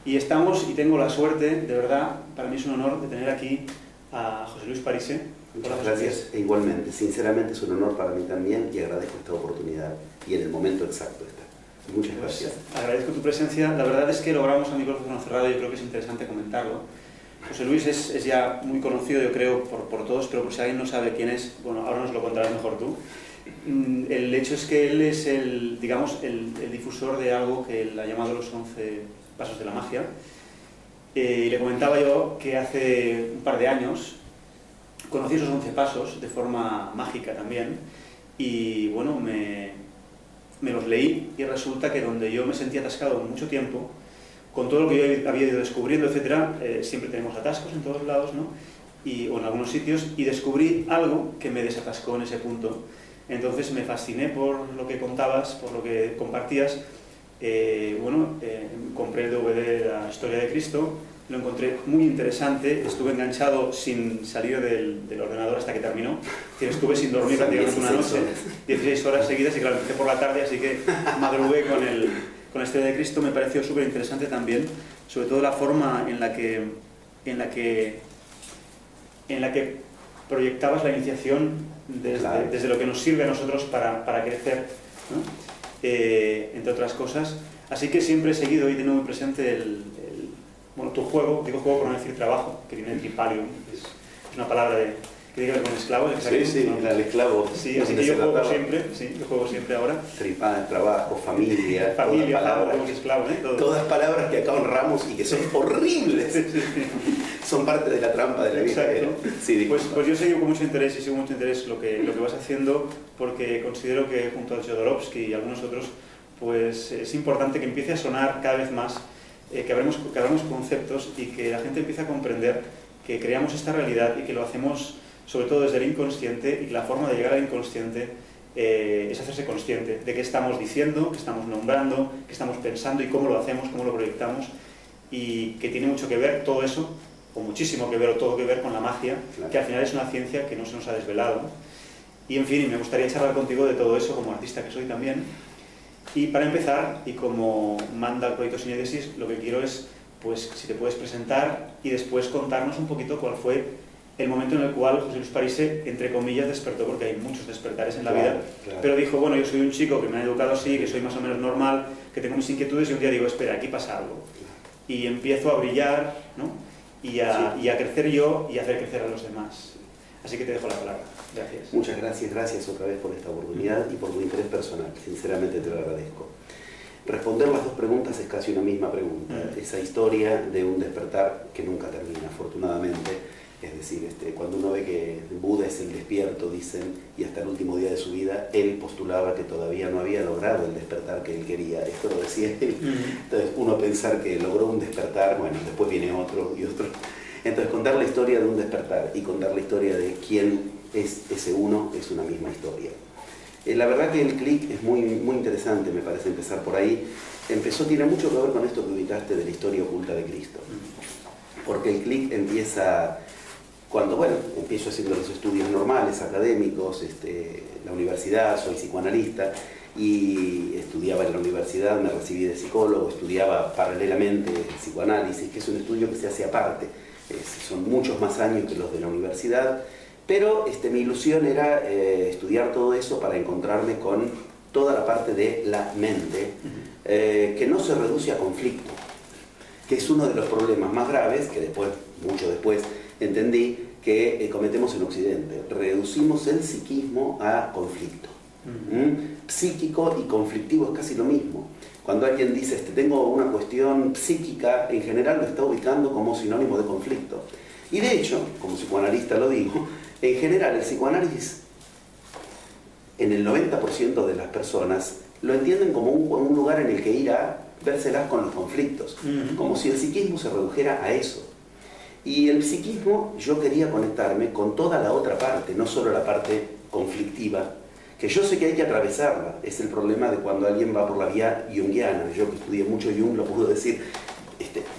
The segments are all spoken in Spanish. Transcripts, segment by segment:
Y estamos, y tengo la suerte, de verdad, para mí es un honor de tener aquí a José Luis Parise. Muchas gracias, e igualmente, sinceramente es un honor para mí también y agradezco esta oportunidad y en el momento exacto está. Muchas gracias. Agradezco tu presencia. La verdad es que logramos a micrófono cerrado y yo creo que es interesante comentarlo. José Luis es ya muy conocido, yo creo, por todos, pero por si alguien no sabe quién es, bueno, ahora nos lo contarás mejor tú. El hecho es que él es el difusor de algo que él ha llamado los 11 pasos de la magia. Y le comentaba yo que hace un par de años conocí esos 11 pasos de forma mágica también y bueno, me los leí y resulta que donde yo me sentía atascado mucho tiempo, con todo lo que yo había ido descubriendo, etcétera, siempre tenemos atascos en todos lados, ¿no? O en algunos sitios, y descubrí algo que me desatascó en ese punto. Entonces me fasciné por lo que contabas, por lo que compartías. Compré el DVD de la Historia de Cristo, lo encontré muy interesante, estuve enganchado sin salir del ordenador hasta que terminó, estuve sin dormir prácticamente una noche, 16 horas seguidas, y claro, empecé por la tarde, así que madrugué con la Historia de Cristo. Me pareció súper interesante también, sobre todo la forma en la que proyectabas la iniciación desde lo que nos sirve a nosotros para crecer, ¿no? Entre otras cosas. Así que siempre he seguido y tenido muy presente tu juego, digo juego por no decir trabajo, que viene de tripalium, es una palabra que tiene que ver con esclavos. Sí, ¿no? El esclavo. Sí, así que yo juego siempre ahora. Tripal, trabajo, familia, palabras, esclavos, todas palabras que acá honramos y que son horribles. Son parte de la trampa de la vida. Sí, pues yo sigo con mucho interés lo que vas haciendo, porque considero que junto a Jodorowsky y algunos otros, pues es importante que empiece a sonar cada vez más, que abramos conceptos y que la gente empiece a comprender que creamos esta realidad y que lo hacemos sobre todo desde el inconsciente, y que la forma de llegar al inconsciente es hacerse consciente de qué estamos diciendo, qué estamos nombrando, qué estamos pensando y cómo lo hacemos, cómo lo proyectamos, y que tiene mucho que ver todo eso, o muchísimo que ver, o todo que ver con la magia, claro, que al final es una ciencia que no se nos ha desvelado. Y en fin, me gustaría charlar contigo de todo eso como artista que soy también. Y para empezar, y como manda el proyecto Sinédesis, lo que quiero es, pues, si te puedes presentar y después contarnos un poquito cuál fue el momento en el cual José Luis Parise, entre comillas, despertó, porque hay muchos despertares en la vida, pero dijo, bueno, yo soy un chico que me ha educado así, que soy más o menos normal, que tengo mis inquietudes, y un día digo, espera, aquí pasa algo. Y empiezo a brillar, ¿no? Y a crecer yo y a hacer crecer a los demás. Así que te dejo la palabra. Gracias. Muchas gracias otra vez por esta oportunidad y por tu interés personal. Sinceramente te lo agradezco. Responder las dos preguntas es casi una misma pregunta. Esa historia de un despertar que nunca termina, afortunadamente. Es decir, cuando uno ve que Buda es el despierto, dicen, y hasta el último día de su vida, él postulaba que todavía no había logrado el despertar que él quería. Esto lo decía él. Entonces, uno pensar que logró un despertar, bueno, después viene otro y otro. Entonces, contar la historia de un despertar y contar la historia de quién es ese uno es una misma historia. La verdad que el clic es muy, muy interesante, me parece empezar por ahí. Tiene mucho que ver con esto que ubicaste de la historia oculta de Cristo. Porque el clic empieza cuando, bueno, empiezo haciendo los estudios normales, académicos, la universidad, soy psicoanalista, y estudiaba en la universidad, me recibí de psicólogo, estudiaba paralelamente psicoanálisis, que es un estudio que se hace aparte. Son muchos más años que los de la universidad, pero mi ilusión era estudiar todo eso para encontrarme con toda la parte de la mente, que no se reduce a conflicto, que es uno de los problemas más graves que después, mucho después, entendí que cometemos en Occidente. Reducimos el psiquismo a conflicto. Psíquico y conflictivo es casi lo mismo. Cuando alguien dice, tengo una cuestión psíquica, en general lo está ubicando como sinónimo de conflicto. Y de hecho, como psicoanalista lo digo, en general el psicoanálisis, en el 90% de las personas, lo entienden como un lugar en el que ir a vérselas con los conflictos, como si el psiquismo se redujera a eso. Y el psiquismo, yo quería conectarme con toda la otra parte, no solo la parte conflictiva, que yo sé que hay que atravesarla. Es el problema de cuando alguien va por la vía junguiana. Yo que estudié mucho Jung lo puedo decir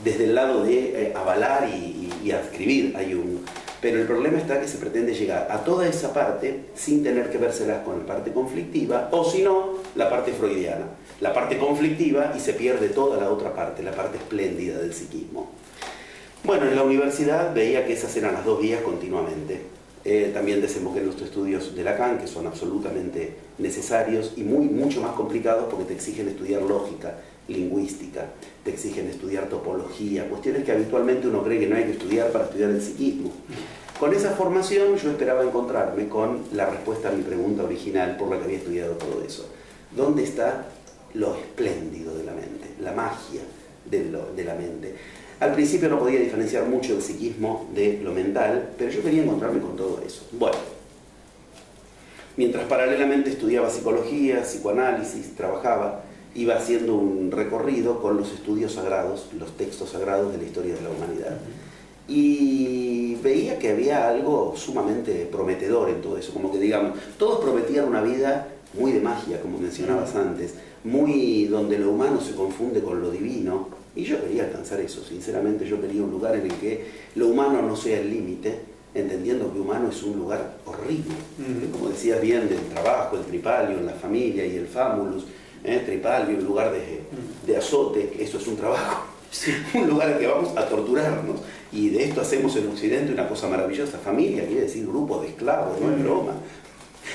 desde el lado de avalar y adscribir a Jung. Pero el problema está que se pretende llegar a toda esa parte sin tener que vérselas con la parte conflictiva, o si no, la parte freudiana, la parte conflictiva, y se pierde toda la otra parte, la parte espléndida del psiquismo. Bueno, en la universidad veía que esas eran las dos vías continuamente. También desemboqué en los estudios de Lacan, que son absolutamente necesarios y mucho más complicados porque te exigen estudiar lógica, lingüística, te exigen estudiar topología, cuestiones que habitualmente uno cree que no hay que estudiar para estudiar el psiquismo. Con esa formación yo esperaba encontrarme con la respuesta a mi pregunta original por la que había estudiado todo eso. ¿Dónde está lo espléndido de la mente, la magia de la mente? Al principio no podía diferenciar mucho el psiquismo de lo mental, pero yo quería encontrarme con todo eso. Bueno, mientras paralelamente estudiaba psicología, psicoanálisis, trabajaba, iba haciendo un recorrido con los estudios sagrados, los textos sagrados de la historia de la humanidad. Y veía que había algo sumamente prometedor en todo eso, como que digamos, todos prometían una vida muy de magia, como mencionabas antes, muy donde lo humano se confunde con lo divino. Y yo quería alcanzar eso, sinceramente yo quería un lugar en el que lo humano no sea el límite, entendiendo que humano es un lugar horrible. Como decías bien, del trabajo, el tripalio, en la familia y el famulus, tripalio, un lugar de azote, eso es un trabajo, un lugar al que vamos a torturarnos. Y de esto hacemos en Occidente una cosa maravillosa. Familia quiere decir grupo de esclavos, no es broma.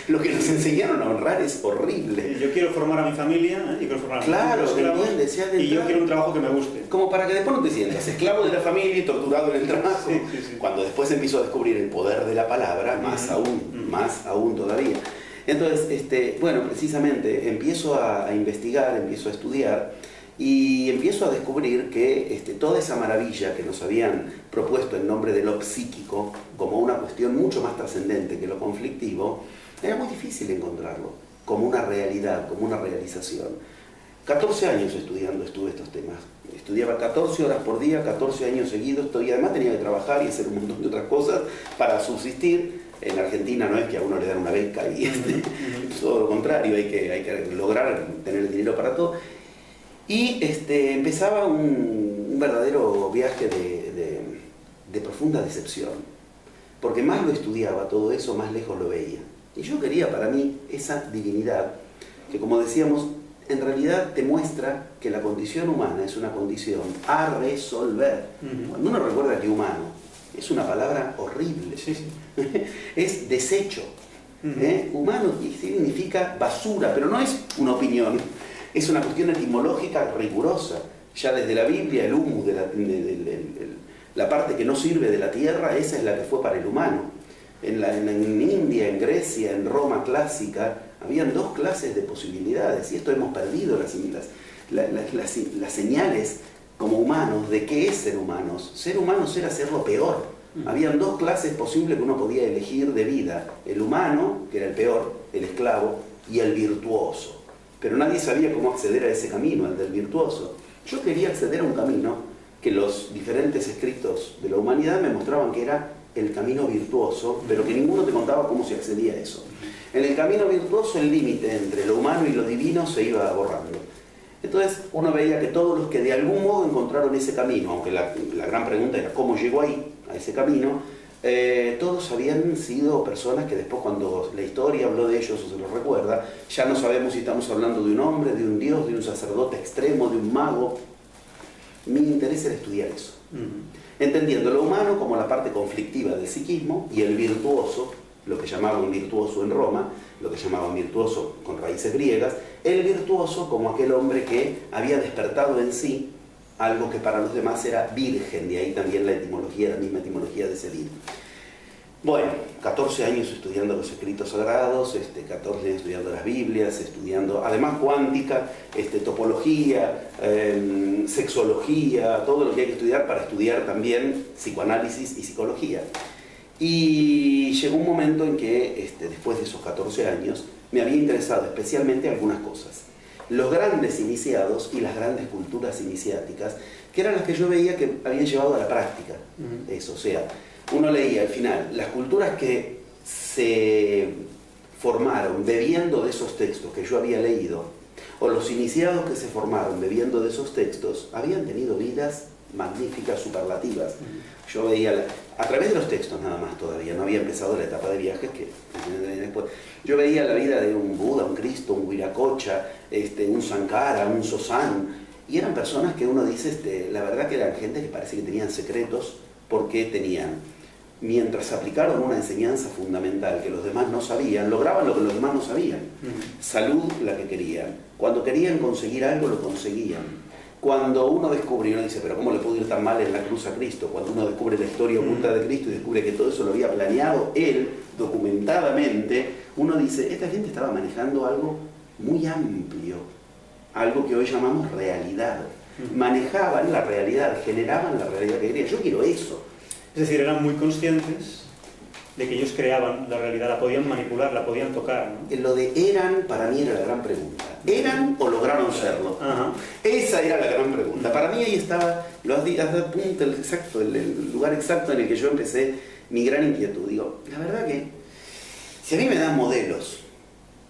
Lo que nos enseñaron a honrar es horrible. Yo quiero formar a mi familia, y quiero formar a mi esclavos, y yo quiero un trabajo que me guste. Como para que después no te sientas esclavo de la familia y torturado en el trabajo. Sí. Cuando después empiezo a descubrir el poder de la palabra, más aún todavía. Entonces, bueno, precisamente empiezo a investigar, empiezo a estudiar y empiezo a descubrir que toda esa maravilla que nos habían propuesto en nombre de lo psíquico como una cuestión mucho más trascendente que lo conflictivo, era muy difícil encontrarlo como una realidad, como una realización. 14 años estudiando estuve estos temas. Estudiaba 14 horas por día, 14 años seguidos, y además tenía que trabajar y hacer un montón de otras cosas para subsistir. En Argentina no es que a uno le dan una beca y todo lo contrario, hay que lograr tener el dinero para todo. Y empezaba un verdadero viaje de profunda decepción, porque más lo estudiaba todo eso, más lejos lo veía. Y yo quería para mí esa divinidad que, como decíamos, en realidad te muestra que la condición humana es una condición a resolver. Cuando uno recuerda que humano es una palabra horrible, es desecho. Humano significa basura, pero no es una opinión, es una cuestión etimológica rigurosa. Ya desde la Biblia, el humus, la parte que no sirve de la tierra, esa es la que fue para el humano. En India, en Grecia, en Roma clásica, habían dos clases de posibilidades, y esto hemos perdido las señales como humanos de qué es ser humanos. Ser humanos era ser lo peor. Habían dos clases posibles que uno podía elegir de vida: el humano, que era el peor, el esclavo, y el virtuoso. Pero nadie sabía cómo acceder a ese camino, el del virtuoso. Yo quería acceder a un camino que los diferentes escritos de la humanidad me mostraban que era el camino virtuoso, pero que ninguno te contaba cómo se accedía a eso. En el camino virtuoso el límite entre lo humano y lo divino se iba borrando. Entonces uno veía que todos los que de algún modo encontraron ese camino, aunque la gran pregunta era cómo llegó ahí, a ese camino, todos habían sido personas que después, cuando la historia habló de ellos o se los recuerda, ya no sabemos si estamos hablando de un hombre, de un dios, de un sacerdote extremo, de un mago. Mi interés era estudiar eso, entendiendo lo humano como la parte conflictiva del psiquismo, y el virtuoso, lo que llamaban virtuoso en Roma, lo que llamaban virtuoso con raíces griegas, el virtuoso como aquel hombre que había despertado en sí algo que para los demás era virgen, de ahí también la etimología, la misma etimología de servir. Bueno, 14 años estudiando los escritos sagrados, 14 años estudiando las Biblias, estudiando además cuántica, topología, sexología, todo lo que hay que estudiar para estudiar también psicoanálisis y psicología. Y llegó un momento en que, después de esos 14 años, me había interesado especialmente algunas cosas. Los grandes iniciados y las grandes culturas iniciáticas, que eran las que yo veía que habían llevado a la práctica. Eso, o sea, uno leía al final, las culturas que se formaron bebiendo de esos textos que yo había leído, o los iniciados que se formaron bebiendo de esos textos, habían tenido vidas magníficas, superlativas. Yo veía, a través de los textos nada más todavía, no había empezado la etapa de viajes que después. Yo veía la vida de un Buda, un Cristo, un Viracocha, un Sankara, un Sosan, y eran personas que uno dice, la verdad que eran gente que parece que tenían secretos porque tenían, mientras aplicaron una enseñanza fundamental que los demás no sabían, lograban lo que los demás no sabían. Salud, la que querían. Cuando querían conseguir algo, lo conseguían. Cuando uno descubre, y uno dice, pero ¿cómo le pudo ir tan mal en la cruz a Cristo? Cuando uno descubre la historia oculta de Cristo y descubre que todo eso lo había planeado él, documentadamente, uno dice, esta gente estaba manejando algo muy amplio, algo que hoy llamamos realidad. Manejaban la realidad, generaban la realidad que querían. Yo quiero eso. Es decir, eran muy conscientes de que ellos creaban la realidad, la podían manipular, la podían tocar, ¿no? Lo de eran, para mí era la gran pregunta. ¿Eran o lograron serlo? Ajá. Esa era la gran pregunta. Para mí ahí estaba, lo has dado punto, el lugar exacto en el que yo empecé mi gran inquietud. Digo, la verdad que, si a mí me dan modelos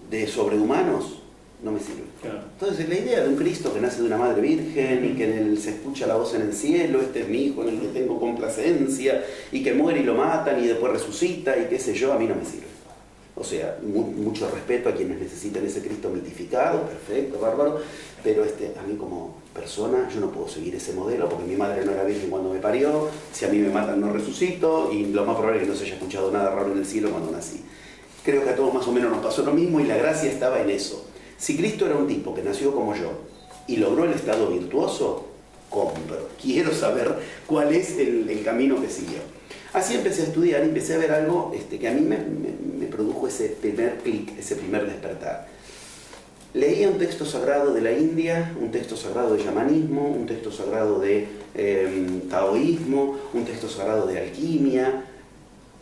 de sobrehumanos, no me sirve. Claro. Entonces la idea de un Cristo que nace de una madre virgen y que en él se escucha la voz en el cielo, este es mi hijo en el que tengo complacencia, y que muere y lo matan y después resucita y qué sé yo, a mí no me sirve. O sea, mucho respeto a quienes necesitan ese Cristo mitificado, perfecto, bárbaro, pero a mí como persona yo no puedo seguir ese modelo porque mi madre no era virgen cuando me parió, si a mí me matan no resucito y lo más probable es que no se haya escuchado nada raro en el cielo cuando nací. Creo que a todos más o menos nos pasó lo mismo y la gracia estaba en eso. Si Cristo era un tipo que nació como yo y logró el estado virtuoso, compro. Quiero saber cuál es el camino que siguió. Así empecé a estudiar y empecé a ver algo que a mí me produjo ese primer clic, ese primer despertar. Leía un texto sagrado de la India, un texto sagrado de chamanismo, un texto sagrado de taoísmo, un texto sagrado de alquimia,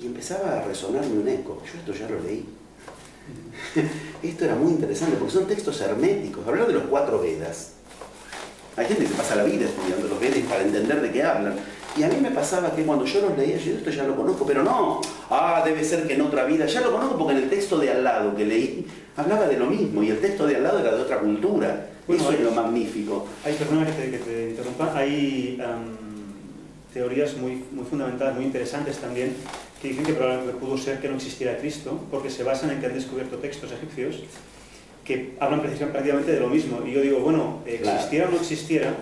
y empezaba a resonarme un eco. Yo esto ya lo leí. Esto era muy interesante porque son textos herméticos. Hablar de los 4 Vedas. Hay gente que pasa la vida estudiando los Vedas para entender de qué hablan. Y a mí me pasaba que cuando yo los leía, yo esto ya lo conozco, pero no. Debe ser que en otra vida. Ya lo conozco porque en el texto de al lado que leí hablaba de lo mismo y el texto de al lado era de otra cultura. Bueno, eso es lo magnífico. Perdona que te interrumpa, hay teorías muy fundamentadas, muy interesantes también, que dicen que probablemente pudo ser que no existiera Cristo, porque se basan en que han descubierto textos egipcios que hablan prácticamente de lo mismo. Y yo digo, bueno, existiera o no existiera,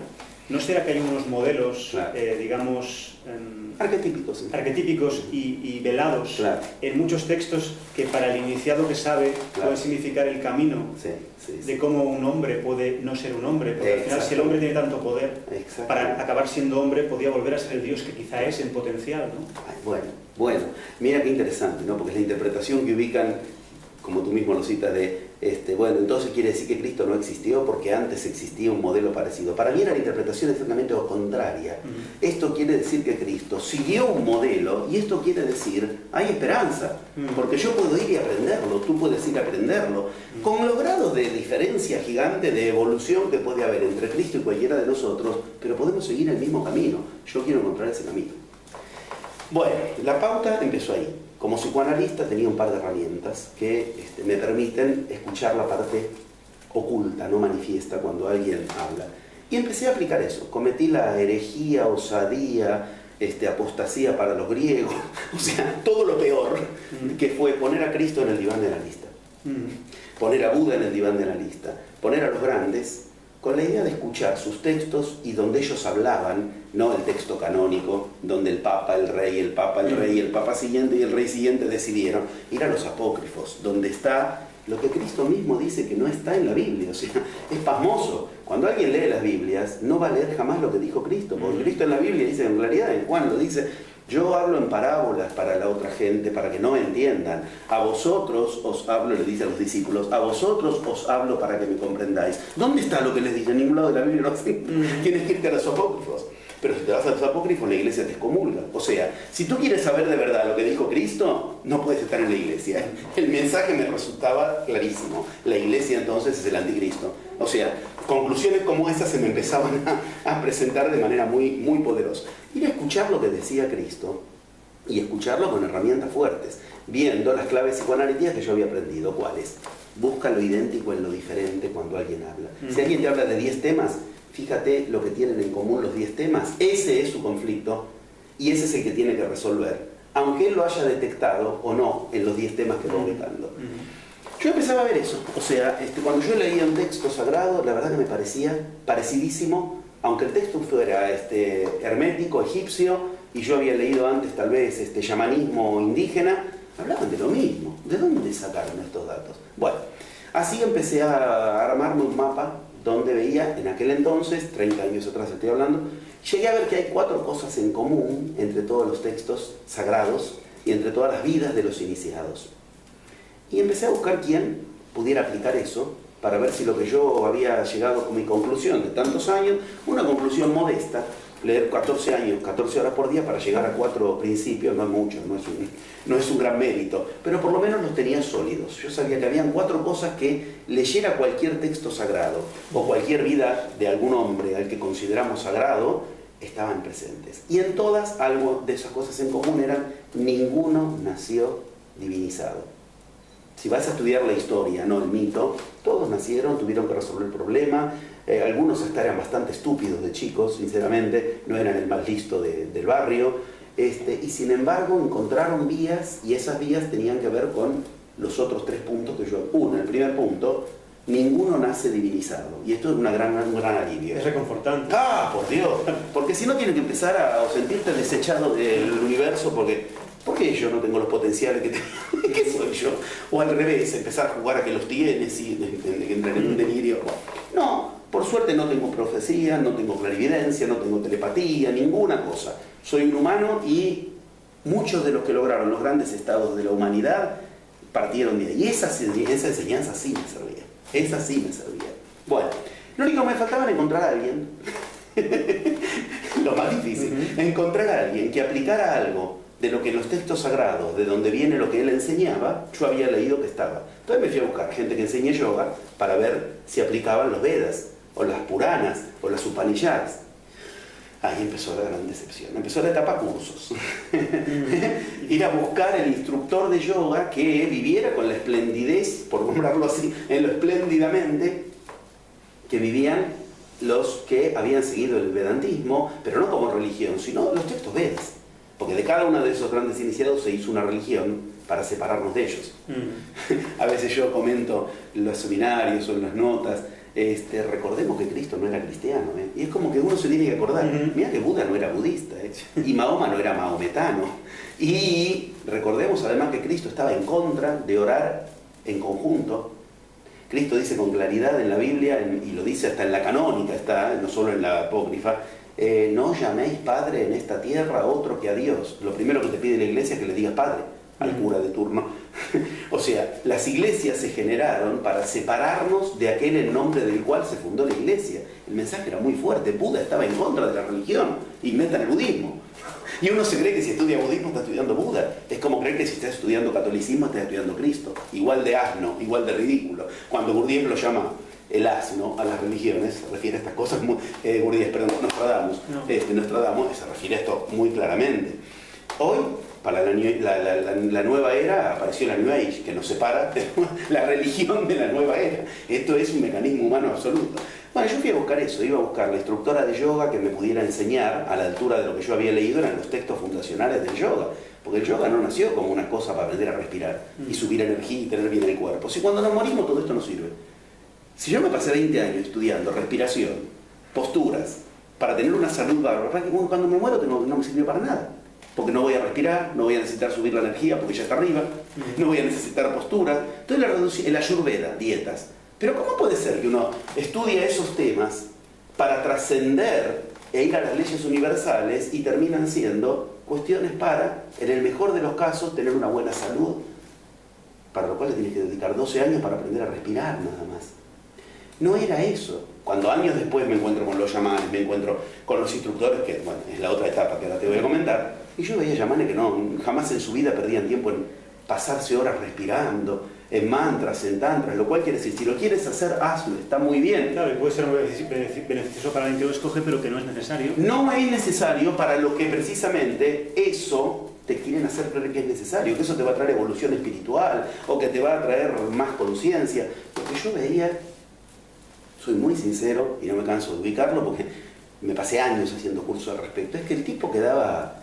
¿no será que hay unos modelos, claro, digamos, arquetípicos, arquetípicos y velados, claro, en muchos textos que para el iniciado que sabe, claro, pueden significar el camino, sí, de cómo un hombre puede no ser un hombre? Porque al final, si el hombre tiene tanto poder, para acabar siendo hombre, podría volver a ser el Dios que quizá es en potencial, ¿no? Ay, bueno, mira qué interesante, ¿no? Porque es la interpretación que ubican, como tú mismo lo citas, de bueno, entonces quiere decir que Cristo no existió porque antes existía un modelo parecido. Para mí era la interpretación exactamente contraria. Esto quiere decir que Cristo siguió un modelo y esto quiere decir, hay esperanza, porque yo puedo ir y aprenderlo, tú puedes ir a aprenderlo, con los grados de diferencia gigante de evolución que puede haber entre Cristo y cualquiera de nosotros, pero podemos seguir el mismo camino. Yo quiero encontrar ese camino. Bueno, la pauta empezó ahí. Como psicoanalista tenía un par de herramientas que me permiten escuchar la parte oculta, no manifiesta, cuando alguien habla. Y empecé a aplicar eso. Cometí la herejía, osadía, apostasía para los griegos, o sea, todo lo peor, que fue poner a Cristo en el diván de la lista, poner a Buda en el diván de la lista, poner a los grandes con la idea de escuchar sus textos y donde ellos hablaban, no el texto canónico, donde el Papa, el Rey, el Papa, el Rey, el Papa siguiente y el Rey siguiente decidieron, ir a los apócrifos, donde está lo que Cristo mismo dice que no está en la Biblia. O sea, es pasmoso. Cuando alguien lee las Biblias, no va a leer jamás lo que dijo Cristo, porque Cristo en la Biblia dice, en claridad, en Juan lo dice, yo hablo en parábolas para la otra gente, para que no entiendan. A vosotros os hablo, le dice a los discípulos, a vosotros os hablo para que me comprendáis. ¿Dónde está lo que les dice? En ningún lado de la Biblia no hace. Tienes que irte a los apócrifos. Pero si te vas a los apócrifos, la iglesia te excomulga. O sea, si tú quieres saber de verdad lo que dijo Cristo, no puedes estar en la iglesia. El mensaje me resultaba clarísimo. La iglesia entonces es el anticristo. O sea, conclusiones como esas se me empezaban a presentar de manera muy, muy poderosa. Ir a escuchar lo que decía Cristo y escucharlo con herramientas fuertes, viendo las claves psicoanalíticas que yo había aprendido. ¿Cuáles? Busca lo idéntico en lo diferente cuando alguien habla. Si alguien te habla de 10 temas, fíjate lo que tienen en común los 10 temas, ese es su conflicto y ese es el que tiene que resolver, aunque él lo haya detectado o no en los 10 temas que va ubicando. Yo empezaba a ver eso, o sea, cuando yo leía un texto sagrado, la verdad que me parecía parecidísimo, aunque el texto fuera hermético, egipcio, y yo había leído antes tal vez chamanismo indígena, hablaban de lo mismo. ¿De dónde sacaron estos datos? Bueno, así empecé a armarme un mapa donde veía, en aquel entonces, 30 años atrás estoy hablando, llegué a ver que hay 4 cosas en común entre todos los textos sagrados y entre todas las vidas de los iniciados. Y empecé a buscar quién pudiera aplicar eso para ver si lo que yo había llegado con mi conclusión de tantos años, una conclusión modesta, leer 14 años, 14 horas por día para llegar a 4 principios, no es mucho, no es un gran mérito, pero por lo menos los tenía sólidos. Yo sabía que habían 4 cosas que leyera cualquier texto sagrado o cualquier vida de algún hombre al que consideramos sagrado, estaban presentes. Y en todas, algo de esas cosas en común eran, ninguno nació divinizado. Si vas a estudiar la historia, no el mito, todos nacieron, tuvieron que resolver el problema, algunos hasta eran bastante estúpidos de chicos, sinceramente, no eran el más listo del barrio, y sin embargo encontraron vías, y esas vías tenían que ver con los otros 3 puntos que yo... Uno, el primer punto, ninguno nace divinizado, y esto es un gran alivio. Es reconfortante. ¡Ah, por Dios! Porque si no tienes que empezar a sentirte desechado del universo, ¿por qué yo no tengo los potenciales que soy yo? O al revés, empezar a jugar a que los tienes y entrar en un delirio. No, por suerte no tengo profecía, no tengo clarividencia, no tengo telepatía, ninguna cosa. Soy un humano y muchos de los que lograron los grandes estados de la humanidad partieron de ahí. Y esa enseñanza sí me servía. Esa sí me servía. Bueno, lo único que me faltaba era encontrar a alguien. Lo más difícil. Encontrar a alguien que aplicara algo de lo que en los textos sagrados, de donde viene lo que él enseñaba, yo había leído que estaba. Entonces me fui a buscar gente que enseñe yoga para ver si aplicaban los Vedas, o las Puranas, o las Upanishads. Ahí empezó la gran decepción, empezó la etapa cursos. Ir a buscar el instructor de yoga que viviera con la esplendidez, por nombrarlo así, en lo espléndidamente que vivían los que habían seguido el vedantismo, pero no como religión, sino los textos Vedas. Porque de cada uno de esos grandes iniciados se hizo una religión para separarnos de ellos. A veces yo comento en los seminarios o en las notas, recordemos que Cristo no era cristiano, y es como que uno se tiene que acordar, mira que Buda no era budista, y Mahoma no era maometano, y recordemos además que Cristo estaba en contra de orar en conjunto. Cristo dice con claridad en la Biblia, y lo dice hasta en la canónica, está no solo en la apócrifa, no llaméis Padre en esta tierra a otro que a Dios. Lo primero que te pide la iglesia es que le digas Padre al cura de turno. O sea, las iglesias se generaron para separarnos de aquel en nombre del cual se fundó la iglesia. El mensaje era muy fuerte. Buda estaba en contra de la religión, inventan el budismo. Y uno se cree que si estudia budismo está estudiando Buda. Es como creer que si estás estudiando catolicismo estás estudiando Cristo. Igual de asno, igual de ridículo. Cuando Gurdjieff lo llama el asno a las religiones, se refiere a estas cosas, Nostradamus, Nostradamus se refiere a esto muy claramente. Hoy, para la nueva era, apareció la New Age, que nos separa de la religión de la nueva era. Esto es un mecanismo humano absoluto. Bueno, yo fui a buscar eso, iba a buscar la instructora de yoga que me pudiera enseñar a la altura de lo que yo había leído eran los textos fundacionales del yoga. Porque el yoga no nació como una cosa para aprender a respirar y subir energía y tener bien el cuerpo. Si cuando nos morimos todo esto no sirve. Si yo me pasé 20 años estudiando respiración, posturas, para tener una salud bárbara, cuando me muero no me sirvió para nada. Porque no voy a respirar, no voy a necesitar subir la energía porque ya está arriba, no voy a necesitar posturas. Entonces el Ayurveda, dietas. Pero ¿cómo puede ser que uno estudie esos temas para trascender e ir a las leyes universales y terminan siendo cuestiones para, en el mejor de los casos, tener una buena salud? Para lo cual le tienes que dedicar 12 años para aprender a respirar nada más. No era eso. Cuando años después me encuentro con los chamanes, me encuentro con los instructores, que bueno, es la otra etapa que ahora te voy a comentar, y yo veía chamanes que jamás en su vida perdían tiempo en pasarse horas respirando, en mantras, en tantras, lo cual quiere decir, si lo quieres hacer, hazlo, está muy bien. Claro, y puede ser beneficioso para alguien que lo escoge, pero que no es necesario. No es necesario para lo que precisamente eso te quieren hacer creer que es necesario, que eso te va a traer evolución espiritual, o que te va a traer más conciencia. Porque yo veía soy muy sincero y no me canso de ubicarlo porque me pasé años haciendo cursos al respecto, es que el tipo que daba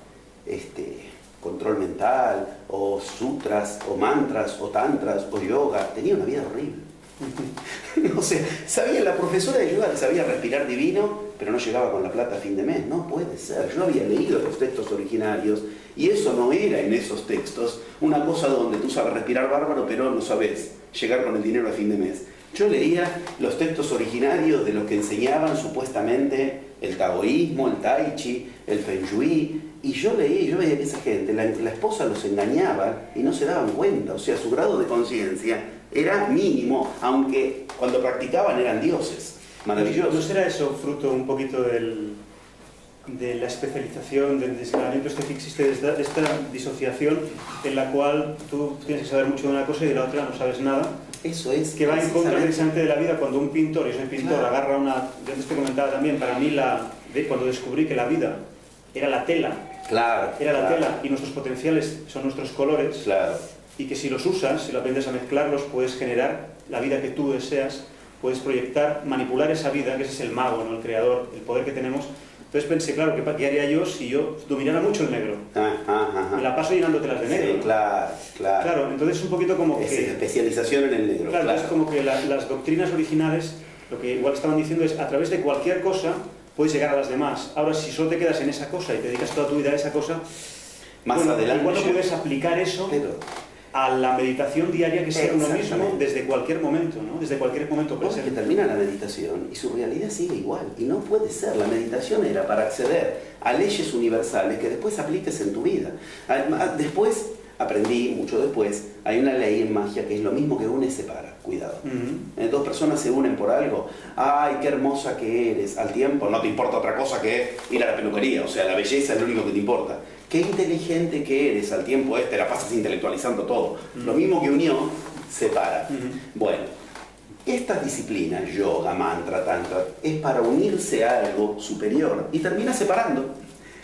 control mental, o sutras, o mantras, o tantras, o yoga, tenía una vida horrible. O sea, la profesora de yoga sabía respirar divino, pero no llegaba con la plata a fin de mes. No puede ser. Yo había leído los textos originarios y eso no era en esos textos una cosa donde tú sabes respirar bárbaro, pero no sabes llegar con el dinero a fin de mes. Yo leía los textos originarios de lo que enseñaban supuestamente el taoísmo, el tai chi, el feng shui, y yo veía que esa gente, la esposa los engañaba y no se daban cuenta. O sea, su grado de conciencia era mínimo, aunque cuando practicaban eran dioses. Maravilloso. ¿No será eso fruto un poquito de la especialización, del desgranamiento que existe, de esta disociación en la cual tú tienes que saber mucho de una cosa y de la otra no sabes nada? Eso es. Que va en contra precisamente de la vida. Cuando un pintor, yo soy pintor, claro, agarra una... Yo antes te comentaba también, para mí, cuando descubrí que la vida era la tela, claro, era la tela y nuestros potenciales son nuestros colores, claro, y que si los usas, si lo aprendes a mezclarlos, puedes generar la vida que tú deseas, puedes proyectar, manipular esa vida, que ese es el mago, ¿no? El creador, el poder que tenemos. Entonces pensé, claro, ¿qué haría yo si yo dominara mucho el negro? Me la paso llenándotelas de negro. Sí, claro. Claro, entonces es un poquito como que... Es especialización en el negro. Claro, es como que las doctrinas originales, lo que igual estaban diciendo es, a través de cualquier cosa puedes llegar a las demás. Ahora, si solo te quedas en esa cosa y te dedicas toda tu vida a esa cosa, más adelante igual no puedes aplicar eso a la meditación diaria que sea uno mismo desde cualquier momento, ¿no? Desde cualquier momento presente. Que termina la meditación y su realidad sigue igual. Y no puede ser. La meditación era para acceder a leyes universales que después apliques en tu vida. Después, aprendí, mucho después, hay una ley en magia que es lo mismo que une y separa. Cuidado. Dos personas se unen por algo. ¡Ay, qué hermosa que eres! Al tiempo no te importa otra cosa que ir a la peluquería. O sea, la belleza es lo único que te importa. ¡Qué inteligente que eres! Al tiempo la pasas intelectualizando todo. Lo mismo que unió, separa. Bueno, estas disciplinas, yoga, mantra, tantra, es para unirse a algo superior y termina separando.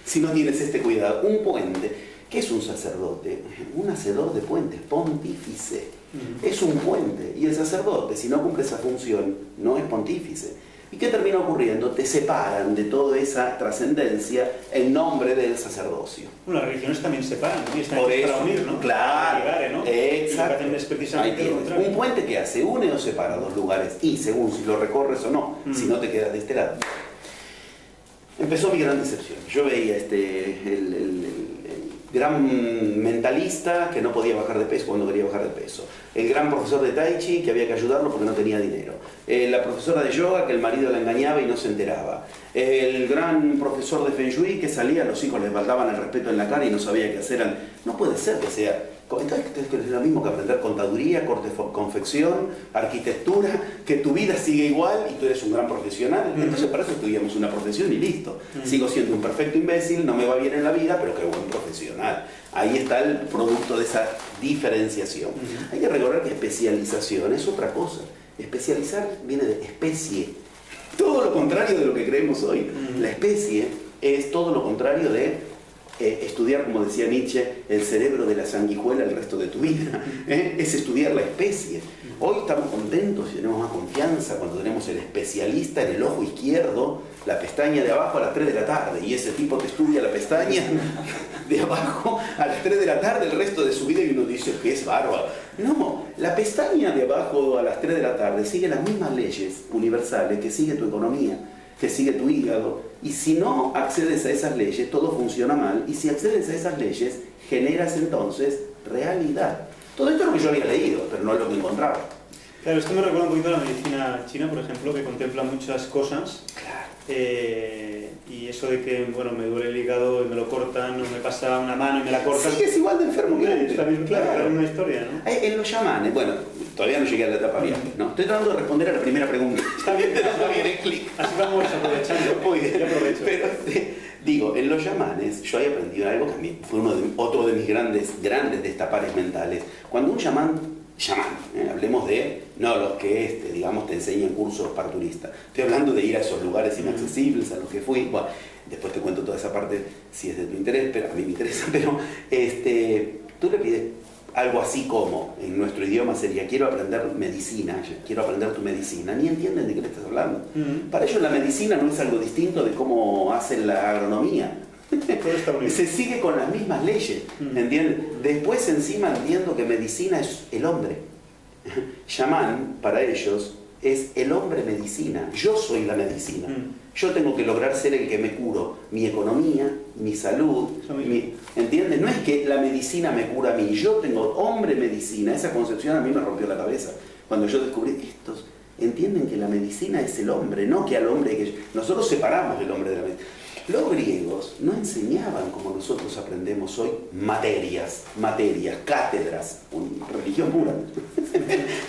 Si no tienes este cuidado, un puente. ¿Qué es un sacerdote? Un hacedor de puentes, pontífice. Es un puente. Y el sacerdote, si no cumple esa función, no es pontífice. ¿Y qué termina ocurriendo? Te separan de toda esa trascendencia en nombre del sacerdocio. Bueno, las religiones también separan, ¿no? Y están por eso, para unir, ¿no? Claro, para llegar, ¿no? Exacto. Y es precisamente ahí tienes. Un puente que hace, une o separa dos lugares, y según si lo recorres o no, si no te quedas de este lado. Empezó mi gran decepción. Yo veía el gran mentalista que no podía bajar de peso cuando quería bajar de peso, el gran profesor de Tai Chi que había que ayudarlo porque no tenía dinero, la profesora de yoga que el marido la engañaba y no se enteraba, el gran profesor de Feng Shui que salía, los hijos les faltaban el respeto en la cara y no sabía qué hacer. No puede ser que sea. Entonces es lo mismo que aprender contaduría, confección, arquitectura, que tu vida sigue igual y tú eres un gran profesional. Entonces para eso estudiamos una profesión y listo. Sigo siendo un perfecto imbécil, no me va bien en la vida, pero qué buen profesional. Ahí está el producto de esa diferenciación. Hay que recordar que especialización es otra cosa. Especializar viene de especie. Todo lo contrario de lo que creemos hoy. La especie es todo lo contrario de estudiar, como decía Nietzsche, el cerebro de la sanguijuela el resto de tu vida. Es estudiar la especie. Hoy estamos contentos y tenemos más confianza cuando tenemos el especialista en el ojo izquierdo, la pestaña de abajo a las 3 de la tarde, y ese tipo te estudia la pestaña de abajo a las 3 de la tarde el resto de su vida y uno dice que es bárbaro. No, la pestaña de abajo a las 3 de la tarde sigue las mismas leyes universales que sigue tu economía, que sigue tu hígado, y si no accedes a esas leyes todo funciona mal, y si accedes a esas leyes generas entonces realidad. Todo esto es lo que yo había leído, pero no es lo que encontraba. Claro, esto me recuerda un poquito a la medicina china, por ejemplo, que contempla muchas cosas. Claro. Y eso de que, bueno, me duele el hígado y me lo cortan, o me pasa una mano y me la cortan. Sí, es igual de enfermo que antes. Claro, es una historia, ¿no? En los chamanes, bueno, todavía no llegué a la etapa viaje, ¿no? Estoy tratando de responder a la primera pregunta. Está bien, clic. Así vamos aprovechando. Muy bien, yo aprovecho. Pero, digo, en los chamanes yo he aprendido algo que a mí fue otro de mis grandes destapares mentales. Cuando un chamán, hablemos de, no los que digamos te enseñan cursos parturistas, estoy hablando de ir a esos lugares inaccesibles a los que fui. Bueno, después te cuento toda esa parte si es de tu interés, pero a mí me interesa, pero tú le pides algo así como, en nuestro idioma sería, quiero aprender medicina, quiero aprender tu medicina, ni entienden de qué le estás hablando. Para ellos la medicina no es algo distinto de cómo hacen la agronomía. Se sigue con las mismas leyes, ¿entienden? Después encima entiendo que medicina es el hombre. Chamán, para ellos, es el hombre medicina. Yo soy la medicina. Yo tengo que lograr ser el que me curo mi economía, mi salud, ¿entiendes? No es que la medicina me cura a mí, yo tengo hombre medicina. Esa concepción a mí me rompió la cabeza cuando yo descubrí estos. Entienden que la medicina es el hombre, no que al hombre que... Nosotros separamos el hombre de la medicina. Los griegos no enseñaban como nosotros aprendemos hoy materias, cátedras, religión pura.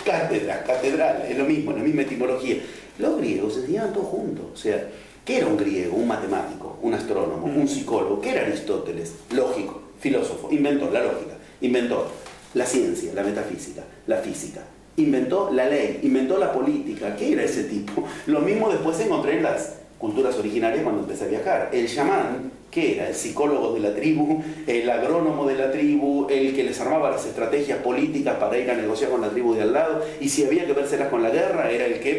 Cátedras, catedral, es lo mismo, la misma etimología. Los griegos enseñaban todo junto. O sea, ¿qué era un griego? Un matemático, un astrónomo, un psicólogo. ¿Qué era Aristóteles? Lógico, filósofo, inventó la lógica, inventó la ciencia, la metafísica, la física. Inventó la ley, inventó la política. ¿Qué era ese tipo? Lo mismo después encontré en las culturas originarias cuando empecé a viajar. El chamán, ¿qué era? El psicólogo de la tribu, el agrónomo de la tribu, el que les armaba las estrategias políticas para ir a negociar con la tribu de al lado, y si había que vérselas con la guerra, era el que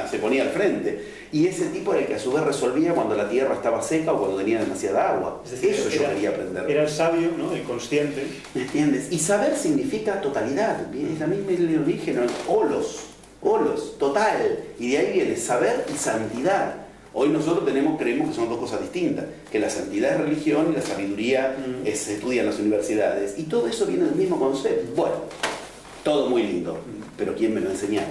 se ponía al frente. Y ese tipo era el que a su vez resolvía cuando la tierra estaba seca o cuando tenía demasiada agua. Es decir, eso yo quería aprender. Era el sabio, ¿no? El consciente. ¿Me entiendes? Y saber significa totalidad. Es la misma el origen, holos, total. Y de ahí viene saber y santidad. Hoy nosotros creemos que son dos cosas distintas, que la santidad es religión y la sabiduría se estudia en las universidades. Y todo eso viene del mismo concepto. Bueno, todo muy lindo, pero ¿quién me lo enseñaba?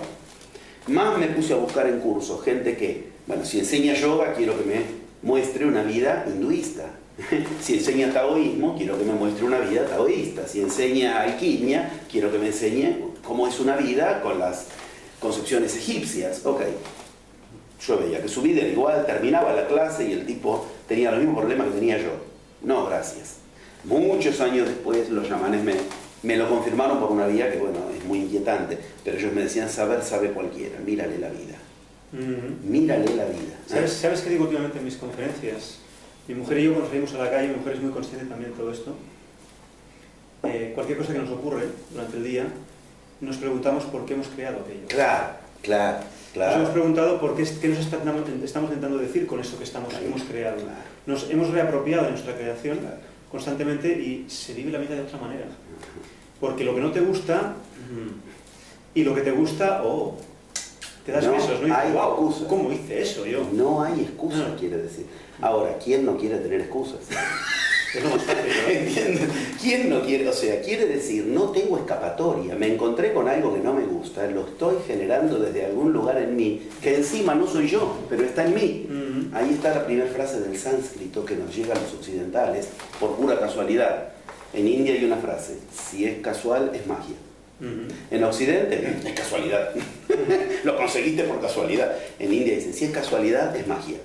Más me puse a buscar en cursos, gente que, bueno, si enseña yoga, quiero que me muestre una vida hinduista. Si enseña taoísmo, quiero que me muestre una vida taoísta. Si enseña alquimia, quiero que me enseñe cómo es una vida con las concepciones egipcias. Ok. Yo veía que su vida era igual, terminaba la clase y el tipo tenía los mismos problemas que tenía yo. No, gracias. Muchos años después los chamanes me lo confirmaron por una vía que, bueno, es muy inquietante, pero ellos me decían, saber sabe cualquiera, mírale la vida. Mírale la vida. ¿Sabes qué digo últimamente en mis conferencias? Mi mujer y yo cuando salimos a la calle, mi mujer es muy consciente también de todo esto. Cualquier cosa que nos ocurre durante el día, nos preguntamos por qué hemos creado aquello. Claro. Nos hemos preguntado por qué nos estamos intentando decir con eso que hemos creado. Claro. Nos hemos reapropiado de nuestra creación constantemente y se vive la vida de otra manera. Porque lo que no te gusta y lo que te gusta, te das besos, ¿no? Y hay wow, excusas. ¿Cómo hice eso yo? No hay excusas, quiere decir. Ahora, ¿quién no quiere tener excusas? Es lo más fácil, ¿no? ¿Entiendes? ¿Quién no quiere? O sea, quiere decir, no tengo escapatoria, me encontré con algo que no me gusta, lo estoy generando desde algún lugar en mí, que encima no soy yo, pero está en mí. Ahí está la primera frase del sánscrito que nos llega a los occidentales por pura casualidad. En India hay una frase, si es casual, es magia. En Occidente, es casualidad. Lo conseguiste por casualidad. En India dicen, si es casualidad, es magia.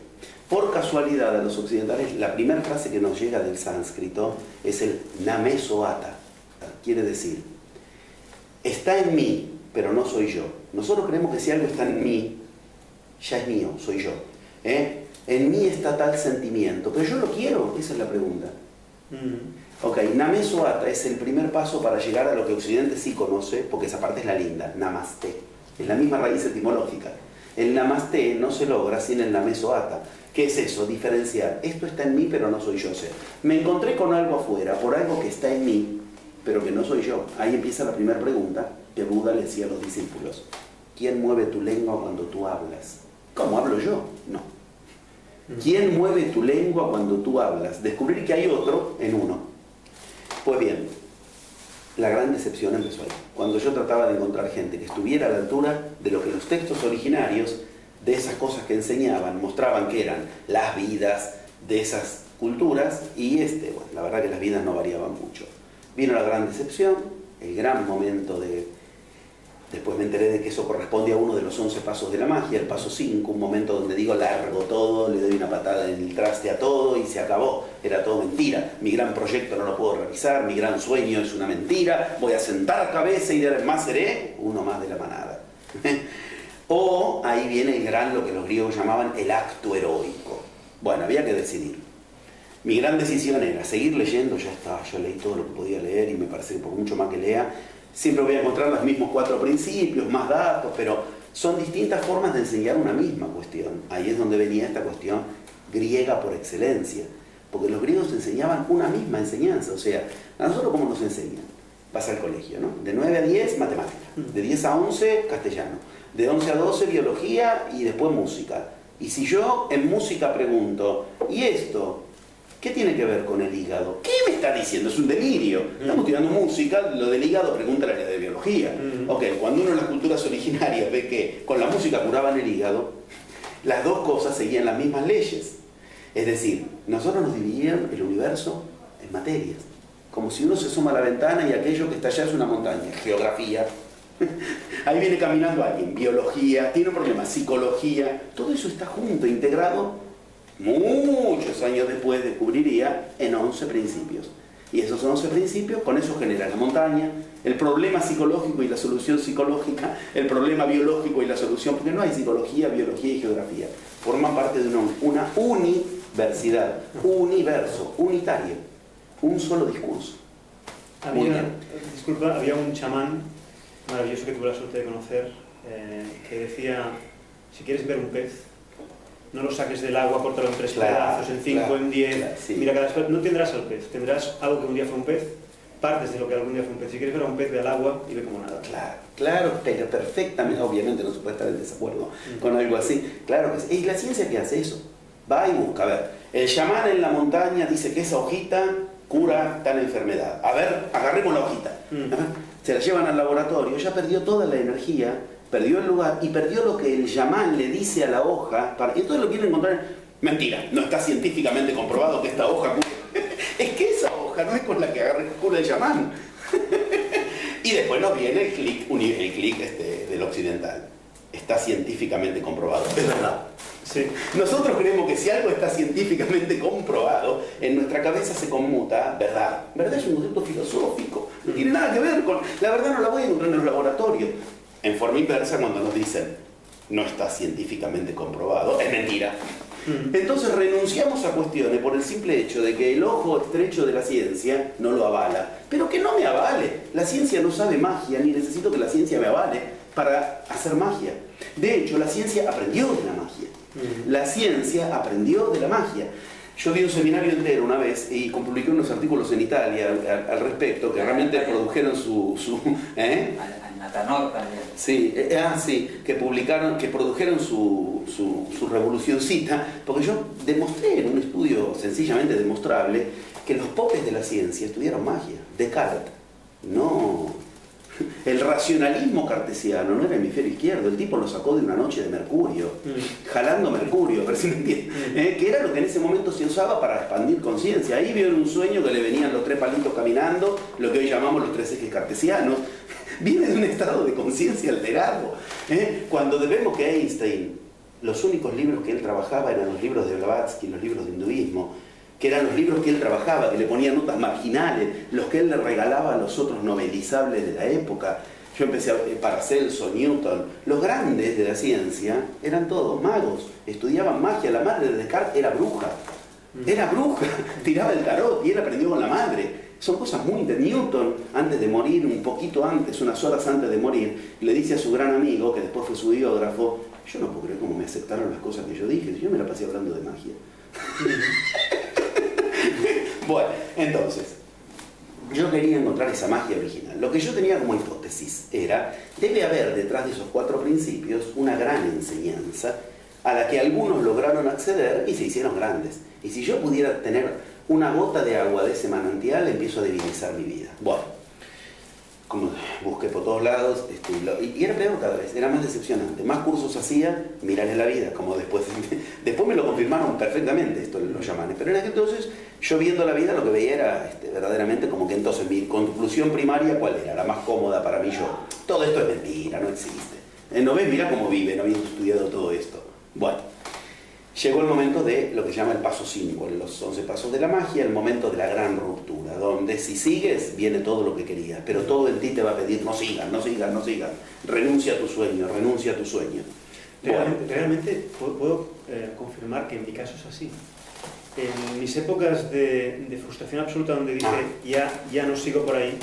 Por casualidad a los occidentales, la primera frase que nos llega del sánscrito es el name soata. Quiere decir, está en mí, pero no soy yo. Nosotros creemos que si algo está en mí, ya es mío, soy yo. En mí está tal sentimiento, pero yo lo quiero, esa es la pregunta. Ok, name soata es el primer paso para llegar a lo que Occidente sí conoce, porque esa parte es la linda, namaste. Es la misma raíz etimológica. El namaste no se logra sin el name soata. ¿Qué es eso? Diferenciar. Esto está en mí, pero no soy yo. O sea, me encontré con algo afuera, por algo que está en mí, pero que no soy yo. Ahí empieza la primera pregunta que Buda le decía a los discípulos. ¿Quién mueve tu lengua cuando tú hablas? ¿Cómo hablo yo? No. ¿Quién mueve tu lengua cuando tú hablas? Descubrir que hay otro en uno. Pues bien, la gran decepción empezó ahí. Cuando yo trataba de encontrar gente que estuviera a la altura de lo que los textos originarios de esas cosas que enseñaban, mostraban que eran las vidas de esas culturas y bueno, la verdad que las vidas no variaban mucho. Vino la gran decepción, el gran momento después me enteré de que eso corresponde a uno de los 11 pasos de la magia, el paso 5, un momento donde digo largo todo, le doy una patada en el traste a todo y se acabó, era todo mentira, mi gran proyecto no lo puedo realizar, mi gran sueño es una mentira, voy a sentar cabeza y además seré uno más de la manada. O ahí viene lo que los griegos llamaban el acto heroico. Bueno, había que decidir. Mi gran decisión era seguir leyendo, ya está, ya leí todo lo que podía leer y me parece que por mucho más que lea, siempre voy a encontrar los mismos 4 principios, más datos, pero son distintas formas de enseñar una misma cuestión. Ahí es donde venía esta cuestión griega por excelencia, porque los griegos enseñaban una misma enseñanza. O sea, a nosotros ¿cómo nos enseñan? Vas al colegio, ¿no? De 9 a 10, matemática, de 10 a 11, castellano, de 11 a 12, biología y después música. Y si yo en música pregunto, ¿y esto? ¿Qué tiene que ver con el hígado? ¿Qué me está diciendo? Es un delirio. Estamos estudiando música, lo del hígado pregunta la área de biología. Ok, cuando uno en las culturas originarias ve que con la música curaban el hígado, las dos cosas seguían las mismas leyes. Es decir, nosotros nos dividían el universo en materias. Como si uno se asoma a la ventana y aquello que está allá es una montaña. Geografía. Ahí viene caminando alguien. Biología. Tiene un problema. Psicología. Todo eso está junto, integrado. Muchos años después descubriría en 11 principios. Y esos 11 principios, con eso genera la montaña, el problema psicológico y la solución psicológica, el problema biológico y la solución, porque no hay psicología, biología y geografía. Forman parte de una universidad, universo, unitario, un solo discurso. Había un chamán maravilloso que tuve la suerte de conocer, que decía, si quieres ver un pez, no lo saques del agua, córtalo en 3 pedazos, en 5, en 10, sí. Mira cada vez, no tendrás al pez, tendrás algo que un día fue un pez, partes de lo que algún día fue un pez. Si quieres ver a un pez, ve al agua y ve como nada. Claro, pero perfectamente, obviamente no se puede estar en desacuerdo con algo así, claro que sí. ¿Y la ciencia qué hace eso? Va y busca, a ver, el chamán en la montaña dice que esa hojita cura tal enfermedad, a ver, agarremos la hojita, se la llevan al laboratorio, ya perdió toda la energía, perdió el lugar y perdió lo que el chamán le dice a la hoja. Y entonces lo quieren encontrar. Mentira, no está científicamente comprobado que esta hoja cura. Es que esa hoja no es con la que cura el chamán. Y después nos viene el clic del occidental. Está científicamente comprobado. Es verdad. Sí. Nosotros creemos que si algo está científicamente comprobado, en nuestra cabeza se conmuta verdad. Verdad es un concepto filosófico. No tiene nada que ver con... La verdad no la voy a encontrar en los laboratorios. En forma inversa, cuando nos dicen no está científicamente comprobado, es mentira. Entonces renunciamos a cuestiones por el simple hecho de que el ojo estrecho de la ciencia no lo avala. Pero que no me avale. La ciencia no sabe magia, ni necesito que la ciencia me avale para hacer magia. De hecho, la ciencia aprendió de la magia. La ciencia aprendió de la magia. Yo di un seminario entero una vez y publiqué unos artículos en Italia al respecto, que realmente produjeron Natanor también. Sí, que produjeron su revolucioncita, porque yo demostré en un estudio sencillamente demostrable que los popes de la ciencia estudiaron magia. Descartes, no. El racionalismo cartesiano no era hemisferio izquierdo, el tipo lo sacó de una noche de Mercurio, jalando Mercurio, a ver si me entiendes, que era lo que en ese momento se usaba para expandir conciencia. Ahí vio en un sueño que le venían los 3 palitos caminando, lo que hoy llamamos los 3 ejes cartesianos. Viene de un estado de conciencia alterado. Cuando vemos que Einstein, los únicos libros que él trabajaba eran los libros de Blavatsky, los libros de hinduismo, que eran los libros que él trabajaba, que le ponía notas marginales, los que él le regalaba a los otros novelizables de la época. Yo empecé Paracelso, Newton, los grandes de la ciencia eran todos magos, estudiaban magia. La madre de Descartes era bruja, tiraba el tarot y él aprendió con la madre. Son cosas muy de Newton, antes de morir, un poquito antes, unas horas antes de morir, le dice a su gran amigo, que después fue su biógrafo, yo no puedo creer cómo me aceptaron las cosas que yo dije, yo me la pasé hablando de magia. Bueno, entonces, yo quería encontrar esa magia original. Lo que yo tenía como hipótesis era, debe haber detrás de esos 4 principios una gran enseñanza a la que algunos lograron acceder y se hicieron grandes. Y si yo pudiera tener una gota de agua de ese manantial, empiezo a divinizar mi vida. Bueno, como busqué por todos lados, y era peor cada vez, era más decepcionante. Más cursos hacía, miraré la vida, como después me lo confirmaron perfectamente esto los chamanes. Pero en aquel entonces, yo viendo la vida, lo que veía era verdaderamente como que entonces mi conclusión primaria, ¿cuál era? La más cómoda para mí yo. Todo esto es mentira, no existe. ¿No ves? Mira cómo viven, habiendo estudiado todo esto. Bueno, llegó el momento de lo que se llama el paso 5, los 11 pasos de la magia, el momento de la gran ruptura, donde si sigues, viene todo lo que querías, pero todo en ti te va a pedir, no sigas, renuncia a tu sueño. Realmente puedo confirmar que en mi caso es así. en mis épocas de frustración absoluta, donde dije, ya no sigo por ahí,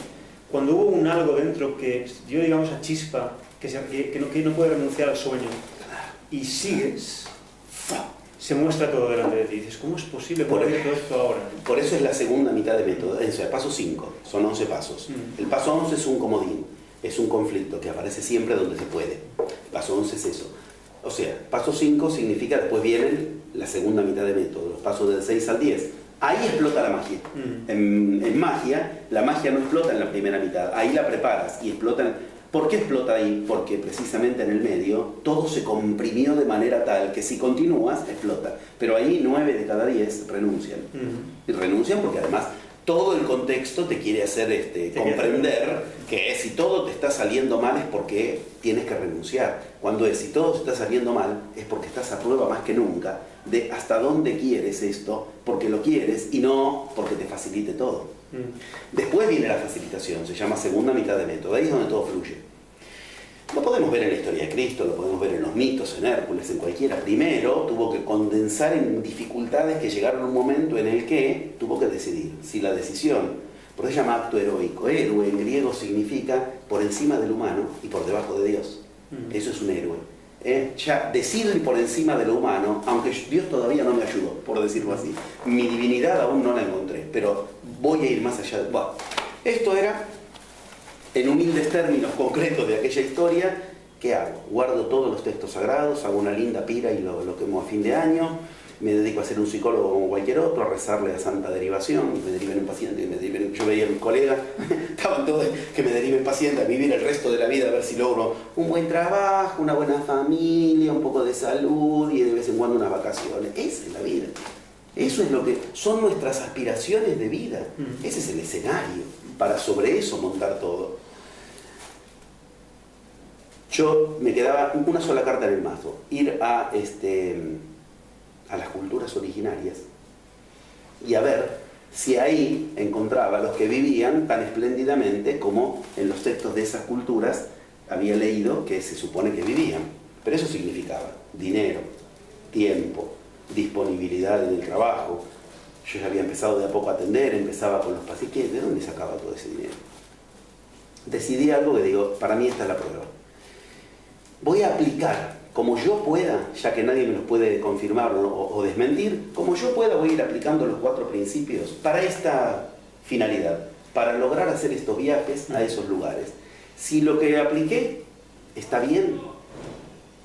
cuando hubo un algo dentro que dio, digamos, a chispa, que no puede renunciar al sueño, y sigues, se muestra todo delante de ti. Dices, ¿cómo es posible poder todo esto ahora? Por eso es la segunda mitad de método. O sea, paso 5, son 11 pasos. El paso 11 es un comodín, es un conflicto que aparece siempre donde se puede. El paso 11 es eso. O sea, paso 5 significa, después viene la segunda mitad de método, los pasos del 6 al 10. Ahí explota la magia. En magia, la magia no explota en la primera mitad, ahí la preparas y explota. ¿Por qué explota ahí? Porque precisamente en el medio todo se comprimió de manera tal que si continúas, explota. Pero ahí 9 de cada 10 renuncian. Y renuncian porque además todo el contexto te quiere hacer comprender que si todo te está saliendo mal es porque tienes que renunciar. Cuando si todo te está saliendo mal es porque estás a prueba más que nunca de hasta dónde quieres esto, porque lo quieres y no porque te facilite todo. Después viene la facilitación, se llama segunda mitad de método, ahí es donde todo fluye. Lo podemos ver en la historia de Cristo, lo podemos ver en los mitos, en Hércules, en cualquiera. Primero tuvo que condensar en dificultades que llegaron a un momento en el que tuvo que decidir. Si la decisión, por eso se llama acto heroico. Héroe en griego significa por encima del humano y por debajo de Dios. Eso es un héroe. Ya decidir por encima de lo humano, aunque Dios todavía no me ayudó, por decirlo así. Mi divinidad aún no la encontré, pero voy a ir más allá. Bueno, esto era, en humildes términos concretos de aquella historia. ¿Qué hago? Guardo todos los textos sagrados, hago una linda pira y lo quemo a fin de año. Me dedico a ser un psicólogo como cualquier otro, a rezarle a Santa Derivación, me deriven un paciente, yo veía a mis colegas, estaban todos que me deriven paciente, a vivir el resto de la vida, a ver si logro un buen trabajo, una buena familia, un poco de salud y de vez en cuando unas vacaciones. Esa es la vida. Eso es lo que son nuestras aspiraciones de vida. Ese es el escenario para sobre eso montar todo. Yo me quedaba una sola carta en el mazo, ir a las culturas originarias y a ver si ahí encontraba a los que vivían tan espléndidamente como en los textos de esas culturas había leído que se supone que vivían. Pero eso significaba dinero, tiempo, disponibilidad en el trabajo. Yo ya había empezado de a poco a atender, empezaba con los pacientes. ¿De dónde sacaba todo ese dinero? Decidí algo que digo, para mí esta es la prueba. Voy a aplicar como yo pueda, ya que nadie me los puede confirmar o desmentir, como yo pueda voy a ir aplicando los 4 principios para esta finalidad, para lograr hacer estos viajes a esos lugares. Si lo que apliqué está bien,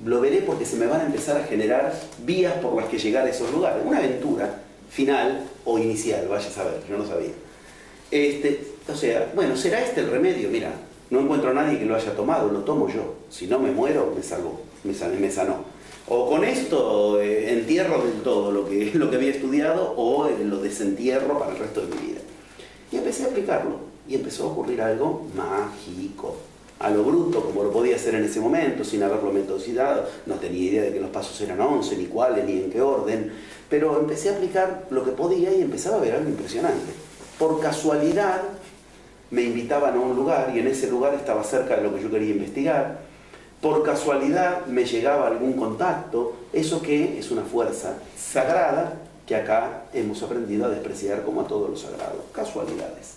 lo veré porque se me van a empezar a generar vías por las que llegar a esos lugares. Una aventura final o inicial, vaya a saber, yo no sabía. O sea, bueno, ¿será este el remedio? Mira, no encuentro a nadie que lo haya tomado, lo tomo yo. Si no me muero, me salvó, me sanó. O con esto entierro del todo lo que había estudiado o lo desentierro para el resto de mi vida. Y empecé a aplicarlo y empezó a ocurrir algo mágico. A lo bruto, como lo podía hacer en ese momento, sin haberlo metodicidado. No tenía idea de que los pasos eran 11, ni cuáles, ni en qué orden. Pero empecé a aplicar lo que podía y empezaba a ver algo impresionante. Por casualidad me invitaban a un lugar y en ese lugar estaba cerca de lo que yo quería investigar. Por casualidad me llegaba algún contacto. ¿Eso qué? Es una fuerza sagrada que acá hemos aprendido a despreciar como a todo lo sagrado. Casualidades.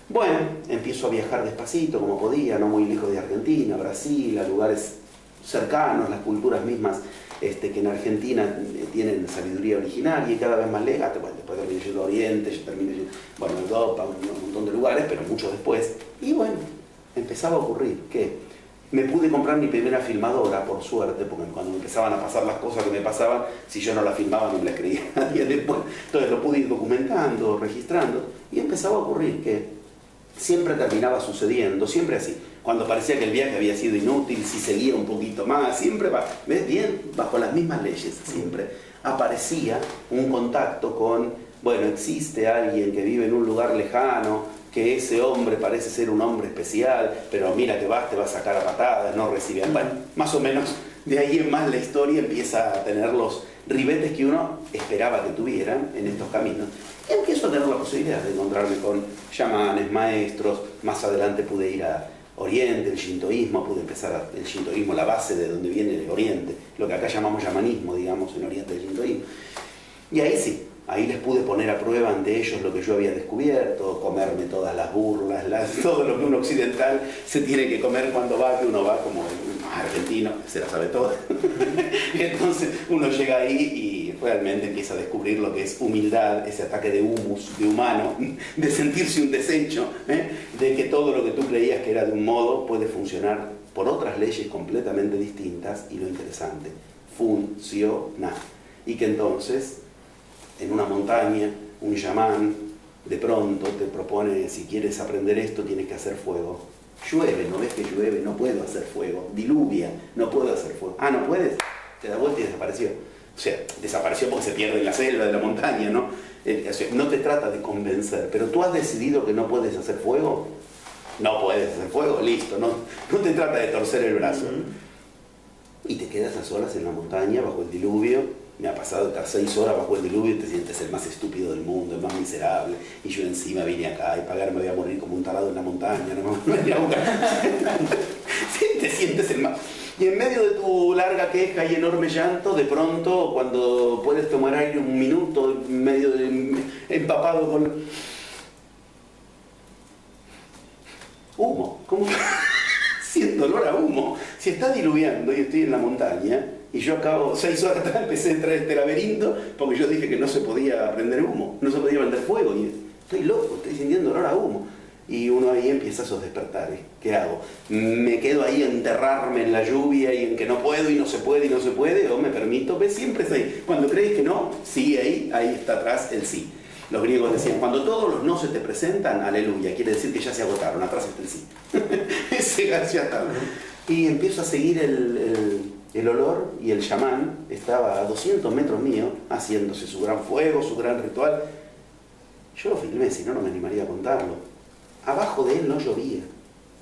Bueno, empiezo a viajar despacito como podía, no muy lejos de Argentina, Brasil, a lugares cercanos, las culturas mismas que en Argentina tienen sabiduría originaria y cada vez más lejos. Bueno, después terminé yendo a Oriente, yo terminé yendo, bueno, a Europa, un montón de lugares, pero mucho después. Y bueno, empezaba a ocurrir que me pude comprar mi primera filmadora, por suerte, porque cuando empezaban a pasar las cosas que me pasaban, si yo no la filmaba no me la creía nadie después. Entonces lo pude ir documentando, registrando, y empezaba a ocurrir que siempre terminaba sucediendo, siempre así. Cuando parecía que el viaje había sido inútil, si seguía un poquito más, siempre va, ¿ves? Bien, bajo las mismas leyes, siempre aparecía un contacto con, bueno, existe alguien que vive en un lugar lejano, que ese hombre parece ser un hombre especial, pero mira que te va a sacar a patadas, no recibe. Bueno, más o menos de ahí en más la historia empieza a tener los ribetes que uno esperaba que tuvieran en estos caminos. Y empiezo a tener la posibilidad de encontrarme con chamanes, maestros. Más adelante pude ir a Oriente, el shintoísmo, pude empezar el shintoísmo, la base de donde viene el Oriente, lo que acá llamamos yamanismo, digamos, en Oriente el shintoísmo. Y ahí sí, Ahí les pude poner a prueba ante ellos lo que yo había descubierto, comerme todas las burlas, todo lo que un occidental se tiene que comer cuando va, que uno va como un argentino, se la sabe toda. Entonces uno llega ahí y realmente empieza a descubrir lo que es humildad, ese ataque de humus, de humano, de sentirse un desecho, de que todo lo que tú creías que era de un modo puede funcionar por otras leyes completamente distintas, y lo interesante, funciona. Y que entonces, en una montaña, un chamán de pronto te propone: si quieres aprender esto tienes que hacer fuego. Llueve, ¿no ves que llueve? No puedo hacer fuego. Diluvia, no puedo hacer fuego. Ah, ¿no puedes? Te da vuelta y desapareció. O sea, desapareció porque se pierde en la selva de la montaña, ¿no? O sea, no te trata de convencer, pero tú has decidido que no puedes hacer fuego. No puedes hacer fuego, listo, no te trata de torcer el brazo. Y te quedas a solas en la montaña bajo el diluvio. Me ha pasado estar 6 horas bajo el diluvio y te sientes el más estúpido del mundo, el más miserable. Y yo encima vine acá y me voy a morir como un tarado en la montaña. No me voy a buscar. Te sientes el más. Y en medio de tu larga queja y enorme llanto, de pronto, cuando puedes tomar aire un minuto, medio empapado con humo. ¿Cómo? Siento olor a humo. Si está diluviando y estoy en la montaña, y yo acabo 6 horas atrás, empecé a entrar en este laberinto porque yo dije que no se podía prender humo, no se podía prender fuego, y estoy loco, estoy sintiendo olor a humo. Y uno ahí empieza a esos despertares. ¿Qué hago? ¿Me quedo ahí a enterrarme en la lluvia y en que no puedo y no se puede y no se puede? ¿O me permito? ¿Ves? Siempre es ahí. Cuando crees que no, sigue ahí está atrás el sí. Los griegos decían: cuando todos los no se te presentan, aleluya, quiere decir que ya se agotaron, atrás está el sí. Ese ya está. Y empiezo a seguir el olor, y el chamán estaba a 200 metros mío, haciéndose su gran fuego, su gran ritual. Yo lo filmé, si no, no me animaría a contarlo. Abajo de él no llovía.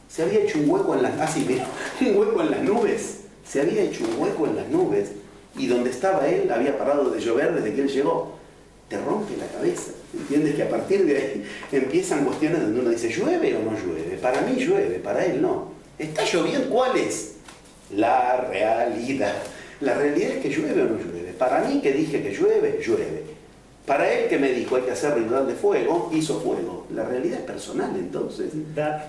Se había hecho un hueco en las... un hueco en las nubes. Se había hecho un hueco en las nubes. Y donde estaba él había parado de llover desde que él llegó. Te rompe la cabeza. ¿Entiendes? Que a partir de ahí empiezan cuestiones donde uno dice: ¿llueve o no llueve? Para mí llueve, para él no. ¿Está lloviendo? ¿Cuál es la realidad? La realidad es que llueve o no llueve. Para mí, que dije que llueve, llueve. Para él, que me dijo hay que hacer ritual de fuego, hizo fuego. La realidad es personal, entonces.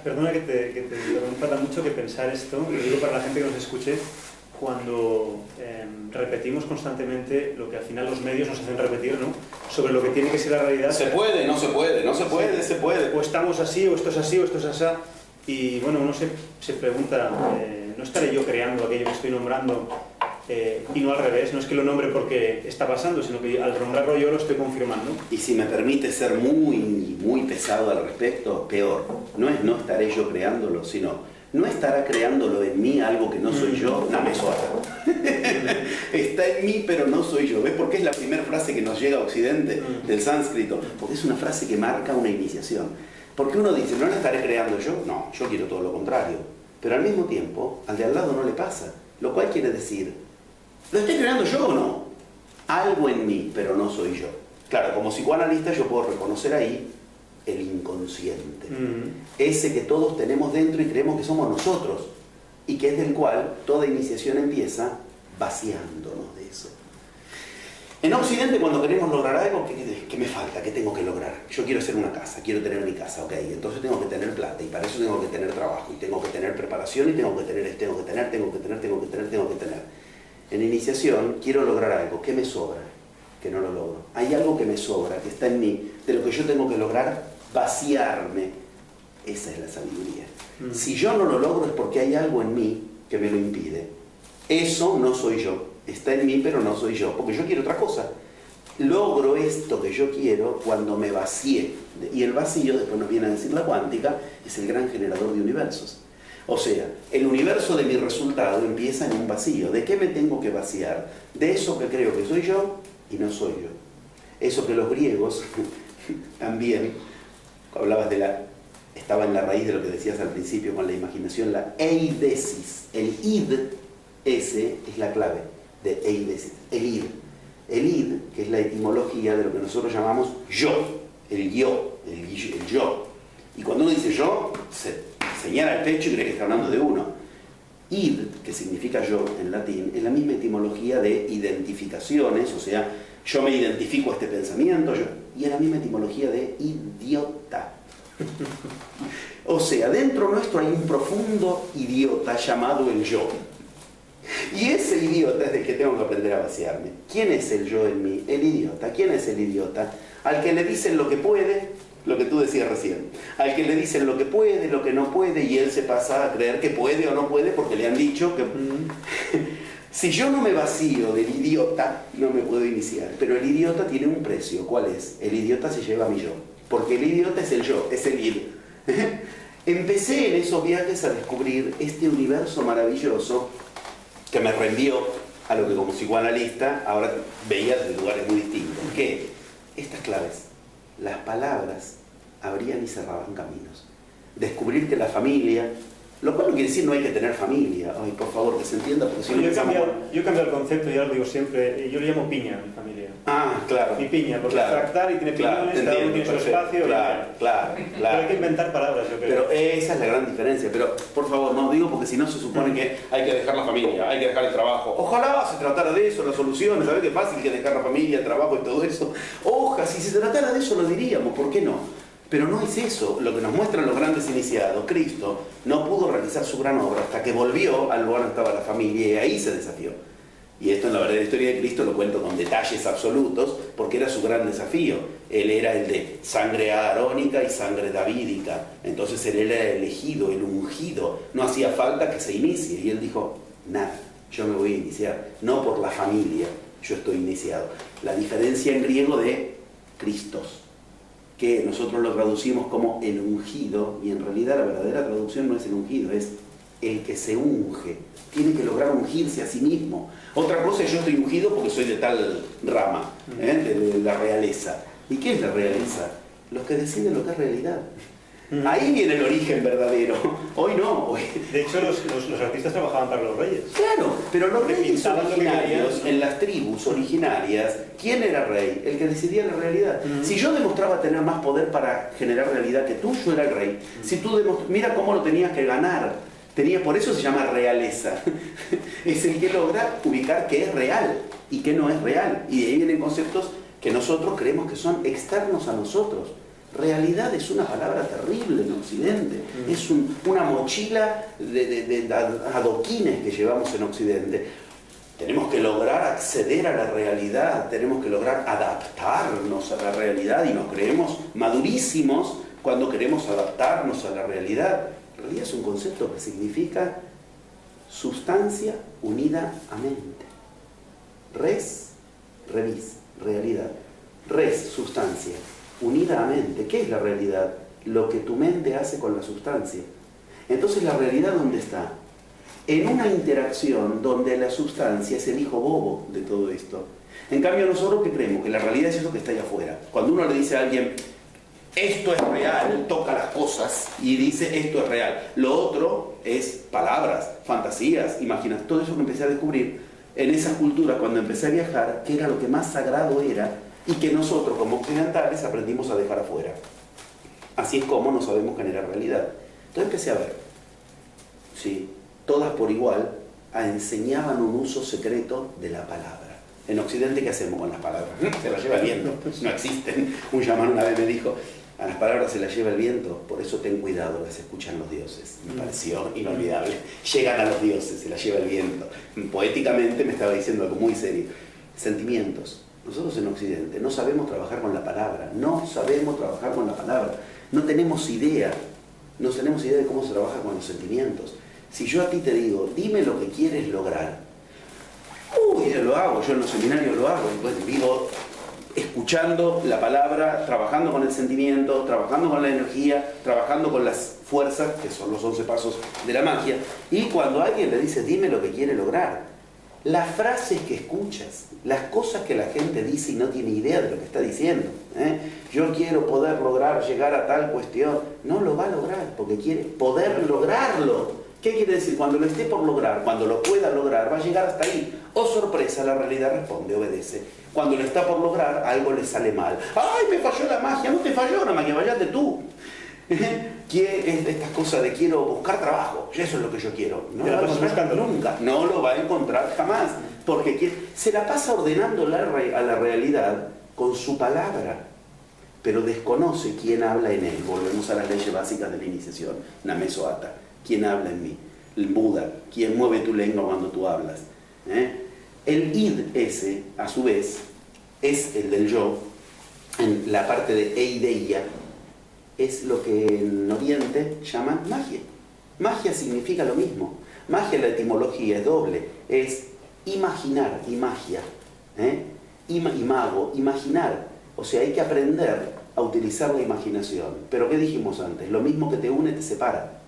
Perdona que te interrumpa, da mucho que pensar esto, lo digo para la gente que nos escuche, cuando repetimos constantemente lo que al final los medios nos hacen repetir, ¿no? Sobre lo que tiene que ser la realidad. Se puede, no se puede, no se puede, se puede. O estamos así, o esto es así, o esto es así. Y bueno, uno se pregunta, ¿no estaré yo creando aquello que estoy nombrando? Y no al revés, no es que lo nombre porque está pasando, sino que al nombrarlo yo lo estoy confirmando. Y si me permite ser muy pesado al respecto, peor. No es no estaré yo creándolo, sino no estará creándolo en mí algo que no soy yo. No me suena. Está en mí, pero no soy yo. ¿Ves por qué es la primera frase que nos llega a Occidente del sánscrito? Porque es una frase que marca una iniciación. Porque uno dice: ¿no la estaré creando yo? No, yo quiero todo lo contrario. Pero al mismo tiempo, al de al lado no le pasa. Lo cual quiere decir: ¿lo estoy creando yo o no? Algo en mí, pero no soy yo. Claro, como psicoanalista yo puedo reconocer ahí el inconsciente. Ese que todos tenemos dentro y creemos que somos nosotros. Y que es del cual toda iniciación empieza vaciándonos de eso. En Occidente, cuando queremos lograr algo, ¿qué me falta? ¿Qué tengo que lograr? Yo quiero hacer una casa, quiero tener mi casa, ok, entonces tengo que tener plata, y para eso tengo que tener trabajo, y tengo que tener preparación, y tengo que tener. En iniciación, quiero lograr algo. ¿Qué me sobra? Que no lo logro. Hay algo que me sobra, que está en mí, de lo que yo tengo que lograr, vaciarme. Esa es la sabiduría. Si yo no lo logro es porque hay algo en mí que me lo impide. Eso no soy yo. Está en mí, pero no soy yo, porque yo quiero otra cosa. Logro esto que yo quiero cuando me vacié. Y el vacío, después nos viene a decir la cuántica, es el gran generador de universos. O sea, el universo de mi resultado empieza en un vacío. ¿De qué me tengo que vaciar? De eso que creo que soy yo y no soy yo. Eso que los griegos también, hablabas de estaba en la raíz de lo que decías al principio con la imaginación, la eidesis. El id, ese es la clave de eidesis, el id. El id, que es la etimología de lo que nosotros llamamos yo, el yo, el yo. Y cuando uno dice yo, se señala el pecho y cree que está hablando de uno. Id, que significa yo en latín, es la misma etimología de identificaciones, o sea, Yo me identifico a este pensamiento, y es la misma etimología de idiota. O sea, dentro nuestro hay un profundo idiota llamado el yo. Y ese idiota es del que tengo que aprender a vaciarme. ¿Quién es el yo en mí? El idiota. ¿Quién es el idiota? Al que le dicen lo que puede, lo que tú decías recién. Al que le dicen lo que puede, lo que no puede, y él se pasa a creer que puede o no puede porque le han dicho que... Si yo no me vacío del idiota, no me puedo iniciar. Pero el idiota tiene un precio. ¿Cuál es? El idiota se lleva a mi yo. Porque el idiota es el yo, es el id. Empecé en esos viajes a descubrir este universo maravilloso que me rendió a lo que como psicoanalista ahora veía desde lugares muy distintos. Que estas claves, las palabras, abrían y cerraban caminos. Descubrir que la familia... Lo cual no quiere decir no hay que tener familia. Ay, por favor, que se entienda, porque si no... Yo he cambiado el concepto, ya lo digo siempre, yo le llamo piña a mi familia. Ah, claro. Mi piña, porque claro, es fractal y tiene piñones, cada uno tiene su espacio. Claro. Pero hay que inventar palabras, yo creo. Pero esa es la gran diferencia. Pero, por favor, no digo porque si no se supone que hay que dejar la familia, hay que dejar el trabajo. Ojalá se tratara de eso, las soluciones. ¿Sabes qué fácil que dejar la familia, el trabajo y todo eso? Ojalá, si se tratara de eso lo diríamos, ¿por qué no? Pero no es eso lo que nos muestran los grandes iniciados. Cristo no pudo realizar su gran obra hasta que volvió al lugar donde estaba la familia, y ahí se desafió. Y esto en la verdadera historia de Cristo lo cuento con detalles absolutos porque era su gran desafío. Él era el de sangre aarónica y sangre davídica. Entonces él era el elegido, el ungido. No hacía falta que se inicie. Y él dijo, nada, yo me voy a iniciar. No por la familia, yo estoy iniciado. La diferencia en griego de Cristos, que nosotros lo traducimos como el ungido, y en realidad la verdadera traducción no es el ungido, es el que se unge. Tiene que lograr ungirse a sí mismo. Otra cosa es yo estoy ungido porque soy de tal rama, de la realeza. ¿Y qué es la realeza? Los que deciden lo que es realidad. Ahí viene el origen verdadero. Hoy no. Hoy... De hecho, los artistas trabajaban para los reyes. Claro, pero los reyes originarios, querían, ¿no? En las tribus originarias, ¿quién era rey? El que decidía la realidad. Si yo demostraba tener más poder para generar realidad que tú, yo era el rey. Si tú mira cómo lo tenías que ganar. Por eso se llama realeza. Es el que logra ubicar qué es real y qué no es real. Y de ahí vienen conceptos que nosotros creemos que son externos a nosotros. Realidad es una palabra terrible en Occidente. Es una mochila de adoquines que llevamos en Occidente. Tenemos que lograr acceder a la realidad, tenemos que lograr adaptarnos a la realidad, y nos creemos madurísimos cuando queremos adaptarnos a la realidad. En realidad es un concepto que significa sustancia unida a mente. Res, revis, realidad. Res, sustancia, unida a mente. ¿Qué es la realidad? Lo que tu mente hace con la sustancia. Entonces, ¿la realidad dónde está? En una interacción donde la sustancia es el hijo bobo de todo esto. En cambio, nosotros, ¿qué creemos? Que la realidad es eso que está allá afuera. Cuando uno le dice a alguien, esto es real, toca las cosas y dice, esto es real. Lo otro es palabras, fantasías, imaginaciones. Todo eso que empecé a descubrir en esa cultura cuando empecé a viajar, que era lo que más sagrado era, y que nosotros como occidentales aprendimos a dejar afuera. Así es como no sabemos generar realidad. Entonces empecé a ver, sí, todas por igual enseñaban un uso secreto de la palabra. En Occidente, ¿qué hacemos con las palabras? Se las lleva el viento, no existen. Un chamán una vez me dijo, a las palabras se las lleva el viento, por eso ten cuidado, las escuchan los dioses. Me pareció inolvidable. Llegan a los dioses, se las lleva el viento. Poéticamente me estaba diciendo algo muy serio. Sentimientos. Nosotros en Occidente no sabemos trabajar con la palabra, no sabemos trabajar con la palabra, no tenemos idea de cómo se trabaja con los sentimientos. Si yo a ti te digo, dime lo que quieres lograr, yo lo hago, yo en los seminarios lo hago, entonces vivo escuchando la palabra, trabajando con el sentimiento, trabajando con la energía, trabajando con las fuerzas, que son los 11 pasos de la magia, y cuando alguien le dice, dime lo que quiere lograr, las frases que escuchas, las cosas que la gente dice y no tiene idea de lo que está diciendo, yo quiero poder lograr llegar a tal cuestión, no lo va a lograr porque quiere poder lograrlo. ¿Qué quiere decir? Cuando lo esté por lograr, cuando lo pueda lograr, va a llegar hasta ahí. Oh, sorpresa, la realidad responde, obedece. Cuando lo está por lograr, algo le sale mal. ¡Ay, me falló la magia! No te falló la magia, fallaste tú. Estas cosas de quiero buscar trabajo, eso es lo que yo quiero. No ¿Te la lo va a pasas encontrar buscando? nunca, no lo va a encontrar jamás, porque se la pasa ordenando a la realidad con su palabra, pero desconoce quién habla en él. Volvemos a las leyes básicas de la iniciación, Namesoata, quién habla en mí, el Buda, quién mueve tu lengua cuando tú hablas. El id ese, a su vez, es el del yo, en la parte de eideia, es lo que en Oriente llaman magia. Magia significa lo mismo. Magia, la etimología es doble, es imaginar y magia. Imago, imaginar. O sea, hay que aprender a utilizar la imaginación. Pero ¿qué dijimos antes? Lo mismo que te une te separa.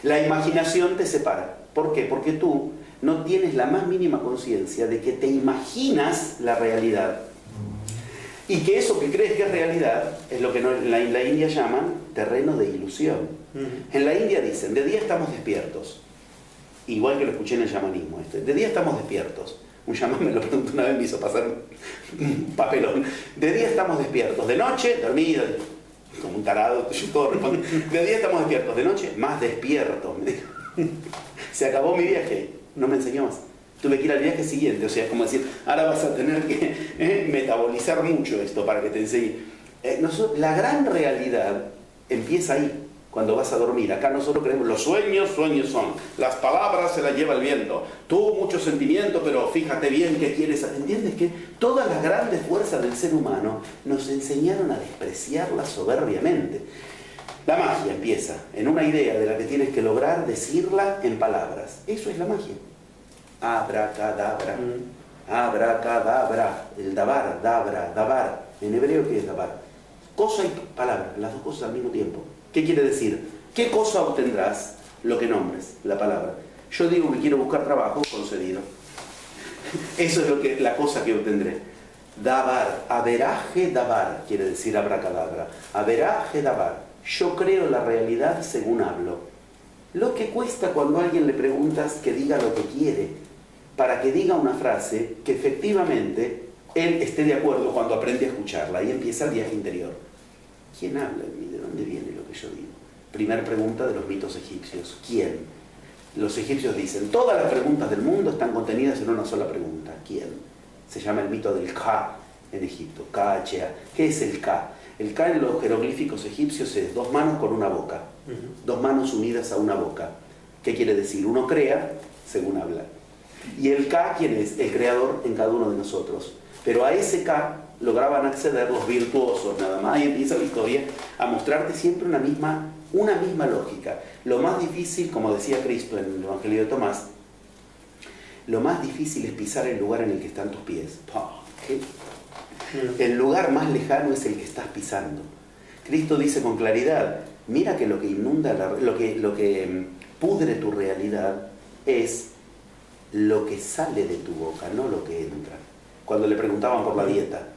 La imaginación te separa. ¿Por qué? Porque tú no tienes la más mínima conciencia de que te imaginas la realidad. Y que eso que crees que es realidad es lo que en la India llaman terreno de ilusión. En la India dicen, de día estamos despiertos. Igual que lo escuché en el chamanismo. De día estamos despiertos. Un chamán me lo preguntó una vez, me hizo pasar un papelón. De día estamos despiertos. De noche, dormido. Como un tarado, yo todo respondo. De día estamos despiertos. De noche, más despiertos. Me dijo. Se acabó mi viaje. No me enseñó más. Tuve que ir al viaje siguiente, o sea, es como decir, ahora vas a tener que metabolizar mucho esto para que te enseñe. La gran realidad empieza ahí, cuando vas a dormir. Acá nosotros creemos, los sueños, sueños son. Las palabras se las lleva el viento. Tú, mucho sentimiento, pero fíjate bien qué quieres. ¿Entiendes que todas las grandes fuerzas del ser humano nos enseñaron a despreciarlas soberbiamente? La magia empieza en una idea de la que tienes que lograr decirla en palabras. Eso es la magia. Abracadabra, abracadabra, el dabar, dabra, dabar. En hebreo, ¿qué es dabar? Cosa y palabra, las dos cosas al mismo tiempo. ¿Qué quiere decir? ¿Qué cosa obtendrás? Lo que nombres, la palabra. Yo digo que quiero buscar trabajo, concedido. Eso es la cosa que obtendré. Dabar, averaje dabar, quiere decir abracadabra. Averaje dabar. Yo creo la realidad según hablo. Lo que cuesta cuando a alguien le preguntas que diga lo que quiere, para que diga una frase que efectivamente él esté de acuerdo cuando aprende a escucharla. Y empieza el viaje interior. ¿Quién habla en mí? ¿De dónde viene lo que yo digo? Primera pregunta de los mitos egipcios. ¿Quién? Los egipcios dicen, todas las preguntas del mundo están contenidas en una sola pregunta. ¿Quién? Se llama el mito del Ka en Egipto. Ka-Chea. ¿Qué es el Ka? El Ka en los jeroglíficos egipcios es dos manos con una boca. Dos manos unidas a una boca. ¿Qué quiere decir? Uno crea según habla. Y el Ka, ¿quién es? El creador en cada uno de nosotros. Pero a ese Ka lograban acceder los virtuosos nada más. Y empieza la historia a mostrarte siempre una misma lógica. Lo más difícil, como decía Cristo en el Evangelio de Tomás, lo más difícil es pisar el lugar en el que están tus pies. ¿Qué? El lugar más lejano es el que estás pisando. Cristo dice con claridad, mira que lo que inunda, lo que pudre tu realidad es lo que sale de tu boca, no lo que entra. Cuando le preguntaban por la dieta,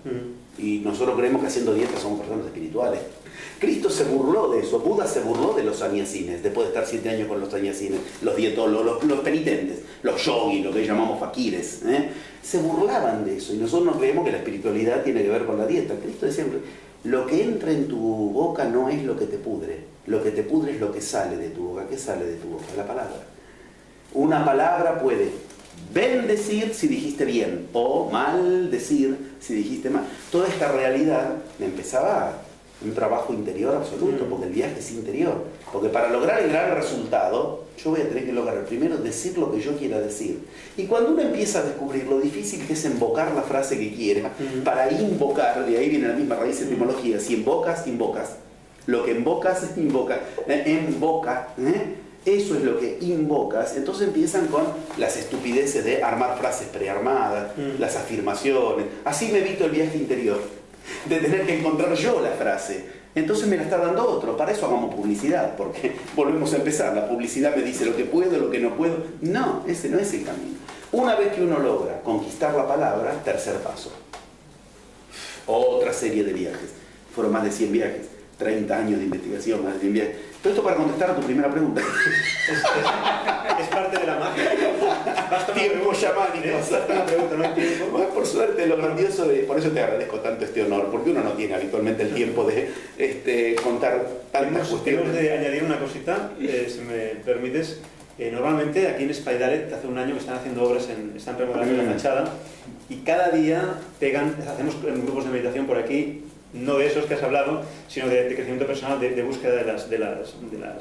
y nosotros creemos que haciendo dieta somos personas espirituales. Cristo se burló de eso, Buda se burló de los sannyasines, después de estar 7 años con los sannyasines, los dietólogos, los penitentes, los yogis, lo que llamamos fakires, se burlaban de eso, y nosotros no creemos que la espiritualidad tiene que ver con la dieta. Cristo decía, lo que entra en tu boca no es lo que te pudre, lo que te pudre es lo que sale de tu boca. ¿Qué sale de tu boca? La palabra. Una palabra puede bendecir si dijiste bien, o maldecir si dijiste mal. Toda esta realidad me empezaba un trabajo interior absoluto, porque el viaje es interior. Porque para lograr el gran resultado, yo voy a tener que lograr primero decir lo que yo quiera decir. Y cuando uno empieza a descubrir lo difícil que es invocar la frase que quiere, para invocar, de ahí viene la misma raíz etimología, si invocas, invocas. Lo que invocas, invoca. Eso es lo que invocas. Entonces empiezan con las estupideces de armar frases prearmadas, las afirmaciones. Así me evito el viaje interior, de tener que encontrar yo la frase. Entonces me la está dando otro. Para eso hagamos publicidad, porque volvemos a empezar. La publicidad me dice lo que puedo, lo que no puedo. No, ese no es el camino. Una vez que uno logra conquistar la palabra, tercer paso. Otra serie de viajes. Fueron más de 100 viajes. 30 años de investigación, más bien. Todo esto para contestar a tu primera pregunta. Es parte de la magia. Basta Tiempo chamánico. Basta una pregunta, no hay tiempo. Bueno, por suerte, lo grandioso por eso te agradezco tanto este honor, porque uno no tiene habitualmente el tiempo de contar tantas cuestiones. Tenemos de añadir una cosita, si me permites. Normalmente aquí en Spaidalet hace un año que están haciendo obras, están remodelando la fachada, y cada día hacemos grupos de meditación por aquí, no de esos que has hablado, sino de crecimiento personal, de búsqueda de las...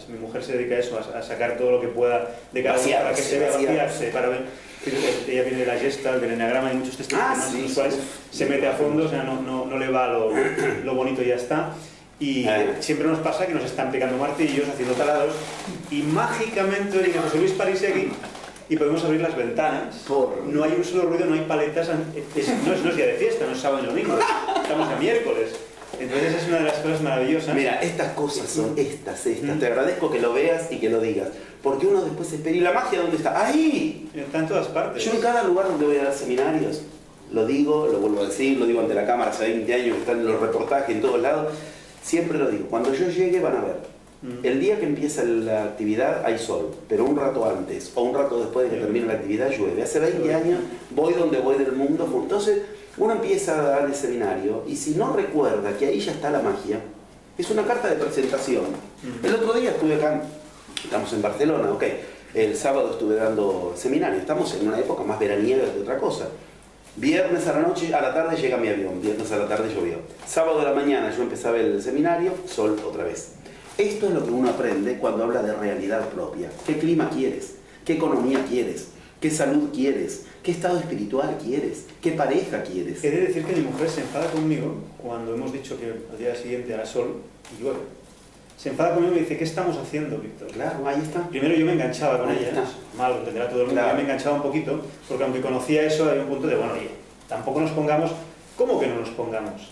Mi mujer se dedica a eso, a sacar todo lo que pueda de cada uno para que se vea, vaciarse, para ver. Ella viene de la Gestalt, del Enneagrama, hay muchos testimonios en los cuales se mete a fondo, o sea, no le va lo bonito y ya está. Y siempre nos pasa que nos están pegando martillos, haciendo taladros, y mágicamente viene José Luis París aquí y podemos abrir las ventanas. No hay un solo ruido, no hay paletas. No es día de fiesta, no es sábado y domingo, estamos a miércoles. Entonces es una de las cosas maravillosas. Mira, estas cosas son estas. Te agradezco que lo veas y que lo digas. Porque uno después se espera. ¿Y la magia dónde está? ¡Ahí! Está en todas partes. Yo en cada lugar donde voy a dar seminarios, lo digo, lo vuelvo a decir, lo digo ante la cámara hace 20 años que están en los reportajes en todos lados. Siempre lo digo, cuando yo llegue van a ver. El día que empieza la actividad hay sol, pero un rato antes o un rato después de que termine la actividad llueve. Hace 20 años voy donde voy del mundo. Entonces uno empieza a dar el seminario y si no recuerda que ahí ya está la magia, es una carta de presentación. El otro día estuve acá, estamos en Barcelona, ok. El sábado estuve dando seminario, estamos en una época más veraniega que otra cosa. Viernes a la noche, a la tarde llega mi avión, viernes a la tarde llovió. Sábado a la mañana yo empezaba el seminario, sol otra vez. Esto es lo que uno aprende cuando habla de realidad propia. ¿Qué clima quieres? ¿Qué economía quieres? ¿Qué salud quieres? ¿Qué estado espiritual quieres? ¿Qué pareja quieres? He de decir que mi mujer se enfada conmigo cuando hemos dicho que al día siguiente hará sol y llueve. Se enfada conmigo y me dice, ¿qué estamos haciendo, Víctor? Claro, ahí está. Primero yo me enganchaba con ahí ella, está. mal, lo entenderá todo el mundo, Claro. yo me enganchaba un poquito, porque aunque conocía eso, había un punto de, bueno, oye, tampoco nos pongamos, ¿cómo que no nos pongamos?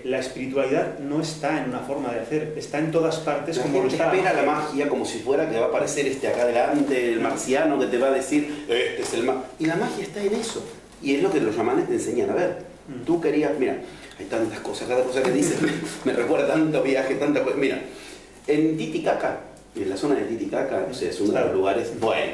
La espiritualidad no está en una forma de hacer, está en todas partes. La como gente lo está espera la magia como si fuera que va a aparecer acá adelante, el marciano que te va a decir, este es el mar. Y la magia está en eso. Y es lo que los chamanes te enseñan a ver. Tú querías, mira, hay tantas cosas, cada cosa que dices me recuerda tanto viaje, tantas cosas. Mira, en Titicaca, en la zona de Titicaca, o sea, es uno de los lugares, bueno,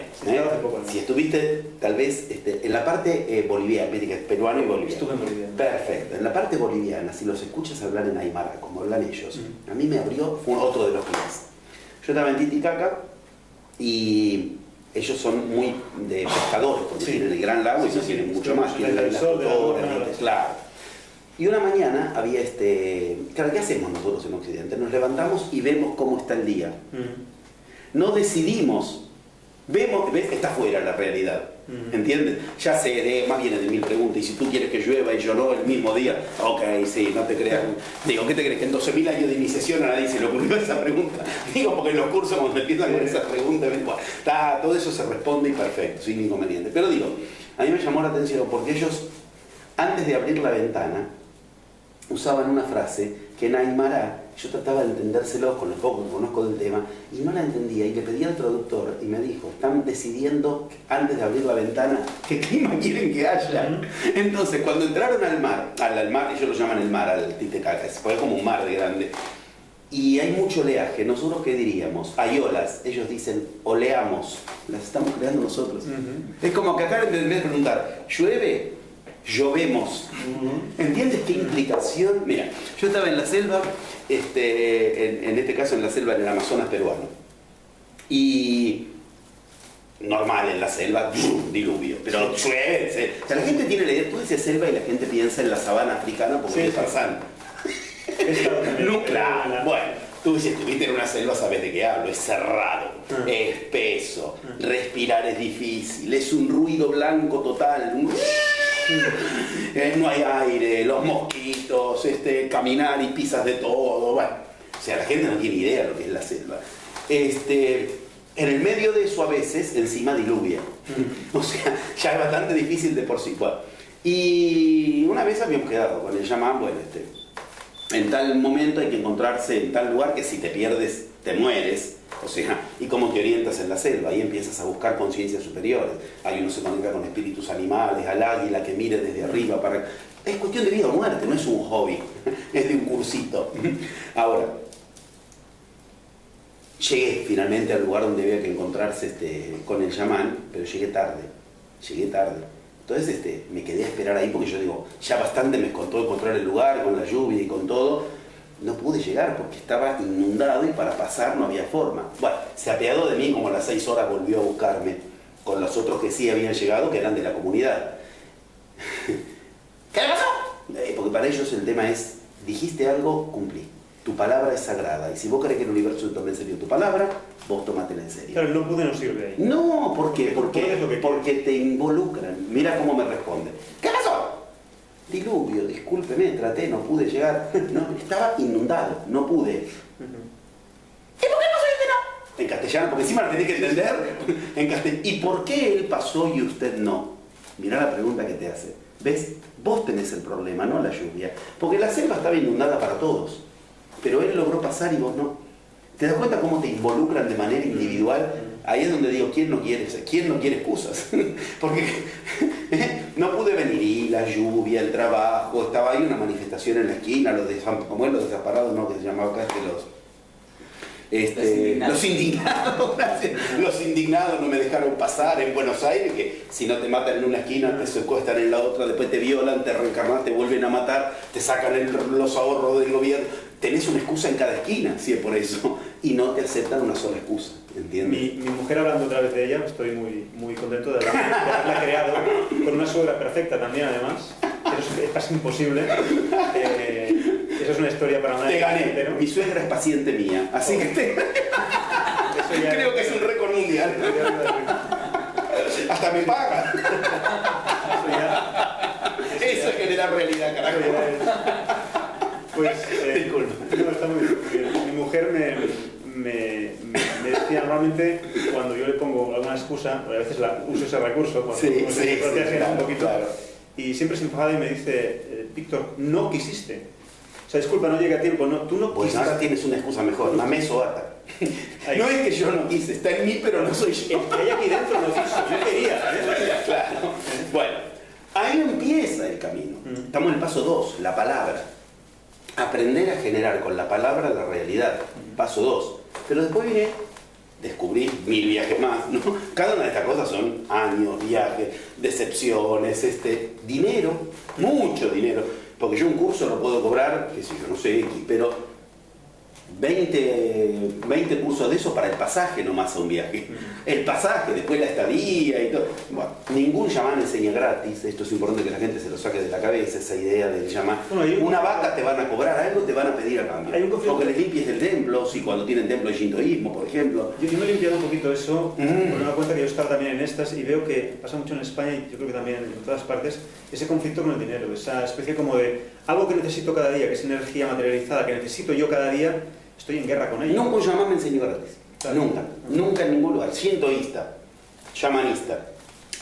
si estuviste tal vez en la parte boliviana, peruano y boliviano. Estuve en Bolivia. Perfecto, en la parte boliviana, si los escuchas hablar en Aymara, como hablan ellos, a mí me abrió, fue otro de los días. Yo estaba en Titicaca y ellos son muy de pescadores, porque tienen el Gran Lago y no tienen mucho más, tienen la claro. Y una mañana había claro, ¿qué hacemos nosotros en Occidente? Nos levantamos y vemos cómo está el día. No decidimos, vemos, ves, está fuera la realidad. ¿Entiendes? Ya sé, más viene de 1000 preguntas, y si tú quieres que llueva y yo no el mismo día, ok, sí, no te creas. Digo, ¿qué te crees? Que en 12.000 años de iniciación a nadie se le ocurrió esa pregunta. Digo, porque en los cursos cuando empiezan con esas preguntas, bueno, todo eso se responde y perfecto, sin inconveniente. Pero digo, a mí me llamó la atención porque ellos, antes de abrir la ventana, usaban una frase que en Aymara yo trataba de entendérselo con el poco que conozco del tema y no la entendía y le pedí al traductor y me dijo, están decidiendo antes de abrir la ventana qué clima quieren que haya. Entonces cuando entraron al mar, ellos lo llaman el mar, al Titicaca, fue como un mar de grande y hay mucho oleaje, nosotros qué diríamos, hay olas, ellos dicen oleamos, las estamos creando nosotros. Es como que acá en vez de preguntar, ¿llueve? Llovemos. ¿Entiendes qué implicación? Mira, yo estaba en la selva, en este caso en la selva en el Amazonas peruano. Y normal en la selva, diluvio, pero llueve. O sea, la gente tiene la idea, tú dices selva y la gente piensa en la sabana africana porque es Tarzán. No, claro, bueno, tú si estuviste en una selva sabes de qué hablo, es cerrado, es espeso, respirar es difícil, es un ruido blanco total. No hay aire, los mosquitos, caminar y pisas de todo, bueno, o sea, la gente no tiene idea de lo que es la selva. En el medio de eso a veces encima diluvia, o sea, ya es bastante difícil de por sí. Bueno, y una vez habíamos quedado con el chamán, bueno, en tal momento hay que encontrarse en tal lugar que si te pierdes te mueres. O sea, y cómo te orientas en la selva, ahí empiezas a buscar conciencias superiores. Ahí uno se conecta con espíritus animales, al águila que mire desde arriba para... Es cuestión de vida o muerte, no es un hobby, es de un cursito. Ahora, llegué finalmente al lugar donde había que encontrarse con el chamán, pero llegué tarde. Entonces me quedé a esperar ahí porque yo digo, ya bastante me costó encontrar el lugar con la lluvia y con todo. No pude llegar porque estaba inundado y para pasar no había forma. Bueno, se apiadó de mí, como a las 6 horas volvió a buscarme con los otros que sí habían llegado, que eran de la comunidad. ¿Qué le pasó? Porque para ellos el tema es, dijiste algo, cumplí. Tu palabra es sagrada y si vos querés que el universo tome en serio tu palabra, vos tomátela en serio. Claro, el no pude no sirve ahí. No, ¿por qué? Porque te involucran. Mira cómo me responde. ¿Qué pasó? Diluvio, discúlpeme, traté, no pude llegar. No, estaba inundado, no pude. ¿Y por qué pasó y usted no? En castellano, porque encima lo tenés que entender. En castellano. ¿Y por qué él pasó y usted no? Mirá la pregunta que te hace. ¿Ves? Vos tenés el problema, no la lluvia. Porque la selva estaba inundada para todos. Pero él logró pasar y vos no. ¿Te das cuenta cómo te involucran de manera individual? Ahí es donde digo, ¿quién no quiere excusas? Porque no pude venir, y la lluvia, el trabajo, estaba ahí una manifestación en la esquina, los desamparados, ¿no? Que se llamaba acá, los indignados, gracias. Los indignados no me dejaron pasar en Buenos Aires, que si no te matan en una esquina, te secuestran en la otra, después te violan, te reencarnan, te vuelven a matar, te sacan los ahorros del gobierno. Tenés una excusa en cada esquina, si es por eso, y no te aceptan una sola excusa, ¿entiendes? Mi mujer, hablando otra vez de ella, estoy muy contento de haberla creado, con una suegra perfecta también, además, pero es casi imposible. Eso es una historia para una... Te gané, mi suegra es paciente mía, así que creo que es un récord mundial. Hasta me paga. Eso es generar realidad, carajo. Pues, no, está muy bien. Mi mujer me decía normalmente, cuando yo le pongo alguna excusa, a veces uso ese recurso, cuando se protege un poquito, claro. Y siempre se enfada y me dice, Víctor, no quisiste. O sea, disculpa, no llegué a tiempo, no, tú no quisiste. Pues ahora tienes una excusa mejor, mamé soata. No es que yo no quise, está en mí, pero no soy yo. Ella aquí dentro no quiso, yo quería. Claro. Bueno, ahí empieza el camino. Estamos en el paso 2, la palabra. Aprender a generar con la palabra la realidad. Paso 2. Pero después viene descubrir 1000 viajes más, ¿no? Cada una de estas cosas son años, viajes, decepciones, dinero, mucho dinero. Porque yo un curso lo puedo cobrar, qué sé yo, no sé, pero 20 cursos de eso para el pasaje nomás a un viaje. El pasaje, después la estadía y todo. Bueno, ningún chamán enseña gratis. Esto es importante que la gente se lo saque de la cabeza, esa idea del chamán. Bueno, una vaca te van a cobrar, algo te van a pedir a cambio. O que les limpies el templo, si cuando tienen templo de shintoísmo, por ejemplo. Yo me he limpiado un poquito eso, porque me doy cuenta que yo estaba también en estas y veo que pasa mucho en España y yo creo que también en todas partes, ese conflicto con el dinero, esa especie como de algo que necesito cada día, que es energía materializada, que necesito yo cada día. Estoy en guerra con ellos. Nunca un chamán me enseñó gratis. Claro. Nunca en ningún lugar. Shintoísta, chamanista,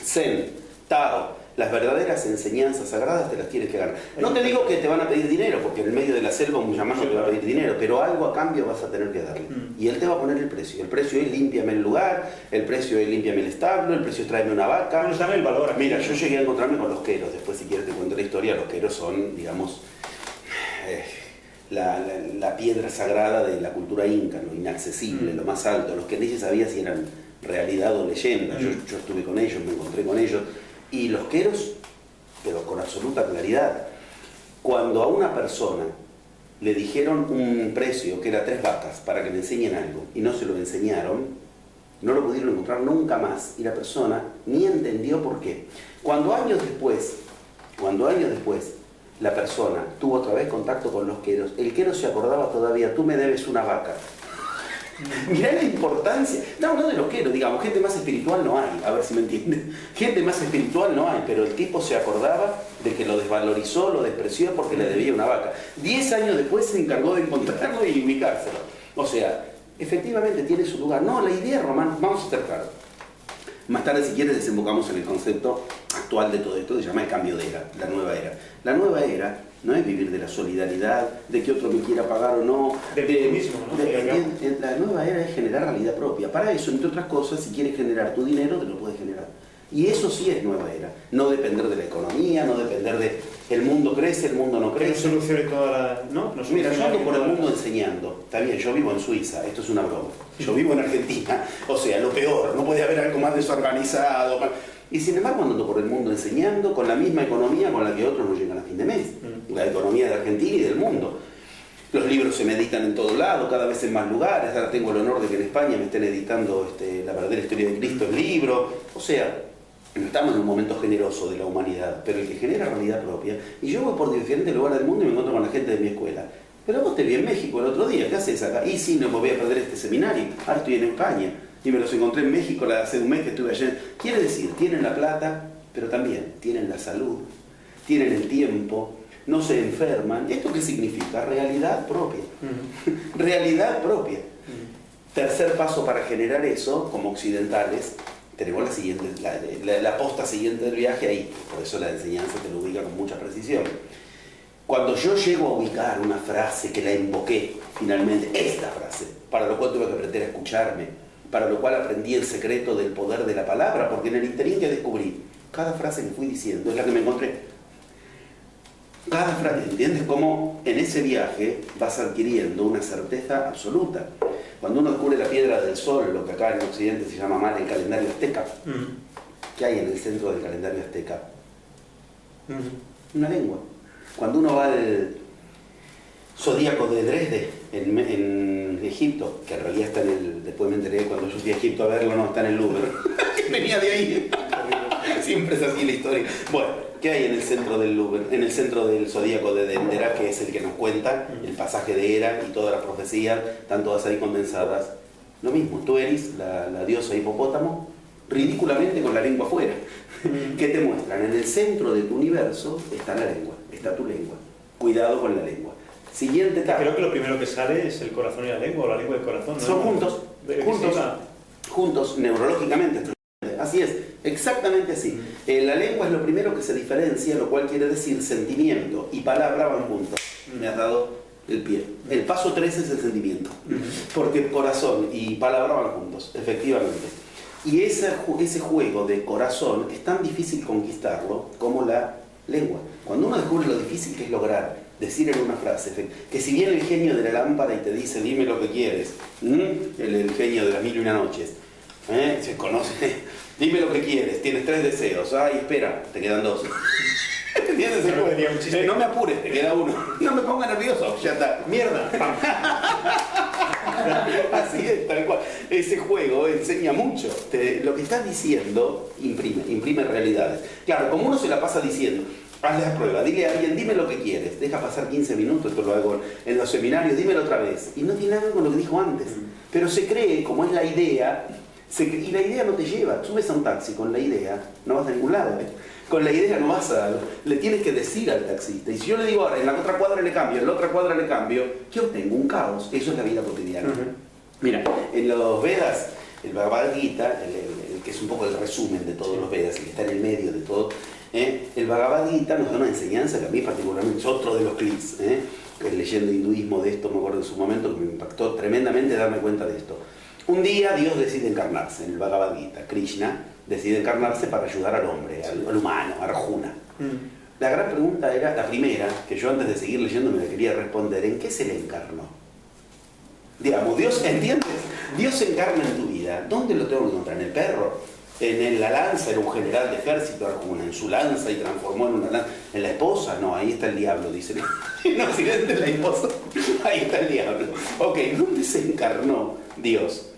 zen, tao, las verdaderas enseñanzas sagradas te las tienes que ganar. No te digo que te van a pedir dinero, porque en el medio de la selva un chamán no te va a pedir dinero, pero algo a cambio vas a tener que darle. Y él te va a poner el precio. El precio es límpiame el lugar, el precio es límpiame el establo, el precio es tráeme una vaca. Bueno, dame el valor aquí. Mira, yo llegué a encontrarme con los queros. Después, si quieres, te cuento la historia. Los queros son, digamos... La piedra sagrada de la cultura inca, lo inaccesible, lo más alto, los que nadie sabía si eran realidad o leyenda. Yo estuve con ellos, me encontré con ellos, y los queros, pero con absoluta claridad, cuando a una persona le dijeron un precio que era 3 vacas para que le enseñen algo y no se lo enseñaron, no lo pudieron encontrar nunca más, y la persona ni entendió por qué. Cuando años después la persona tuvo otra vez contacto con los queros, el quero se acordaba todavía, tú me debes una vaca. Mirá la importancia, no de los queros, digamos, gente más espiritual no hay, a ver si me entiendes. Gente más espiritual no hay, pero el tipo se acordaba de que lo desvalorizó, lo despreció porque le debía una vaca. 10 años después se encargó de encontrarlo y ubicárselo. O sea, efectivamente tiene su lugar. No, la idea, Román, vamos a estar claros. Más tarde, si quieres, desembocamos en el concepto actual de todo esto, que se llama el cambio de era, la nueva era. La nueva era no es vivir de la solidaridad, de que otro me quiera pagar o no. Del victimismo, ¿no? La nueva era es generar realidad propia. Para eso, entre otras cosas, si quieres generar tu dinero, te lo puedes generar. Y eso sí es nueva era. No depender de la economía, no depender de el mundo crece, el mundo no crece. Que no solucione toda la... ¿no? No Mira, yo ando por el mundo enseñando. Está bien, yo vivo en Suiza, esto es una broma. Yo vivo en Argentina, o sea, lo peor, no puede haber algo más desorganizado. Y sin embargo ando por el mundo enseñando con la misma economía con la que otros no llegan a fin de mes. La economía de Argentina y del mundo. Los libros se me editan en todo lado, cada vez en más lugares. Ahora tengo el honor de que en España me estén editando La verdadera historia de Cristo, el libro. O sea, estamos en un momento generoso de la humanidad, pero el que genera realidad propia. Y yo voy por diferentes lugares del mundo y me encuentro con la gente de mi escuela. Pero vos te vi en México el otro día, ¿qué haces acá? Y sí, no me voy a perder este seminario. Ahora estoy en España. Y me los encontré en México hace un mes que estuve allá. Quiere decir, tienen la plata, pero también tienen la salud, tienen el tiempo, no se enferman. ¿Esto qué significa? Realidad propia. Realidad propia. Tercer paso para generar eso, como occidentales, tenemos la siguiente, la posta siguiente del viaje ahí. Por eso la enseñanza te lo ubica con mucha precisión. Cuando yo llego a ubicar una frase que la invoqué, finalmente, esta frase, para lo cual tuve que aprender a escucharme, para lo cual aprendí el secreto del poder de la palabra, porque en el interín que descubrí, cada frase que fui diciendo es la que me encontré. Cada frase, ¿entiendes? Cómo en ese viaje vas adquiriendo una certeza absoluta. Cuando uno descubre la piedra del sol, lo que acá en Occidente se llama mal el calendario azteca, ¿qué hay en el centro del calendario azteca? Una lengua. Cuando uno va al zodíaco de Dresde, en Egipto, que en realidad está después me enteré cuando yo fui a Egipto a verlo, no, está en el Louvre. Venía de ahí. Siempre es así la historia. Bueno, ¿qué hay en el centro del Louvre? En el centro del zodíaco de Dendera, que es el que nos cuenta el pasaje de Hera y todas las profecías, están todas ahí condensadas. Lo mismo, tú eres la diosa hipopótamo, ridículamente con la lengua afuera. ¿Qué te muestran? En el centro de tu universo está la lengua, está tu lengua. Cuidado con la lengua. Siguiente etapa. Creo que lo primero que sale es el corazón y la lengua, o la lengua y el corazón, ¿no? Son juntos, neurológicamente. Así es, exactamente así. La lengua es lo primero que se diferencia, lo cual quiere decir sentimiento y palabra van juntos. Me has dado el pie. El paso 3 es el sentimiento, porque corazón y palabra van juntos, efectivamente. Y ese juego de corazón es tan difícil conquistarlo como la lengua. Cuando uno descubre lo difícil que es lograr decir en una frase, que si viene el genio de la lámpara y te dice dime lo que quieres, el genio de las 1001 noches, se conoce, dime lo que quieres, tienes 3 deseos, ay espera, te quedan 2. ¿Entiendes? No me apures, te queda 1. No me ponga nervioso, ya está. Mierda. Así es, tal cual. Ese juego enseña mucho. Lo que estás diciendo imprime realidades. Claro, como uno se la pasa diciendo, haz la prueba, dile a alguien, dime lo que quieres, deja pasar 15 minutos, esto lo hago en los seminarios, dímelo otra vez. Y no tiene nada que ver con lo que dijo antes. Pero se cree, como es la idea, y la idea no te lleva. Subes a un taxi con la idea, no vas a ningún lado. Con la idea no vas a... Le tienes que decir al taxista. Y si yo le digo ahora, en la otra cuadra le cambio, en la otra cuadra le cambio, ¿qué obtengo? Un caos. Eso es la vida cotidiana. Mira, en los Vedas, el Bhagavad Gita, el que es un poco el resumen de todos los Vedas, el que está en el medio de todo, el Bhagavad Gita nos da una enseñanza que a mí particularmente es otro de los clics. Leyendo hinduismo de esto, me acuerdo en su momento que me impactó tremendamente darme cuenta de esto. Un día Dios decide encarnarse en el Bhagavad Gita. Krishna decide encarnarse para ayudar al hombre, al humano, a Arjuna. La gran pregunta era, la primera, que yo antes de seguir leyendo me la quería responder, ¿en qué se le encarnó? Digamos, Dios, ¿entiendes? Dios se encarna en tu vida. ¿Dónde lo tengo que encontrar? ¿En el perro? En la lanza, era un general de ejército Arjuna, en su lanza y transformó en una lanza. ¿En la esposa? No, ahí está el diablo, dicen. En Occidente la esposa, ahí está el diablo. Ok, ¿dónde se encarnó Dios?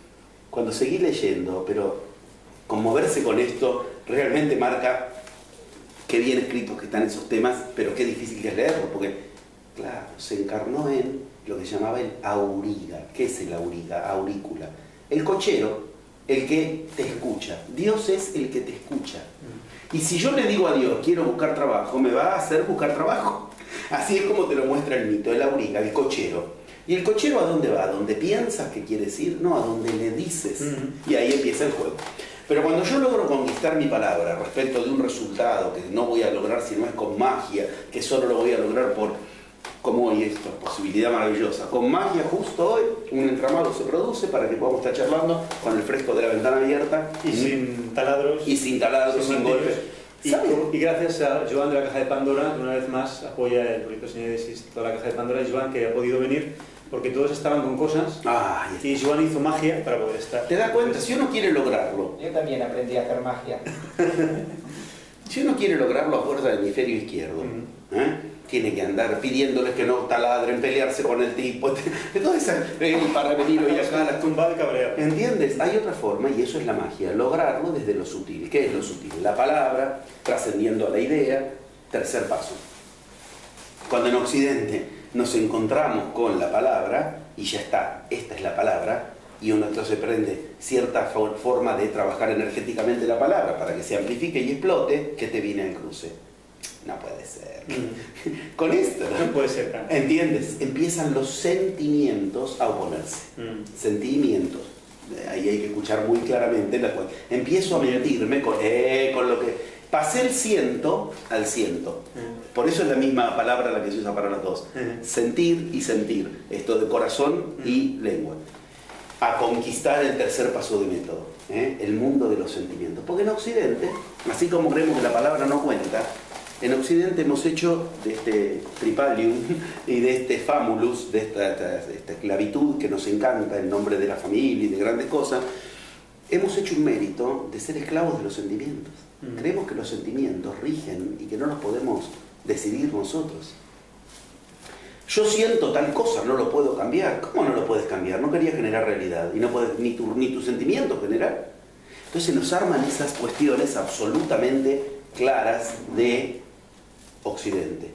Cuando seguí leyendo, pero conmoverse con esto realmente marca qué bien escritos que están esos temas, pero qué difícil que es leerlo, porque, claro, se encarnó en lo que llamaba el auriga. ¿Qué es el auriga? Aurícula. El cochero, el que te escucha. Dios es el que te escucha. Y si yo le digo a Dios, quiero buscar trabajo, me va a hacer buscar trabajo. Así es como te lo muestra el mito, el auriga, el cochero. ¿Y el cochero a dónde va? ¿A dónde piensas que quieres ir? No, a donde le dices. Y ahí empieza el juego. Pero cuando yo logro conquistar mi palabra respecto de un resultado que no voy a lograr si no es con magia, que solo lo voy a lograr por, como hoy esto, posibilidad maravillosa, con magia justo hoy, un entramado se produce para que podamos estar charlando con el fresco de la ventana abierta. Y sin taladros. Y sin taladros, sin golpes. Y gracias a Joan de la Caja de Pandora, que una vez más apoya el proyecto Sinéresis, toda la Caja de Pandora, y Joan, que ha podido venir, porque todos estaban con cosas, y Joan hizo magia para poder estar. ¿Te das cuenta? Si uno quiere lograrlo... Yo también aprendí a hacer magia. Si uno quiere lograrlo a fuerza del hemisferio izquierdo, tiene que andar pidiéndoles que no taladren, pelearse con el tipo, todo eso para venir hoy acá. La tumba de cabreado. ¿Entiendes? Hay otra forma y eso es la magia, lograrlo desde lo sutil. ¿Qué es lo sutil? La palabra, trascendiendo a la idea, tercer paso. Cuando en Occidente nos encontramos con la palabra y ya está, esta es la palabra, y uno entonces prende cierta forma de trabajar energéticamente la palabra para que se amplifique y explote, ¿qué te viene al cruce? No puede ser. Con esto, no puede ser tan. ¿Entiendes? Empiezan los sentimientos a oponerse. Sentimientos. Ahí hay que escuchar muy claramente. Empiezo a mentirme con lo que... Pasé el ciento al ciento. Por eso es la misma palabra la que se usa para las dos. Sentir y sentir. Esto de corazón y lengua. A conquistar el tercer paso de método. El mundo de los sentimientos. Porque en Occidente, así como creemos que la palabra no cuenta, en Occidente hemos hecho de este tripalium y de este famulus, de esta esclavitud que nos encanta en nombre de la familia y de grandes cosas, hemos hecho un mérito de ser esclavos de los sentimientos. Creemos que los sentimientos rigen y que no los podemos decidir nosotros. Yo siento tal cosa, no lo puedo cambiar. ¿Cómo no lo puedes cambiar? No quería generar realidad y no puedes ni tu sentimiento generar. Entonces nos arman esas cuestiones absolutamente claras de Occidente.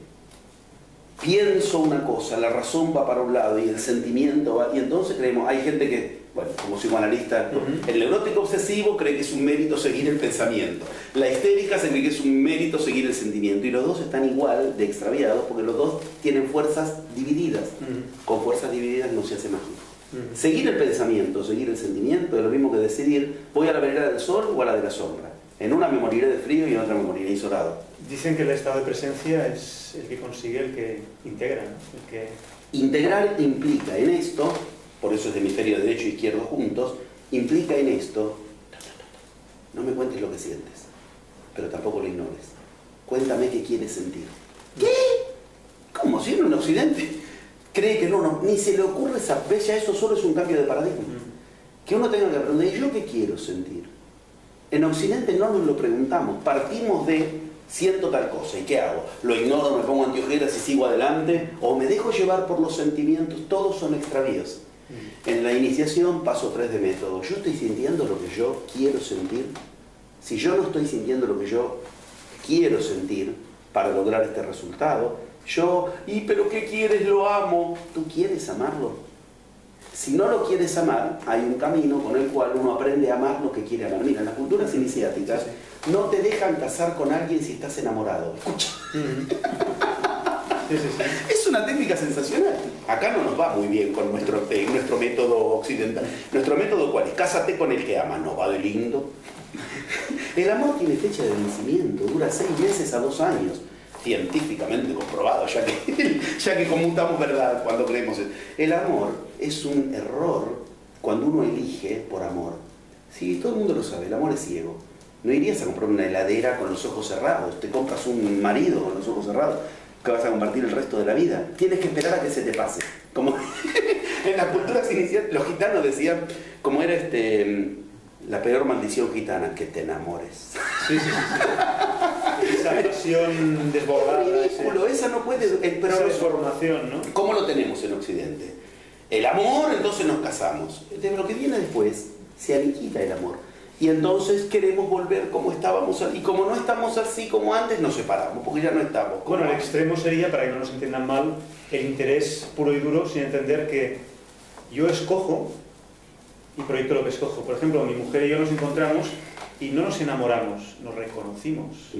Pienso una cosa, la razón va para un lado y el sentimiento va... Y entonces creemos, hay gente que, bueno, como psicoanalista, el neurótico obsesivo cree que es un mérito seguir el pensamiento. La histérica se cree que es un mérito seguir el sentimiento. Y los dos están igual de extraviados porque los dos tienen fuerzas divididas. Con fuerzas divididas no se hace magia. Seguir el pensamiento, seguir el sentimiento es lo mismo que decidir, voy a la vereda del sol o a la de la sombra. En una me moriré de frío y en otra me moriré isolado. Dicen que el estado de presencia es el que consigue el que integra, ¿no? El que... Integrar implica en esto, por eso es de hemisferio derecho e izquierdo juntos, implica en esto, no me cuentes lo que sientes, pero tampoco lo ignores. Cuéntame qué quieres sentir. ¿Qué? ¿Cómo? Si uno en Occidente cree que no, ni se le ocurre esa vez, ya eso solo es un cambio de paradigma. Que uno tenga que aprender, ¿yo qué quiero sentir? En Occidente no nos lo preguntamos, partimos de siento tal cosa, ¿y qué hago? ¿Lo ignoro, me pongo anteojeras y sigo adelante? ¿O me dejo llevar por los sentimientos? Todos son extravíos. En la iniciación, paso 3 de método, ¿yo estoy sintiendo lo que yo quiero sentir? Si yo no estoy sintiendo lo que yo quiero sentir para lograr este resultado, ¿pero qué quieres? Lo amo. ¿Tú quieres amarlo? Si no lo quieres amar, hay un camino con el cual uno aprende a amar lo que quiere amar. Mira, en las culturas iniciáticas no te dejan casar con alguien si estás enamorado. Escucha. Es una técnica sensacional. Acá no nos va muy bien con nuestro método occidental. ¿Nuestro método cuál es? Cásate con el que amas. ¿No va de lindo? El amor tiene fecha de vencimiento. Dura 6 meses a 2 años. Científicamente comprobado, ya que conmutamos verdad cuando creemos eso. El amor es un error cuando uno elige por amor. Sí, todo el mundo lo sabe, el amor es ciego. No irías a comprar una heladera con los ojos cerrados, te compras un marido con los ojos cerrados, que vas a compartir el resto de la vida. Tienes que esperar a que se te pase. Como en las culturas iniciales, los gitanos decían, como era la peor maldición gitana, que te enamores. Esa pasión desbordada. Ridículo, esa no puede... Pero esa desformación, ¿no? ¿Cómo lo tenemos en Occidente? El amor, entonces nos casamos. De lo que viene después, se aniquila el amor. Y entonces queremos volver como estábamos, y como no estamos así como antes, nos separamos, porque ya no estamos. Bueno, el extremo sería, para que no nos entiendan mal, el interés puro y duro, sin entender que yo escojo y proyecto lo que escojo. Por ejemplo, mi mujer y yo nos encontramos y no nos enamoramos, nos reconocimos.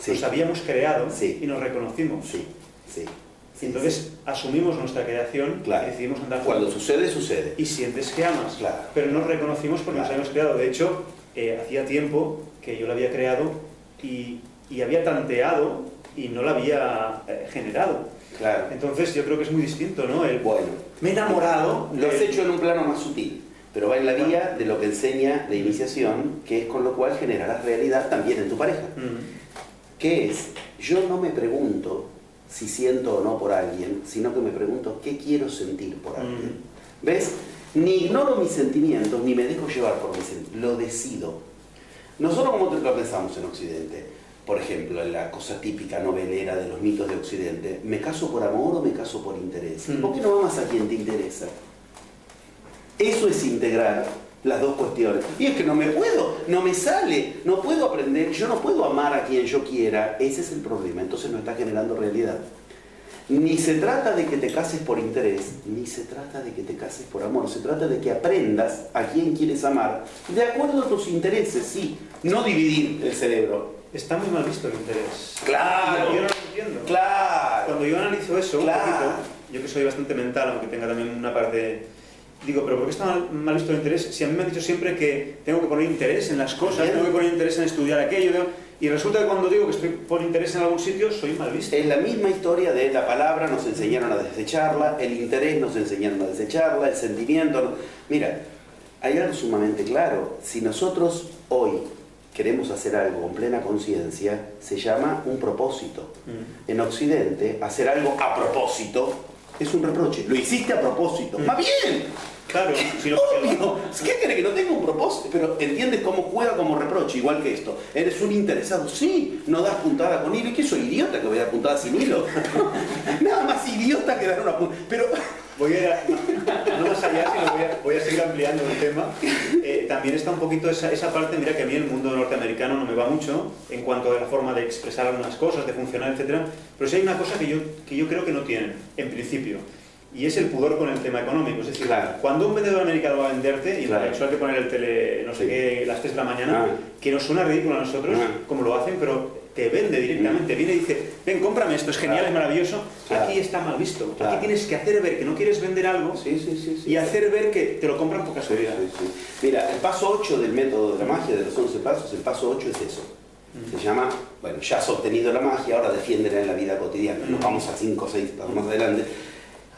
Sí. Nos habíamos creado sí. y nos reconocimos. Sí, sí, Sí, entonces asumimos nuestra creación, claro, y decidimos andar cuando sucede, sucede. Y sientes que amas, claro, pero no reconocimos porque nos habíamos creado. De hecho, hacía tiempo que yo la había creado y había tanteado y no la había generado. Claro. Entonces yo creo que es muy distinto, ¿no? Bueno, Me he enamorado. Lo has hecho en un plano más sutil, pero va en la vía de lo que enseña de iniciación, que es con lo cual generarás realidad también en tu pareja. ¿Qué es? Yo no me pregunto si siento o no por alguien, sino que me pregunto qué quiero sentir por alguien. ¿Ves? Ni ignoro mis sentimientos, ni me dejo llevar por mis sentimientos, lo decido. Nosotros, como lo pensamos en Occidente, por ejemplo, en la cosa típica novelera de los mitos de Occidente, ¿me caso por amor o me caso por interés? ¿Por qué no amas a quien te interesa? Eso es integrar las dos cuestiones. Y es que no me sale, no puedo aprender, yo no puedo amar a quien yo quiera. Ese es el problema, entonces no está generando realidad. Ni se trata de que te cases por interés, ni se trata de que te cases por amor. Se trata de que aprendas a quién quieres amar, de acuerdo a tus intereses, sí. No dividir el cerebro. Está muy mal visto el interés. Claro. Yo no lo entiendo. Claro. Cuando yo analizo eso, claro, un poquito, yo que soy bastante mental, aunque tenga también una parte... Digo, pero ¿por qué está mal visto el interés? Si a mí me han dicho siempre que tengo que poner interés en las cosas, tengo que poner interés en estudiar aquello, y resulta que cuando digo que estoy por interés en algún sitio, soy mal visto. Es la misma historia de la palabra, nos enseñaron a desecharla, el interés nos enseñaron a desecharla, el sentimiento... Mira, hay algo sumamente claro. Si nosotros hoy queremos hacer algo con plena conciencia, se llama un propósito. En Occidente, hacer algo a propósito es un reproche. Lo hiciste a propósito. ¡Más bien! Claro, si obvio. ¿Qué quiere que no tenga un propósito? Pero entiendes cómo juega como reproche, igual que esto. ¿Eres un interesado? Sí, no das puntada con hilo. ¿Y qué soy idiota que voy a dar puntada sin hilo? Nada más idiota que dar una puntada. Pero... Voy a ir no más allá, sino voy a seguir ampliando el tema. También está un poquito esa parte, mira que a mí el mundo norteamericano no me va mucho en cuanto a la forma de expresar algunas cosas, de funcionar, etc. Pero sí hay una cosa que yo creo que no tienen, en principio, y es el pudor con el tema económico. Es decir, claro, cuando un vendedor americano va a venderte, y claro, suele poner el tele, no sé qué, las 3 de la mañana, que nos suena ridículo a nosotros, como lo hacen, pero te vende directamente, viene y dice, ven, cómprame esto, es genial, es maravilloso. Aquí está mal visto. Aquí tienes que hacer ver que no quieres vender algo y hacer ver que te lo compran por casualidad. Mira, el paso 8 del método de la magia, de los 11 pasos, el paso 8 es eso. Se llama, bueno, ya has obtenido la magia, ahora defiéndela en la vida cotidiana. Nos vamos a 5 o 6 pasos más adelante.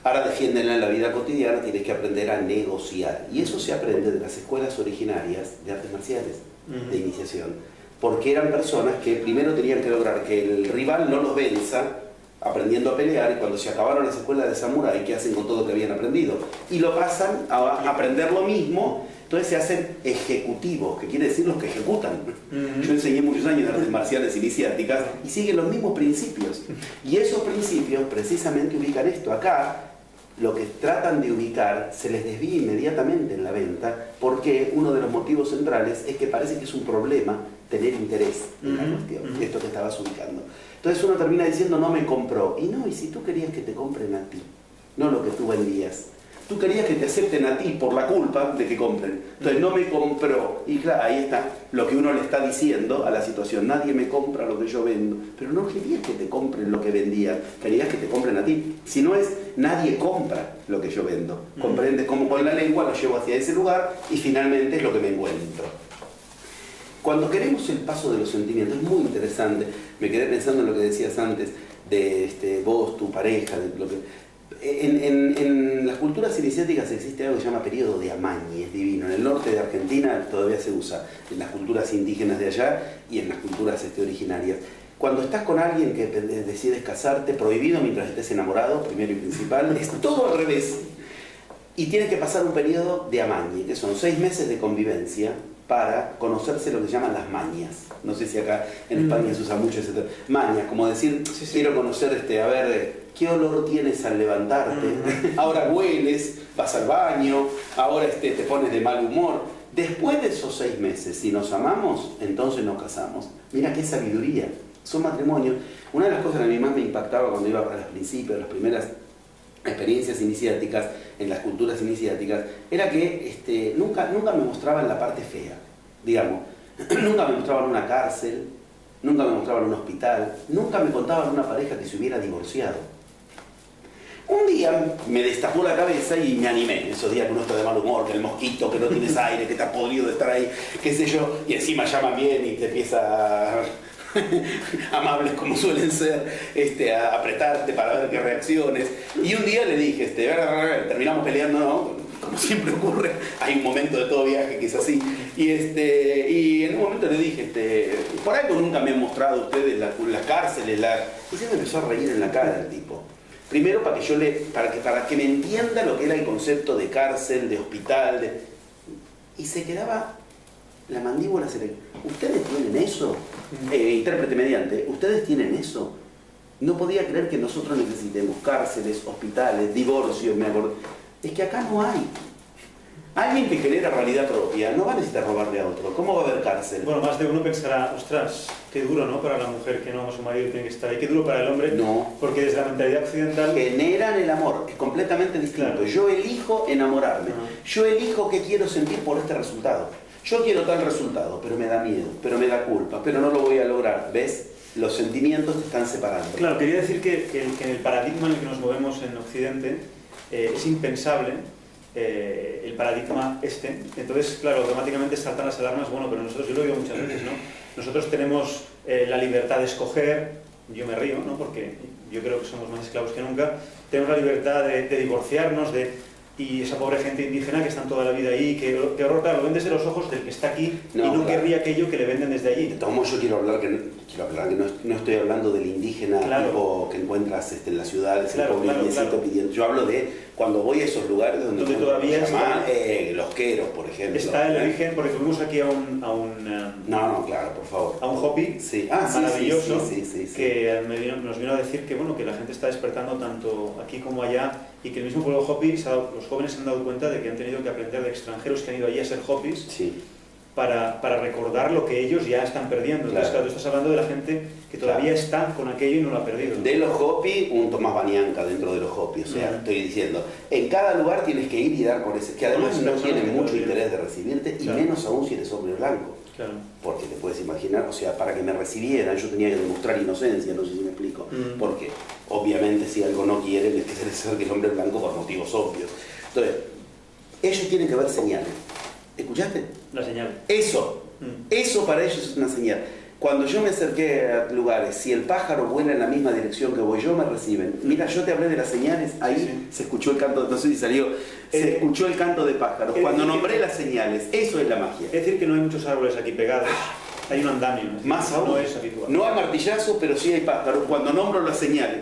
Ahora defiéndela en la vida cotidiana, tienes que aprender a negociar. Y eso se aprende de las escuelas originarias de artes marciales, de iniciación. Porque eran personas que primero tenían que lograr que el rival no los venza, aprendiendo a pelear, y cuando se acabaron las escuelas de samurái, ¿qué hacen con todo lo que habían aprendido? Y lo pasan a aprender lo mismo, entonces se hacen ejecutivos, que quiere decir los que ejecutan. Yo enseñé muchos años de artes marciales iniciáticas y siguen los mismos principios. Y esos principios precisamente ubican esto. Acá, lo que tratan de ubicar se les desvía inmediatamente en la venta, porque uno de los motivos centrales es que parece que es un problema tener interés en la cuestión, esto que estabas ubicando. Entonces uno termina diciendo, no me compró. Y no, y si tú querías que te compren a ti, no lo que tú vendías. Tú querías que te acepten a ti por la culpa de que compren. Entonces no me compró. Y claro, ahí está lo que uno le está diciendo a la situación. Nadie me compra lo que yo vendo. Pero no querías que te compren lo que vendían. Querías que te compren a ti. Si no es, nadie compra lo que yo vendo. Comprendes cómo con la lengua lo llevo hacia ese lugar y finalmente es lo que me encuentro. Cuando queremos el paso de los sentimientos, es muy interesante. Me quedé pensando en lo que decías antes de vos, tu pareja, de lo que... En las culturas iniciáticas existe algo que se llama periodo de amañe, es divino. En el norte de Argentina todavía se usa, en las culturas indígenas de allá y en las culturas originarias. Cuando estás con alguien que decides casarte, prohibido mientras estés enamorado, primero y principal, es todo al revés. Y tienes que pasar un periodo de amañe, que son 6 meses de convivencia, para conocerse lo que se llaman las mañas. No sé si acá en España se usa mucho ese término. Mañas, como decir, quiero conocer, a ver, qué olor tienes al levantarte, ahora hueles, vas al baño, ahora te pones de mal humor. Después de esos 6 meses, si nos amamos, entonces nos casamos. Mira qué sabiduría, son matrimonios. Una de las cosas que a mí más me impactaba cuando iba a los principios, las primeras experiencias iniciáticas, en las culturas iniciáticas, era que nunca me mostraban la parte fea, digamos. Nunca me mostraban una cárcel, nunca me mostraban un hospital, nunca me contaban una pareja que se hubiera divorciado. Un día me destapó la cabeza y me animé. Esos días que uno está de mal humor, que el mosquito, que no tienes aire, que estás podrido de estar ahí, qué sé yo, y encima llaman bien y te empieza a... amables como suelen ser, a apretarte para ver qué reacciones. Y un día le dije, terminamos peleando, ¿no? Como siempre ocurre, hay un momento de todo viaje que es así. Y en un momento le dije, por algo nunca me han mostrado ustedes las cárceles, y se me empezó a reír en la cara el tipo. Primero para que me entienda lo que era el concepto de cárcel, de hospital, y se quedaba la mandíbula. ¿Ustedes tienen eso? Intérprete mediante, ¿ustedes tienen eso? No podía creer que nosotros necesitemos cárceles, hospitales, divorcios, me acuerdo. Es que acá no hay. Alguien que genera realidad propia no va a necesitar robarle a otro. ¿Cómo va a haber cárcel? Bueno, más de uno pensará, ostras, qué duro, ¿no? Para la mujer que no ama a su marido tiene que estar ahí. Qué duro para el hombre. No. Porque desde la mentalidad occidental... Generan el amor. Es completamente distinto. Claro. Yo elijo enamorarme. Yo elijo qué quiero sentir por este resultado. Yo quiero tal resultado, pero me da miedo, pero me da culpa, pero no lo voy a lograr. ¿Ves? Los sentimientos te están separando. Claro, quería decir que en el paradigma en el que nos movemos en Occidente es impensable el paradigma Entonces, claro, automáticamente saltan las alarmas. Bueno, pero nosotros, yo lo digo muchas veces, ¿no? Nosotros tenemos la libertad de escoger. Yo me río, ¿no? Porque yo creo que somos más esclavos que nunca. Tenemos la libertad de divorciarnos, y esa pobre gente indígena que están toda la vida ahí, que horror, claro, lo ven desde los ojos del que está aquí y no querría aquello que le venden desde allí. De todos modos, yo quiero hablar que no estoy hablando del indígena tipo que encuentras en las ciudades, claro, pidiendo. Yo hablo de cuando voy a esos lugares donde todavía está los queros, por ejemplo. Está el origen, porque fuimos aquí a un claro, por favor. A un hopi maravilloso que nos vino a decir que, bueno, que la gente está despertando tanto aquí como allá, y que el mismo pueblo hopi, los jóvenes se han dado cuenta de que han tenido que aprender de extranjeros que han ido allí a ser hopis. Sí. Para recordar lo que ellos ya están perdiendo. Entonces, claro, tú estás hablando de la gente que todavía está con aquello y no lo ha perdido. De los Hopi, un Tomás Banianca dentro de los Hopi. O sea, estoy diciendo, en cada lugar tienes que ir y dar por ese, que además no tienen mucho interés de recibirte, y menos aún si eres hombre blanco. Claro. Porque te puedes imaginar, o sea, para que me recibieran yo tenía que demostrar inocencia, no sé si me explico. Porque obviamente si algo no quieren es que se les acerque el hombre blanco por motivos obvios. Entonces, ellos tienen que ver señales. ¿Escuchaste? La señal. Eso para ellos es una señal. Cuando yo me acerqué a lugares, si el pájaro vuela en la misma dirección que voy yo, me reciben. Mira, yo te hablé de las señales, ahí se escuchó el canto, no sé si salió, se escuchó el canto de pájaros. Cuando nombré las señales, eso es la magia. Es decir, que no hay muchos árboles aquí pegados, hay un andamio. Más aún, no es habitual. No hay martillazo, pero sí hay pájaros. Cuando nombro las señales,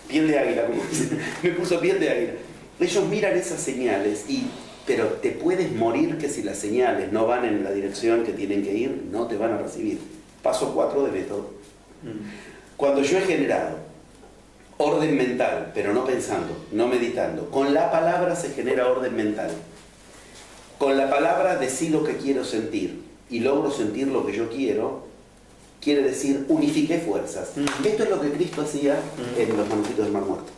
piel de águila, como dicen, me puso piel de águila. Ellos miran esas señales pero te puedes morir que si las señales no van en la dirección que tienen que ir, no te van a recibir. Paso 4 de método. Cuando yo he generado orden mental, pero no pensando, no meditando, con la palabra se genera orden mental. Con la palabra decido que quiero sentir y logro sentir lo que yo quiero, quiere decir unifiqué fuerzas. Esto es lo que Cristo hacía en los manuscritos del Mar Muerto.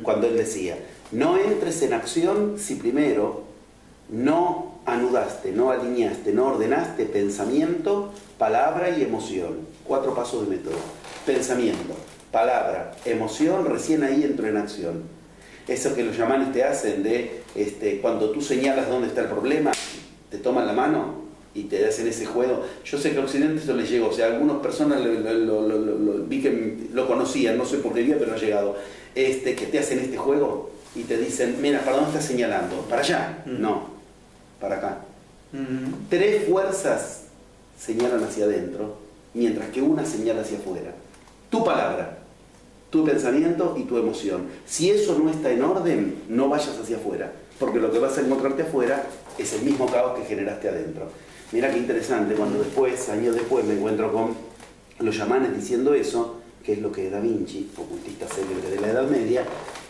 Cuando Él decía, no entres en acción si primero no anudaste, no alineaste, no ordenaste pensamiento, palabra y emoción. 4 pasos de método. Pensamiento, palabra, emoción, recién ahí entro en acción. Eso que los chamanes te hacen de cuando tú señalas dónde está el problema, te toman la mano y te hacen ese juego. Yo sé que a Occidente eso les llegó, o sea, algunas personas vi que lo conocían, no sé por qué día, pero ha llegado. Que te hacen este juego y te dicen, mira, ¿para dónde estás señalando? ¿Para allá? No, para acá. 3 fuerzas señalan hacia adentro, mientras que una señala hacia afuera. Tu palabra, tu pensamiento y tu emoción. Si eso no está en orden, no vayas hacia afuera, porque lo que vas a encontrarte afuera es el mismo caos que generaste adentro. Mira qué interesante, cuando después, años después, me encuentro con los chamanes diciendo eso, que es lo que Da Vinci, ocultista célebre de la Edad Media,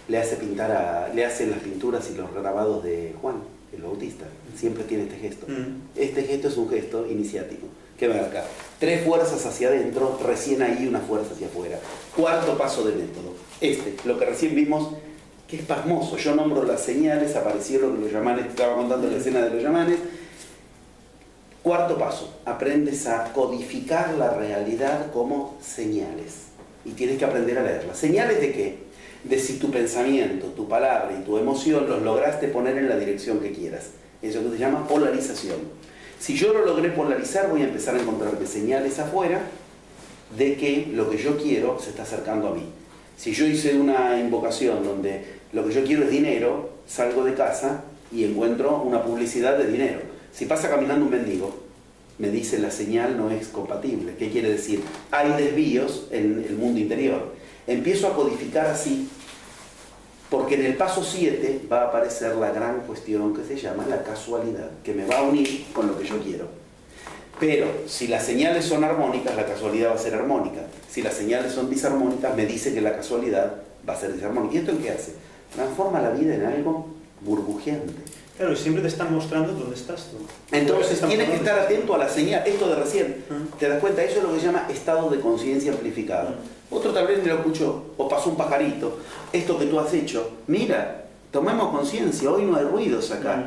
le hace las pinturas y los grabados de Juan, el Bautista. Siempre tiene este gesto. Este gesto es un gesto iniciático. ¿Qué ve acá? 3 fuerzas hacia adentro, recién ahí una fuerza hacia afuera. 4 paso de método. Lo que recién vimos, que es pasmoso. Yo nombro las señales, aparecieron los chamanes, estaba contando la escena de los chamanes. 4 paso, aprendes a codificar la realidad como señales. Y tienes que aprender a leerlas. ¿Señales de qué? de si tu pensamiento, tu palabra y tu emoción los lograste poner en la dirección que quieras. Eso que se llama polarización. Si yo lo logré polarizar, voy a empezar a encontrarme señales afuera de que lo que yo quiero se está acercando a mí. Si yo hice una invocación donde lo que yo quiero es dinero, salgo de casa y encuentro una publicidad de dinero. Si pasa caminando un mendigo, me dice la señal no es compatible. ¿Qué quiere decir? Hay desvíos en el mundo interior. Empiezo a codificar así, porque en el paso 7 va a aparecer la gran cuestión que se llama la casualidad, que me va a unir con lo que yo quiero. Pero si las señales son armónicas, la casualidad va a ser armónica. Si las señales son disarmónicas, me dice que la casualidad va a ser disarmónica. ¿Y esto en qué hace? Transforma la vida en algo burbujeante. Claro, y siempre te están mostrando dónde estás tú. Entonces tienes que estar atento a la señal. Esto de recién, ¿te das cuenta? Eso es lo que se llama estado de conciencia amplificado. Otro tal vez me lo escuchó, o pasó un pajarito. Esto que tú has hecho, mira, tomemos conciencia, hoy no hay ruidos acá.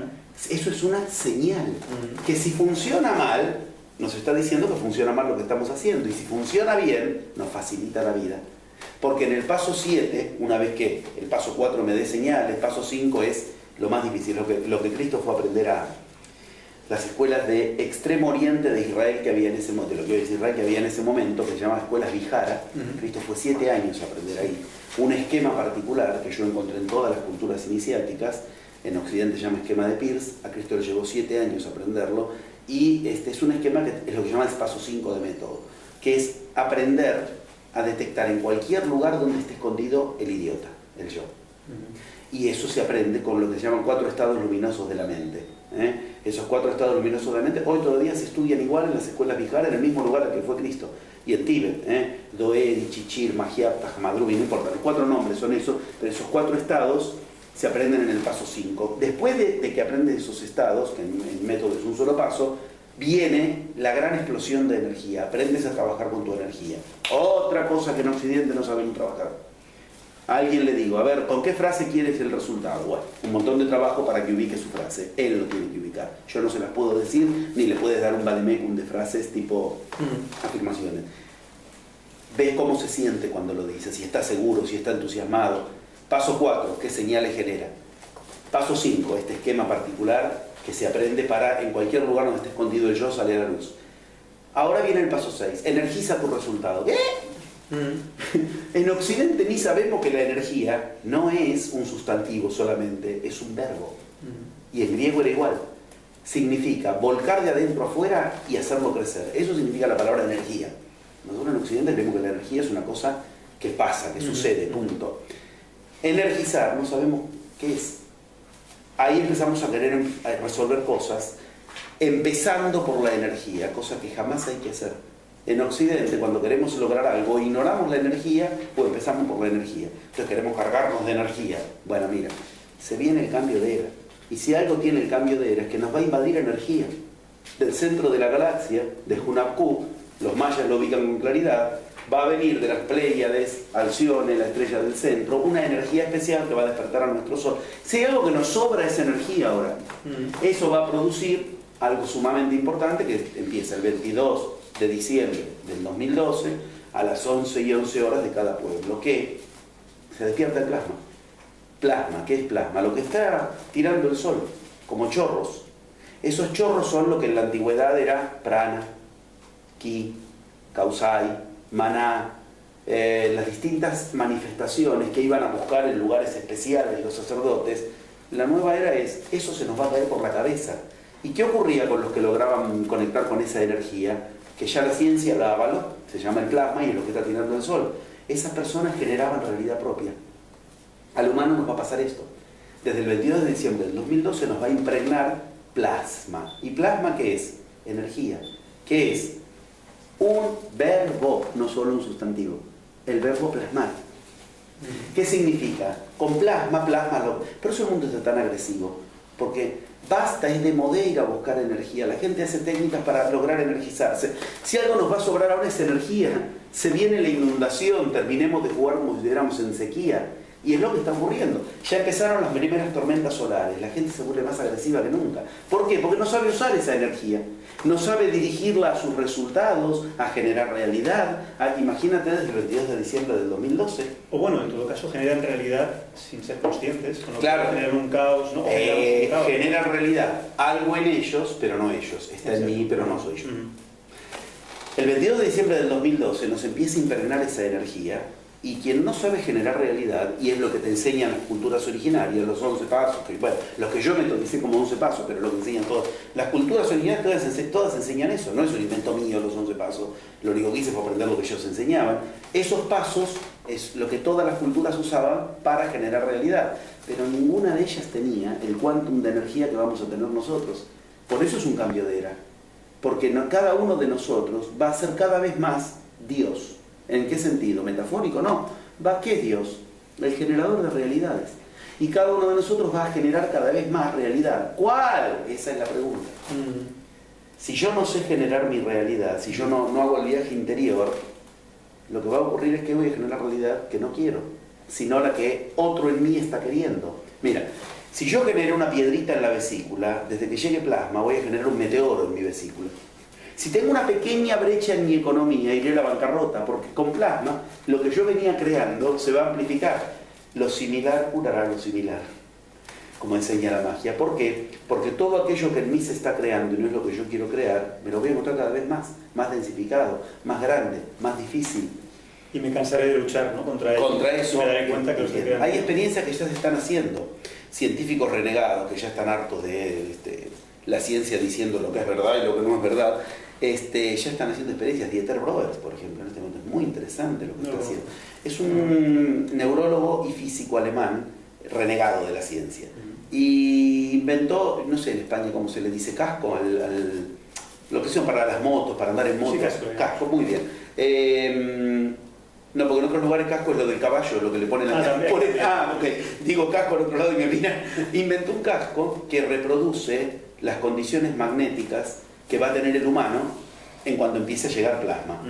Eso es una señal. Que si funciona mal, nos está diciendo que funciona mal lo que estamos haciendo. Y si funciona bien, nos facilita la vida. Porque en el paso 7, una vez que el paso 4 me dé señal, el paso 5 es lo más difícil, lo que Cristo fue a aprender a las escuelas de extremo oriente de Israel que había en ese momento, lo que hoy es Israel, que había en ese momento, que se llama escuelas Vihara. Cristo fue 7 años a aprender ahí. Un esquema particular que yo encontré en todas las culturas iniciáticas, en Occidente se llama esquema de Peirce, a Cristo le llevó 7 años aprenderlo, y este es un esquema que es lo que se llama el paso 5 de método, que es aprender a detectar en cualquier lugar donde esté escondido el idiota, el yo. Y eso se aprende con lo que se llaman 4 estados luminosos de la mente. Esos 4 estados luminosos de la mente hoy todavía se estudian igual en las escuelas Vihara, en el mismo lugar al que fue Cristo. Y en Tíbet, Doeri, Chichir, Mahyapta, Hamadrubi, no importa, los 4 nombres son esos, pero esos 4 estados se aprenden en el paso 5. Después de que aprendes esos estados, que en el método es un solo paso, viene la gran explosión de energía. Aprendes a trabajar con tu energía. Otra cosa que en Occidente no sabemos trabajar. A alguien le digo, a ver, ¿con qué frase quieres el resultado? Bueno, un montón de trabajo para que ubique su frase. Él lo tiene que ubicar. Yo no se las puedo decir, ni le puedes dar un vademecum de frases tipo afirmaciones. Ve cómo se siente cuando lo dice, si está seguro, si está entusiasmado. Paso 4, ¿qué señales genera? Paso 5, este esquema particular que se aprende para, en cualquier lugar donde esté escondido el yo, salir a la luz. Ahora viene el paso 6, energiza tu resultado. ¿Qué? En Occidente ni sabemos que la energía no es un sustantivo solamente, es un verbo. Y en griego era igual. Significa volcar de adentro afuera y hacerlo crecer. Eso significa la palabra energía. Nosotros en Occidente creemos que la energía es una cosa que pasa, que sucede, punto. Energizar, no sabemos qué es. Ahí empezamos a querer resolver cosas, empezando por la energía, cosa que jamás hay que hacer. En Occidente, cuando queremos lograr algo, ignoramos la energía o empezamos por la energía. Entonces queremos cargarnos de energía. Bueno, mira, se viene el cambio de era. Y si algo tiene el cambio de era, es que nos va a invadir energía. Del centro de la galaxia, de Hunahpu, los mayas lo ubican con claridad, va a venir de las Pléyades, Alcione, la estrella del centro, una energía especial que va a despertar a nuestro Sol. Si hay algo que nos sobra, es energía ahora. Eso va a producir algo sumamente importante que empieza el 22 de diciembre del 2012 a las 11:11 de cada pueblo, que se despierta el plasma. Plasma, ¿qué es plasma? Lo que está tirando el sol, como chorros. Esos chorros son lo que en la antigüedad era prana, ki, kausai, maná, las distintas manifestaciones que iban a buscar en lugares especiales los sacerdotes. La nueva era es, eso se nos va a caer por la cabeza. ¿Y qué ocurría con los que lograban conectar con esa energía? Que ya la ciencia la avaló, se llama el plasma y es lo que está tirando el sol. Esas personas generaban realidad propia. Al humano nos va a pasar esto. Desde el 22 de diciembre del 2012 nos va a impregnar plasma. ¿Y plasma qué es? Energía. ¿Qué es? Un verbo, no solo un sustantivo. El verbo plasmar. ¿Qué significa? Con plasma, Por eso el mundo está tan agresivo. Porque basta, es de modé ir a buscar energía. La gente hace técnicas para lograr energizarse. Si algo nos va a sobrar ahora es energía. Se viene la inundación, terminemos de jugar como si estuviéramos en sequía. Y es lo que está ocurriendo. Ya empezaron las primeras tormentas solares, la gente se vuelve más agresiva que nunca. ¿Por qué? Porque no sabe usar esa energía, no sabe dirigirla a sus resultados, a generar realidad. Imagínate desde el 22 de diciembre del 2012. O bueno, en todo caso generan realidad sin ser conscientes, con lo claro. que generan un caos, ¿no? Generan realidad, algo en ellos, pero no ellos. Está en mí, pero no soy yo. El 22 de diciembre del 2012 nos empieza a impregnar esa energía. Y quien no sabe generar realidad, y es lo que te enseñan las culturas originarias, los 11 pasos, que, bueno, los que yo metoticé como 11 pasos, pero lo que enseñan todas, las culturas originarias todas enseñan eso, no es un invento mío los 11 pasos, lo único que hice fue aprender lo que ellos enseñaban. Esos pasos es lo que todas las culturas usaban para generar realidad, pero ninguna de ellas tenía el quantum de energía que vamos a tener nosotros. Por eso es un cambio de era, porque cada uno de nosotros va a ser cada vez más Dios. ¿En qué sentido? ¿Metafórico? No. ¿Qué es Dios? El generador de realidades. Y cada uno de nosotros va a generar cada vez más realidad. ¿Cuál? Esa es la pregunta. Si yo no sé generar mi realidad, si yo no hago el viaje interior, lo que va a ocurrir es que voy a generar realidad que no quiero, sino la que otro en mí está queriendo. Mira, si yo generé una piedrita en la vesícula, desde que llegue plasma voy a generar un meteoro en mi vesícula. Si tengo una pequeña brecha en mi economía, iré a la bancarrota, porque con plasma lo que yo venía creando se va a amplificar. Lo similar curará lo similar, como enseña la magia. ¿Por qué? Porque todo aquello que en mí se está creando y no es lo que yo quiero crear, me lo voy a encontrar cada vez más densificado, más grande, más difícil. Y me cansaré de luchar, ¿no? contra eso. Me daré cuenta que lo estoy creando. Hay experiencias que ya se están haciendo. Científicos renegados que ya están hartos de la ciencia diciendo lo que es verdad y lo que no es verdad, ya están haciendo experiencias. Dieter Broers, por ejemplo, en este momento es muy interesante lo que está haciendo. Es un neurólogo y físico alemán renegado de la ciencia. Y inventó, no sé en España cómo se le dice, casco, lo que son para las motos, para andar en moto. Sí, casco, muy bien. No, porque en otros lugares casco es lo del caballo, lo que le ponen ok. Digo casco al otro lado y me miran. Inventó un casco que reproduce las condiciones magnéticas que va a tener el humano en cuanto empiece a llegar plasma.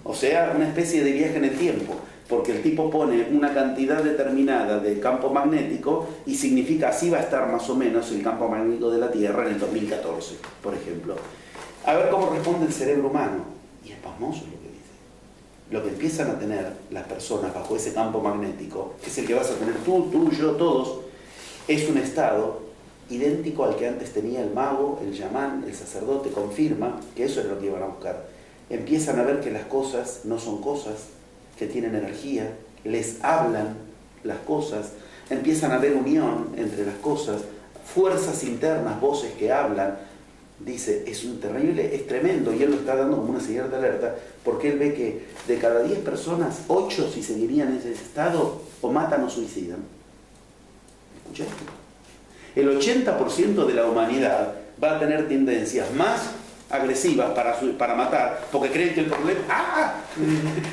O sea, una especie de viaje en el tiempo, porque el tipo pone una cantidad determinada de campo magnético y significa así va a estar más o menos el campo magnético de la Tierra en el 2014, por ejemplo. A ver cómo responde el cerebro humano. Y es pasmoso lo que dice. Lo que empiezan a tener las personas bajo ese campo magnético, que es el que vas a tener tú, yo, todos, es un estado idéntico al que antes tenía el mago, el chamán, el sacerdote. Confirma que eso es lo que iban a buscar. Empiezan a ver que las cosas no son cosas, que tienen energía, les hablan las cosas, empiezan a ver unión entre las cosas, fuerzas internas, voces que hablan. Dice, es un terrible, es tremendo, y él lo está dando como una señal de alerta, porque él ve que de cada 10 personas, 8 si seguirían en ese estado, o matan o suicidan. ¿Escuchaste? El 80% de la humanidad va a tener tendencias más agresivas para matar, porque creen que el problema,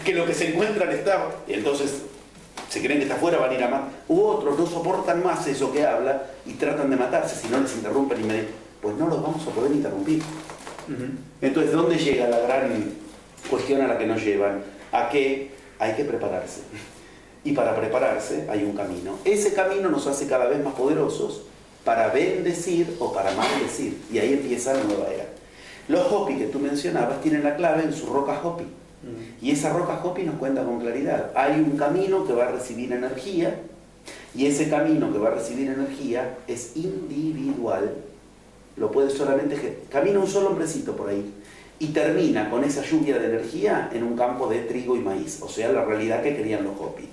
que lo que se encuentra en estado, y entonces se creen que está afuera, van a ir a matar. U otros no soportan más eso que habla y tratan de matarse, si no les interrumpen inmediatamente. Pues no los vamos a poder interrumpir. Entonces, ¿dónde llega la gran cuestión a la que nos llevan? A que hay que prepararse. Y para prepararse hay un camino. Ese camino nos hace cada vez más poderosos para bendecir o para maldecir. Y ahí empieza la nueva era. Los Hopi que tú mencionabas tienen la clave en su roca Hopi. Y esa roca Hopi nos cuenta con claridad. Hay un camino que va a recibir energía, y ese camino que va a recibir energía es individual. Lo puede solamente... Camina un solo hombrecito por ahí y termina con esa lluvia de energía en un campo de trigo y maíz. O sea, la realidad que querían los Hopi.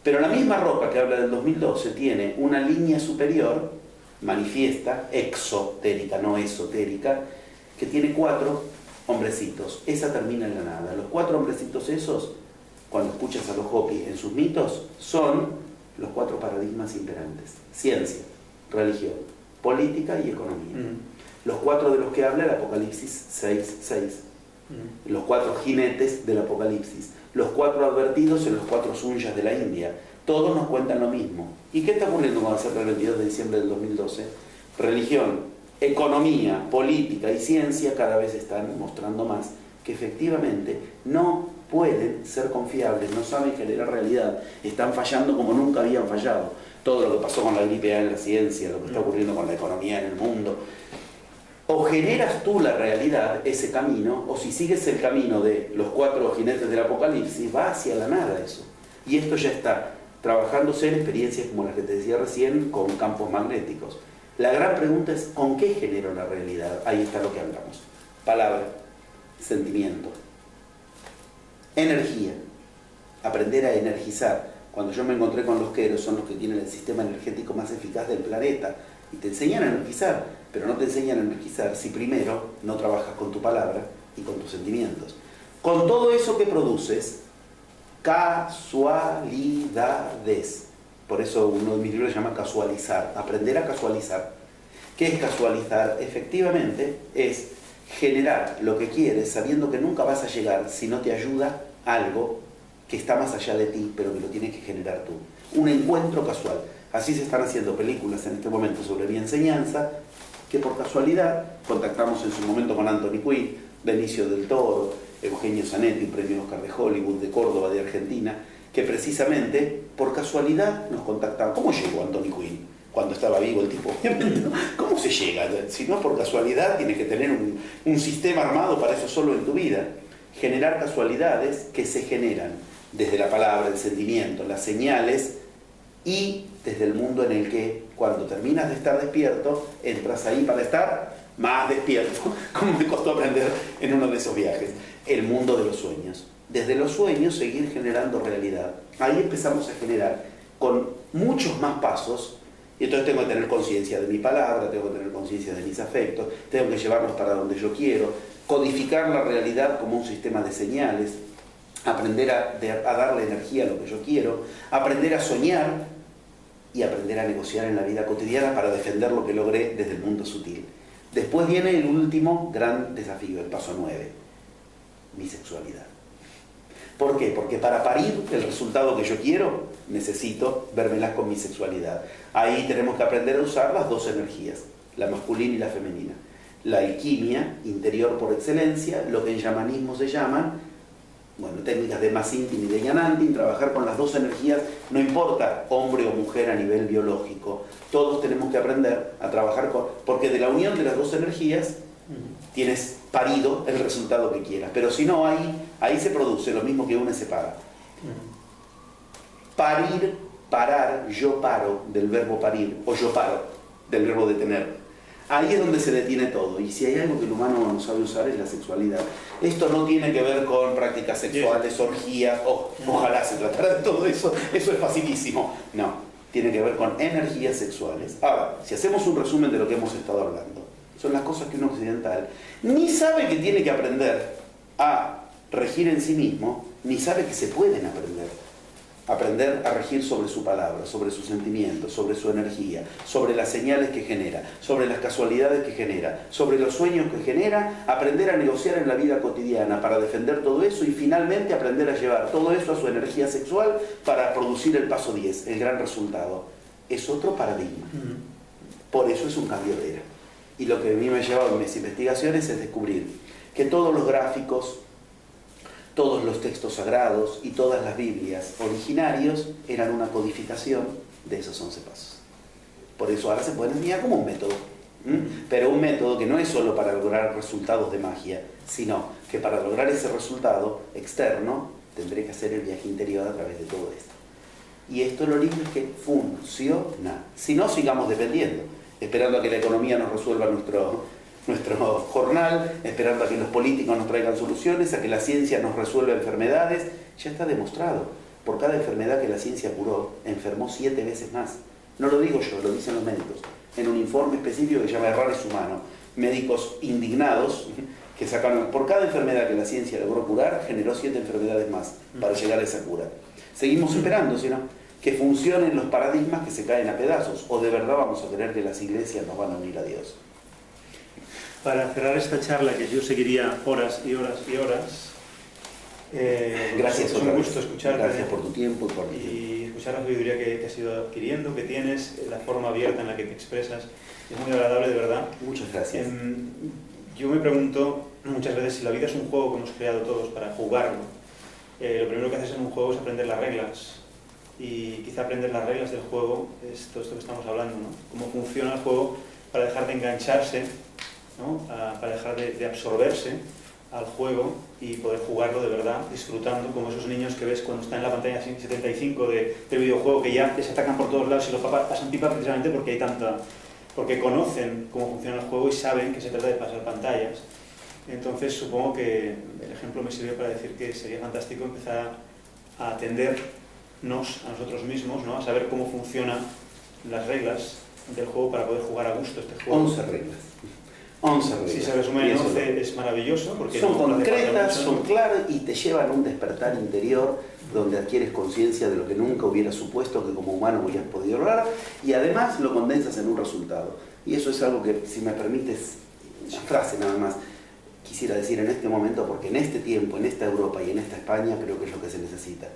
Pero la misma roca que habla del 2012 tiene una línea superior, manifiesta, exotérica, no esotérica, que tiene 4 hombrecitos. Esa termina en la nada. Los 4 hombrecitos esos, cuando escuchas a los Hopi en sus mitos, son los 4 paradigmas imperantes. Ciencia, religión, política y economía. Los 4 de los que habla el Apocalipsis 6.6. Los 4 jinetes del Apocalipsis. Los 4 advertidos en los 4 sunyas de la India. Todos nos cuentan lo mismo. ¿Y qué está ocurriendo con el 22 de diciembre del 2012? Religión, economía, política y ciencia cada vez están mostrando más que efectivamente no pueden ser confiables, no saben generar realidad, están fallando como nunca habían fallado. Todo lo que pasó con la gripe A en la ciencia, lo que está ocurriendo con la economía en el mundo. O generas tú la realidad, ese camino, o si sigues el camino de los 4 jinetes del apocalipsis, va hacia la nada eso. Y esto ya está trabajándose en experiencias como las que te decía recién, con campos magnéticos. La gran pregunta es, ¿con qué genero la realidad? Ahí está lo que hablamos. Palabra, sentimiento, energía, aprender a energizar. Cuando yo me encontré con los queros, son los que tienen el sistema energético más eficaz del planeta, y te enseñan a energizar, pero no te enseñan a energizar si primero no trabajas con tu palabra y con tus sentimientos. Con todo eso que produces, casualidades. Por eso uno de mis libros se llama Casualizar, aprender a casualizar. ¿Qué es casualizar? Efectivamente es generar lo que quieres sabiendo que nunca vas a llegar si no te ayuda algo que está más allá de ti, pero que lo tienes que generar tú. Un encuentro casual. Así se están haciendo películas en este momento sobre mi enseñanza, que por casualidad contactamos en su momento con Anthony Quinn, Benicio del Toro, Eugenio Zanetti, un premio Oscar de Hollywood, de Córdoba, de Argentina, que precisamente por casualidad nos contactaban. ¿Cómo llegó Anthony Quinn? Cuando estaba vivo el tipo, obviamente, ¿no? ¿Cómo se llega? Si no es por casualidad, tienes que tener un sistema armado para eso solo en tu vida. Generar casualidades que se generan desde la palabra, el sentimiento, las señales y desde el mundo en el que cuando terminas de estar despierto, entras ahí para estar más despierto, como me costó aprender en uno de esos viajes, el mundo de los sueños. Desde los sueños seguir generando realidad. Ahí empezamos a generar con muchos más pasos. Y entonces tengo que tener conciencia de mi palabra, tengo que tener conciencia de mis afectos, tengo que llevarlos para donde yo quiero, codificar la realidad como un sistema de señales, aprender a darle energía a lo que yo quiero, aprender a soñar y aprender a negociar en la vida cotidiana para defender lo que logré desde el mundo sutil. Después viene el último gran desafío, el paso 9, mi sexualidad. ¿Por qué? Porque para parir el resultado que yo quiero, necesito vérmelas con mi sexualidad. Ahí tenemos que aprender a usar las dos energías, la masculina y la femenina. La alquimia interior por excelencia, lo que en yamanismo se llaman, bueno, técnicas de Masintin y de Yanantin, trabajar con las dos energías, no importa hombre o mujer a nivel biológico, todos tenemos que aprender a trabajar con, porque de la unión de las dos energías tienes parido el resultado que quieras, pero si no, ahí se produce lo mismo que une separa. Parir, parar, yo paro del verbo parir, o yo paro del verbo detener. Ahí es donde se detiene todo, y si hay algo que el humano no sabe usar es la sexualidad. Esto no tiene que ver con prácticas sexuales, orgías, ojalá se tratara de todo eso, eso es facilísimo. No, tiene que ver con energías sexuales. Ahora, si hacemos un resumen de lo que hemos estado hablando, son las cosas que un occidental ni sabe que tiene que aprender a regir en sí mismo, ni sabe que se pueden aprender. Aprender a regir sobre su palabra, sobre sus sentimientos, sobre su energía, sobre las señales que genera, sobre las casualidades que genera, sobre los sueños que genera, aprender a negociar en la vida cotidiana para defender todo eso y finalmente aprender a llevar todo eso a su energía sexual para producir el paso 10, el gran resultado. Es otro paradigma. Por eso es un cambio de era. Y lo que a mí me ha llevado en mis investigaciones es descubrir que todos los gráficos, todos los textos sagrados y todas las Biblias originarios eran una codificación de esos 11 pasos. Por eso ahora se pueden enseñar como un método. Pero un método que no es solo para lograr resultados de magia, sino que para lograr ese resultado externo tendré que hacer el viaje interior a través de todo esto. Y esto lo lindo es que funciona. Si no, sigamos dependiendo, esperando a que la economía nos resuelva nuestro jornal, esperando a que los políticos nos traigan soluciones, a que la ciencia nos resuelva enfermedades. Ya está demostrado, por cada enfermedad que la ciencia curó, enfermó 7 veces más. No lo digo yo, lo dicen los médicos, en un informe específico que se llama Errores Humanos. Médicos indignados que sacaron, por cada enfermedad que la ciencia logró curar, generó 7 enfermedades más para llegar a esa cura. Seguimos esperando, ¿sí, no? Que funcionen los paradigmas que se caen a pedazos, o de verdad vamos a creer que las iglesias nos van a unir a Dios. Para cerrar esta charla, que yo seguiría horas y horas y horas, gracias, es un gusto escucharte. Gracias por tu tiempo y escuchar la sabiduría que has ido adquiriendo, que tienes, la forma abierta en la que te expresas. Es muy agradable, de verdad. Muchas gracias. Yo me pregunto muchas veces si la vida es un juego que hemos creado todos para jugarlo, lo primero que haces en un juego es aprender las reglas. Y quizá aprender las reglas del juego es todo esto que estamos hablando, ¿no? Cómo funciona el juego para dejar de engancharse, ¿no? Para dejar de absorberse al juego y poder jugarlo de verdad, disfrutando, como esos niños que ves cuando están en la pantalla 75 del videojuego, que ya les atacan por todos lados y los papás pasan pipa precisamente porque hay porque conocen cómo funciona el juego y saben que se trata de pasar pantallas. Entonces supongo que el ejemplo me sirve para decir que sería fantástico empezar a atendernos a nosotros mismos, ¿no? A saber cómo funcionan las reglas del juego para poder jugar a gusto este juego. 11 reglas. 11 reglas. Si se resume en 11 es maravilloso porque son no concretas, son claras y te llevan a un despertar interior donde adquieres conciencia de lo que nunca hubieras supuesto que como humano hubieras podido lograr y además lo condensas en un resultado. Y eso es algo que, si me permites, una frase nada más, quisiera decir en este momento, porque en este tiempo, en esta Europa y en esta España creo que es lo que se necesita.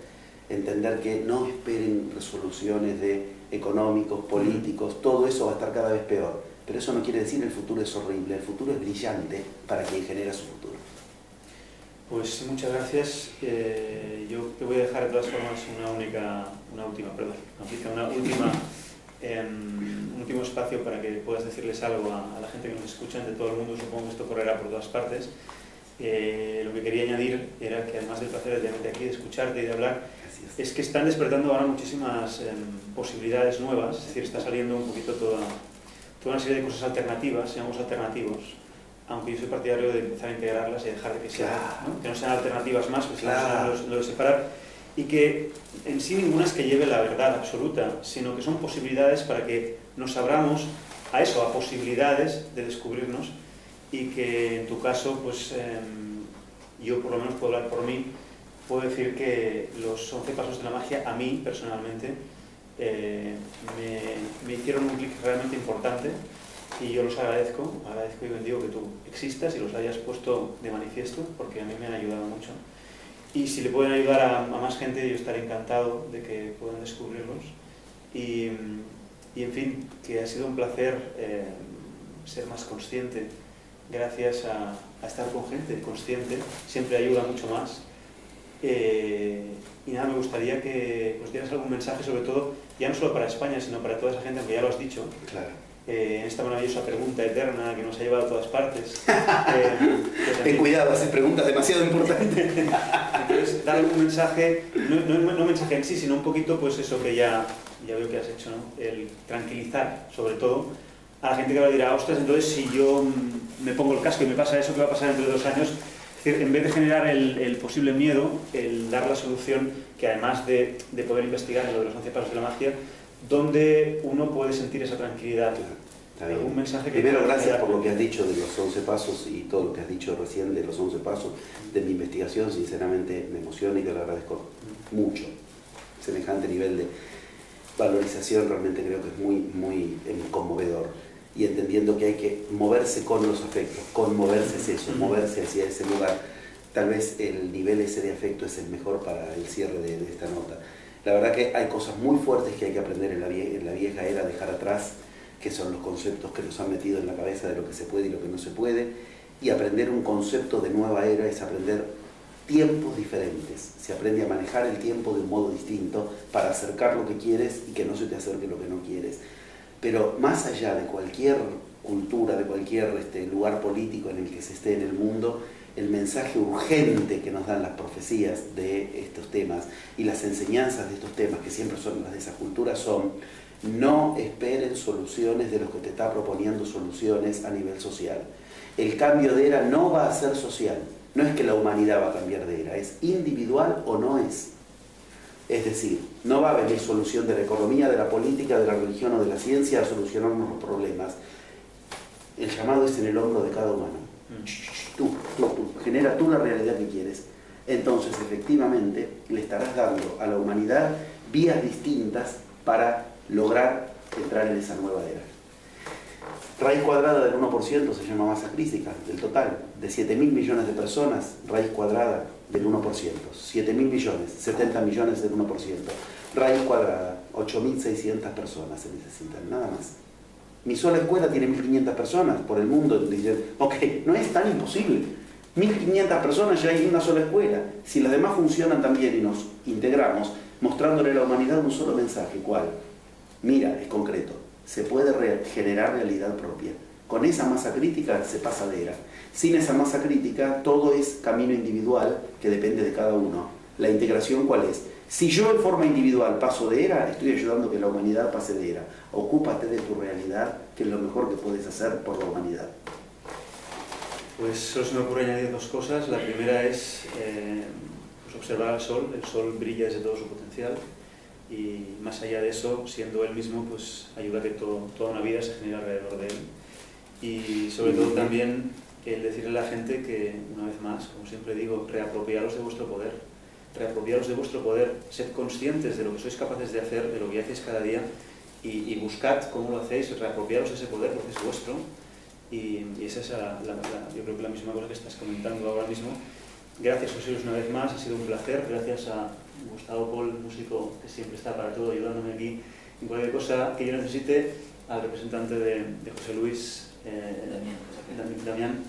Entender que no esperen resoluciones de económicos, políticos, todo eso va a estar cada vez peor. Pero eso no quiere decir el futuro es horrible, el futuro es brillante para quien genera su futuro. Pues muchas gracias. Yo te voy a dejar de todas formas un último espacio para que puedas decirles algo a la gente que nos escucha de todo el mundo. Supongo que esto correrá por todas partes. Lo que quería añadir era que además del placer de tenerte aquí, de escucharte y de hablar, es que están despertando ahora muchísimas posibilidades nuevas, es decir, está saliendo un poquito toda una serie de cosas alternativas, llamamos alternativos, aunque yo soy partidario de empezar a integrarlas y dejar de que sean, ¿no? Que no sean alternativas más, que sean lo de separar, y que en sí ninguna es que lleve la verdad absoluta, sino que son posibilidades para que nos abramos a eso, a posibilidades de descubrirnos, y que en tu caso, pues yo por lo menos puedo hablar por mí, puedo decir que los 11 pasos de la magia, a mí personalmente, me hicieron un clic realmente importante y yo los agradezco y bendigo que tú existas y los hayas puesto de manifiesto porque a mí me han ayudado mucho. Y si le pueden ayudar a más gente, yo estaré encantado de que puedan descubrirlos. Y en fin, que ha sido un placer ser más consciente gracias a estar con gente consciente, siempre ayuda mucho más. Y nada, me gustaría que pues dieras algún mensaje, sobre todo, ya no solo para España, sino para toda esa gente, aunque ya lo has dicho, claro. En esta maravillosa pregunta eterna que nos ha llevado a todas partes. Ten cuidado, haces preguntas demasiado importantes. Entonces, dar algún mensaje, no mensaje en sí, sino un poquito, pues eso que ya veo que has hecho, ¿no? El tranquilizar, sobre todo, a la gente que ahora dirá, ostras, entonces si yo me pongo el casco y me pasa eso, ¿qué va a pasar dentro de 2 años? Es decir, en vez de generar el posible miedo, el dar la solución, que además de poder investigar en lo de los 11 pasos de la magia, donde uno puede sentir esa tranquilidad. ¿Algún mensaje que primero, gracias por lo que has dicho de los 11 pasos y todo lo que has dicho recién de los 11 pasos de mi investigación. Sinceramente me emociona y te lo agradezco mucho. Semejante nivel de valorización realmente creo que es muy conmovedor. Y entendiendo que hay que moverse con los afectos, conmoverse es eso, moverse hacia ese lugar. Tal vez el nivel ese de afecto es el mejor para el cierre de esta nota. La verdad que hay cosas muy fuertes que hay que aprender en la vieja era, dejar atrás, que son los conceptos que nos han metido en la cabeza de lo que se puede y lo que no se puede, y aprender un concepto de nueva era es aprender tiempos diferentes. Se aprende a manejar el tiempo de un modo distinto para acercar lo que quieres y que no se te acerque lo que no quieres. Pero más allá de cualquier cultura, de cualquier lugar político en el que se esté en el mundo, el mensaje urgente que nos dan las profecías de estos temas y las enseñanzas de estos temas, que siempre son las de esa cultura, son: no esperen soluciones de los que te está proponiendo soluciones a nivel social. El cambio de era no va a ser social, no es que la humanidad va a cambiar de era, es individual o no es. Es decir, no va a venir solución de la economía, de la política, de la religión o de la ciencia a solucionarnos los problemas. El llamado es en el hombro de cada humano. Tú, genera tú la realidad que quieres. Entonces, efectivamente, le estarás dando a la humanidad vías distintas para lograr entrar en esa nueva era. Raíz cuadrada del 1% se llama masa crítica, del total. De 7.000 millones de personas, raíz cuadrada del 1%. 7.000 millones, 70 millones del 1%. Raíz cuadrada, 8.600 personas se necesitan, nada más. Mi sola escuela tiene 1.500 personas por el mundo. Dicen, ok, no es tan imposible. 1.500 personas ya hay una sola escuela. Si las demás funcionan también y nos integramos, mostrándole a la humanidad un solo mensaje, ¿cuál? Mira, es concreto, se puede generar realidad propia. Con esa masa crítica se pasa de era. Sin esa masa crítica, todo es camino individual que depende de cada uno. La integración, ¿cuál es? Si yo en forma individual paso de era, estoy ayudando a que la humanidad pase de era. Ocúpate de tu realidad, que es lo mejor que puedes hacer por la humanidad. Pues solo se me ocurre añadir dos cosas. La primera es pues observar al sol. El sol brilla desde todo su potencial y más allá de eso, siendo él mismo, pues ayuda a que toda una vida se genere alrededor de él. Y sobre todo también el decirle a la gente que, una vez más, como siempre digo, reapropiaros de vuestro poder. Reapropiaros de vuestro poder, sed conscientes de lo que sois capaces de hacer, de lo que hacéis cada día y buscad cómo lo hacéis, reapropiaros de ese poder porque es vuestro. Y esa es yo creo que la misma cosa que estás comentando ahora mismo. Gracias, José Luis, una vez más, ha sido un placer. Gracias a Gustavo Pol, músico que siempre está para todo, ayudándome aquí en cualquier cosa que yo necesite, al representante de José Luis, Damián,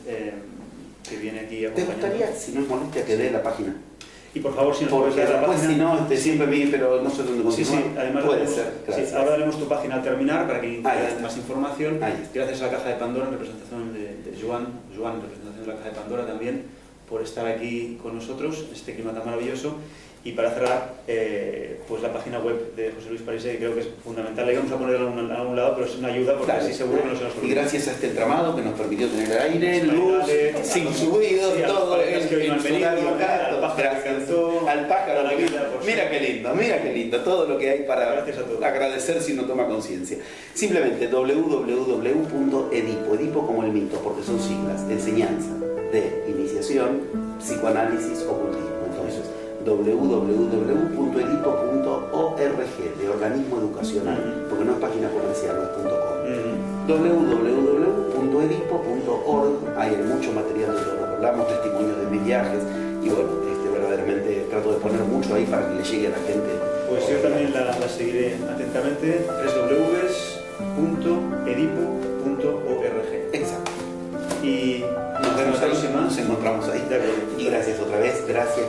que viene aquí a acompañarnos. ¿Te gustaría, si no es molestia, que dé la página? Y por favor, si nos puedes dar la página... Si no, siempre vi, pero no sé dónde continuar. Sí, además puede ser. Gracias. Sí, ahora daremos tu página al terminar para que haya más información. Ahí. Gracias a la Caja de Pandora, en representación de Joan, en representación de la Caja de Pandora también, por estar aquí con nosotros, en este clima tan maravilloso. Y para cerrar, pues la página web de José Luis Parise, que creo que es fundamental. La íbamos a poner a un lado, pero es una ayuda porque así seguro que no se nos olvida. Y gracias a este entramado que nos permitió tener aire, luz, sin subido, sí, todo el que al pájaro que vino. Mira qué lindo, todo lo que hay para agradecer si uno toma conciencia. Simplemente www.edipo como el mito, porque son siglas, enseñanza de iniciación, psicoanálisis, ocultismo. Entonces, www.edipo.org, de organismo educacional, porque no es página comercial, no es .com. www.edipo.org, hay mucho material de todo lo que hablamos, testimonios de mis viajes, y bueno, verdaderamente trato de poner mucho ahí para que le llegue a la gente. Pues yo también la seguiré atentamente, www.edipo.org. Exacto. Y nos vemos ahí, nos encontramos ahí. De acuerdo. Y gracias otra vez, gracias.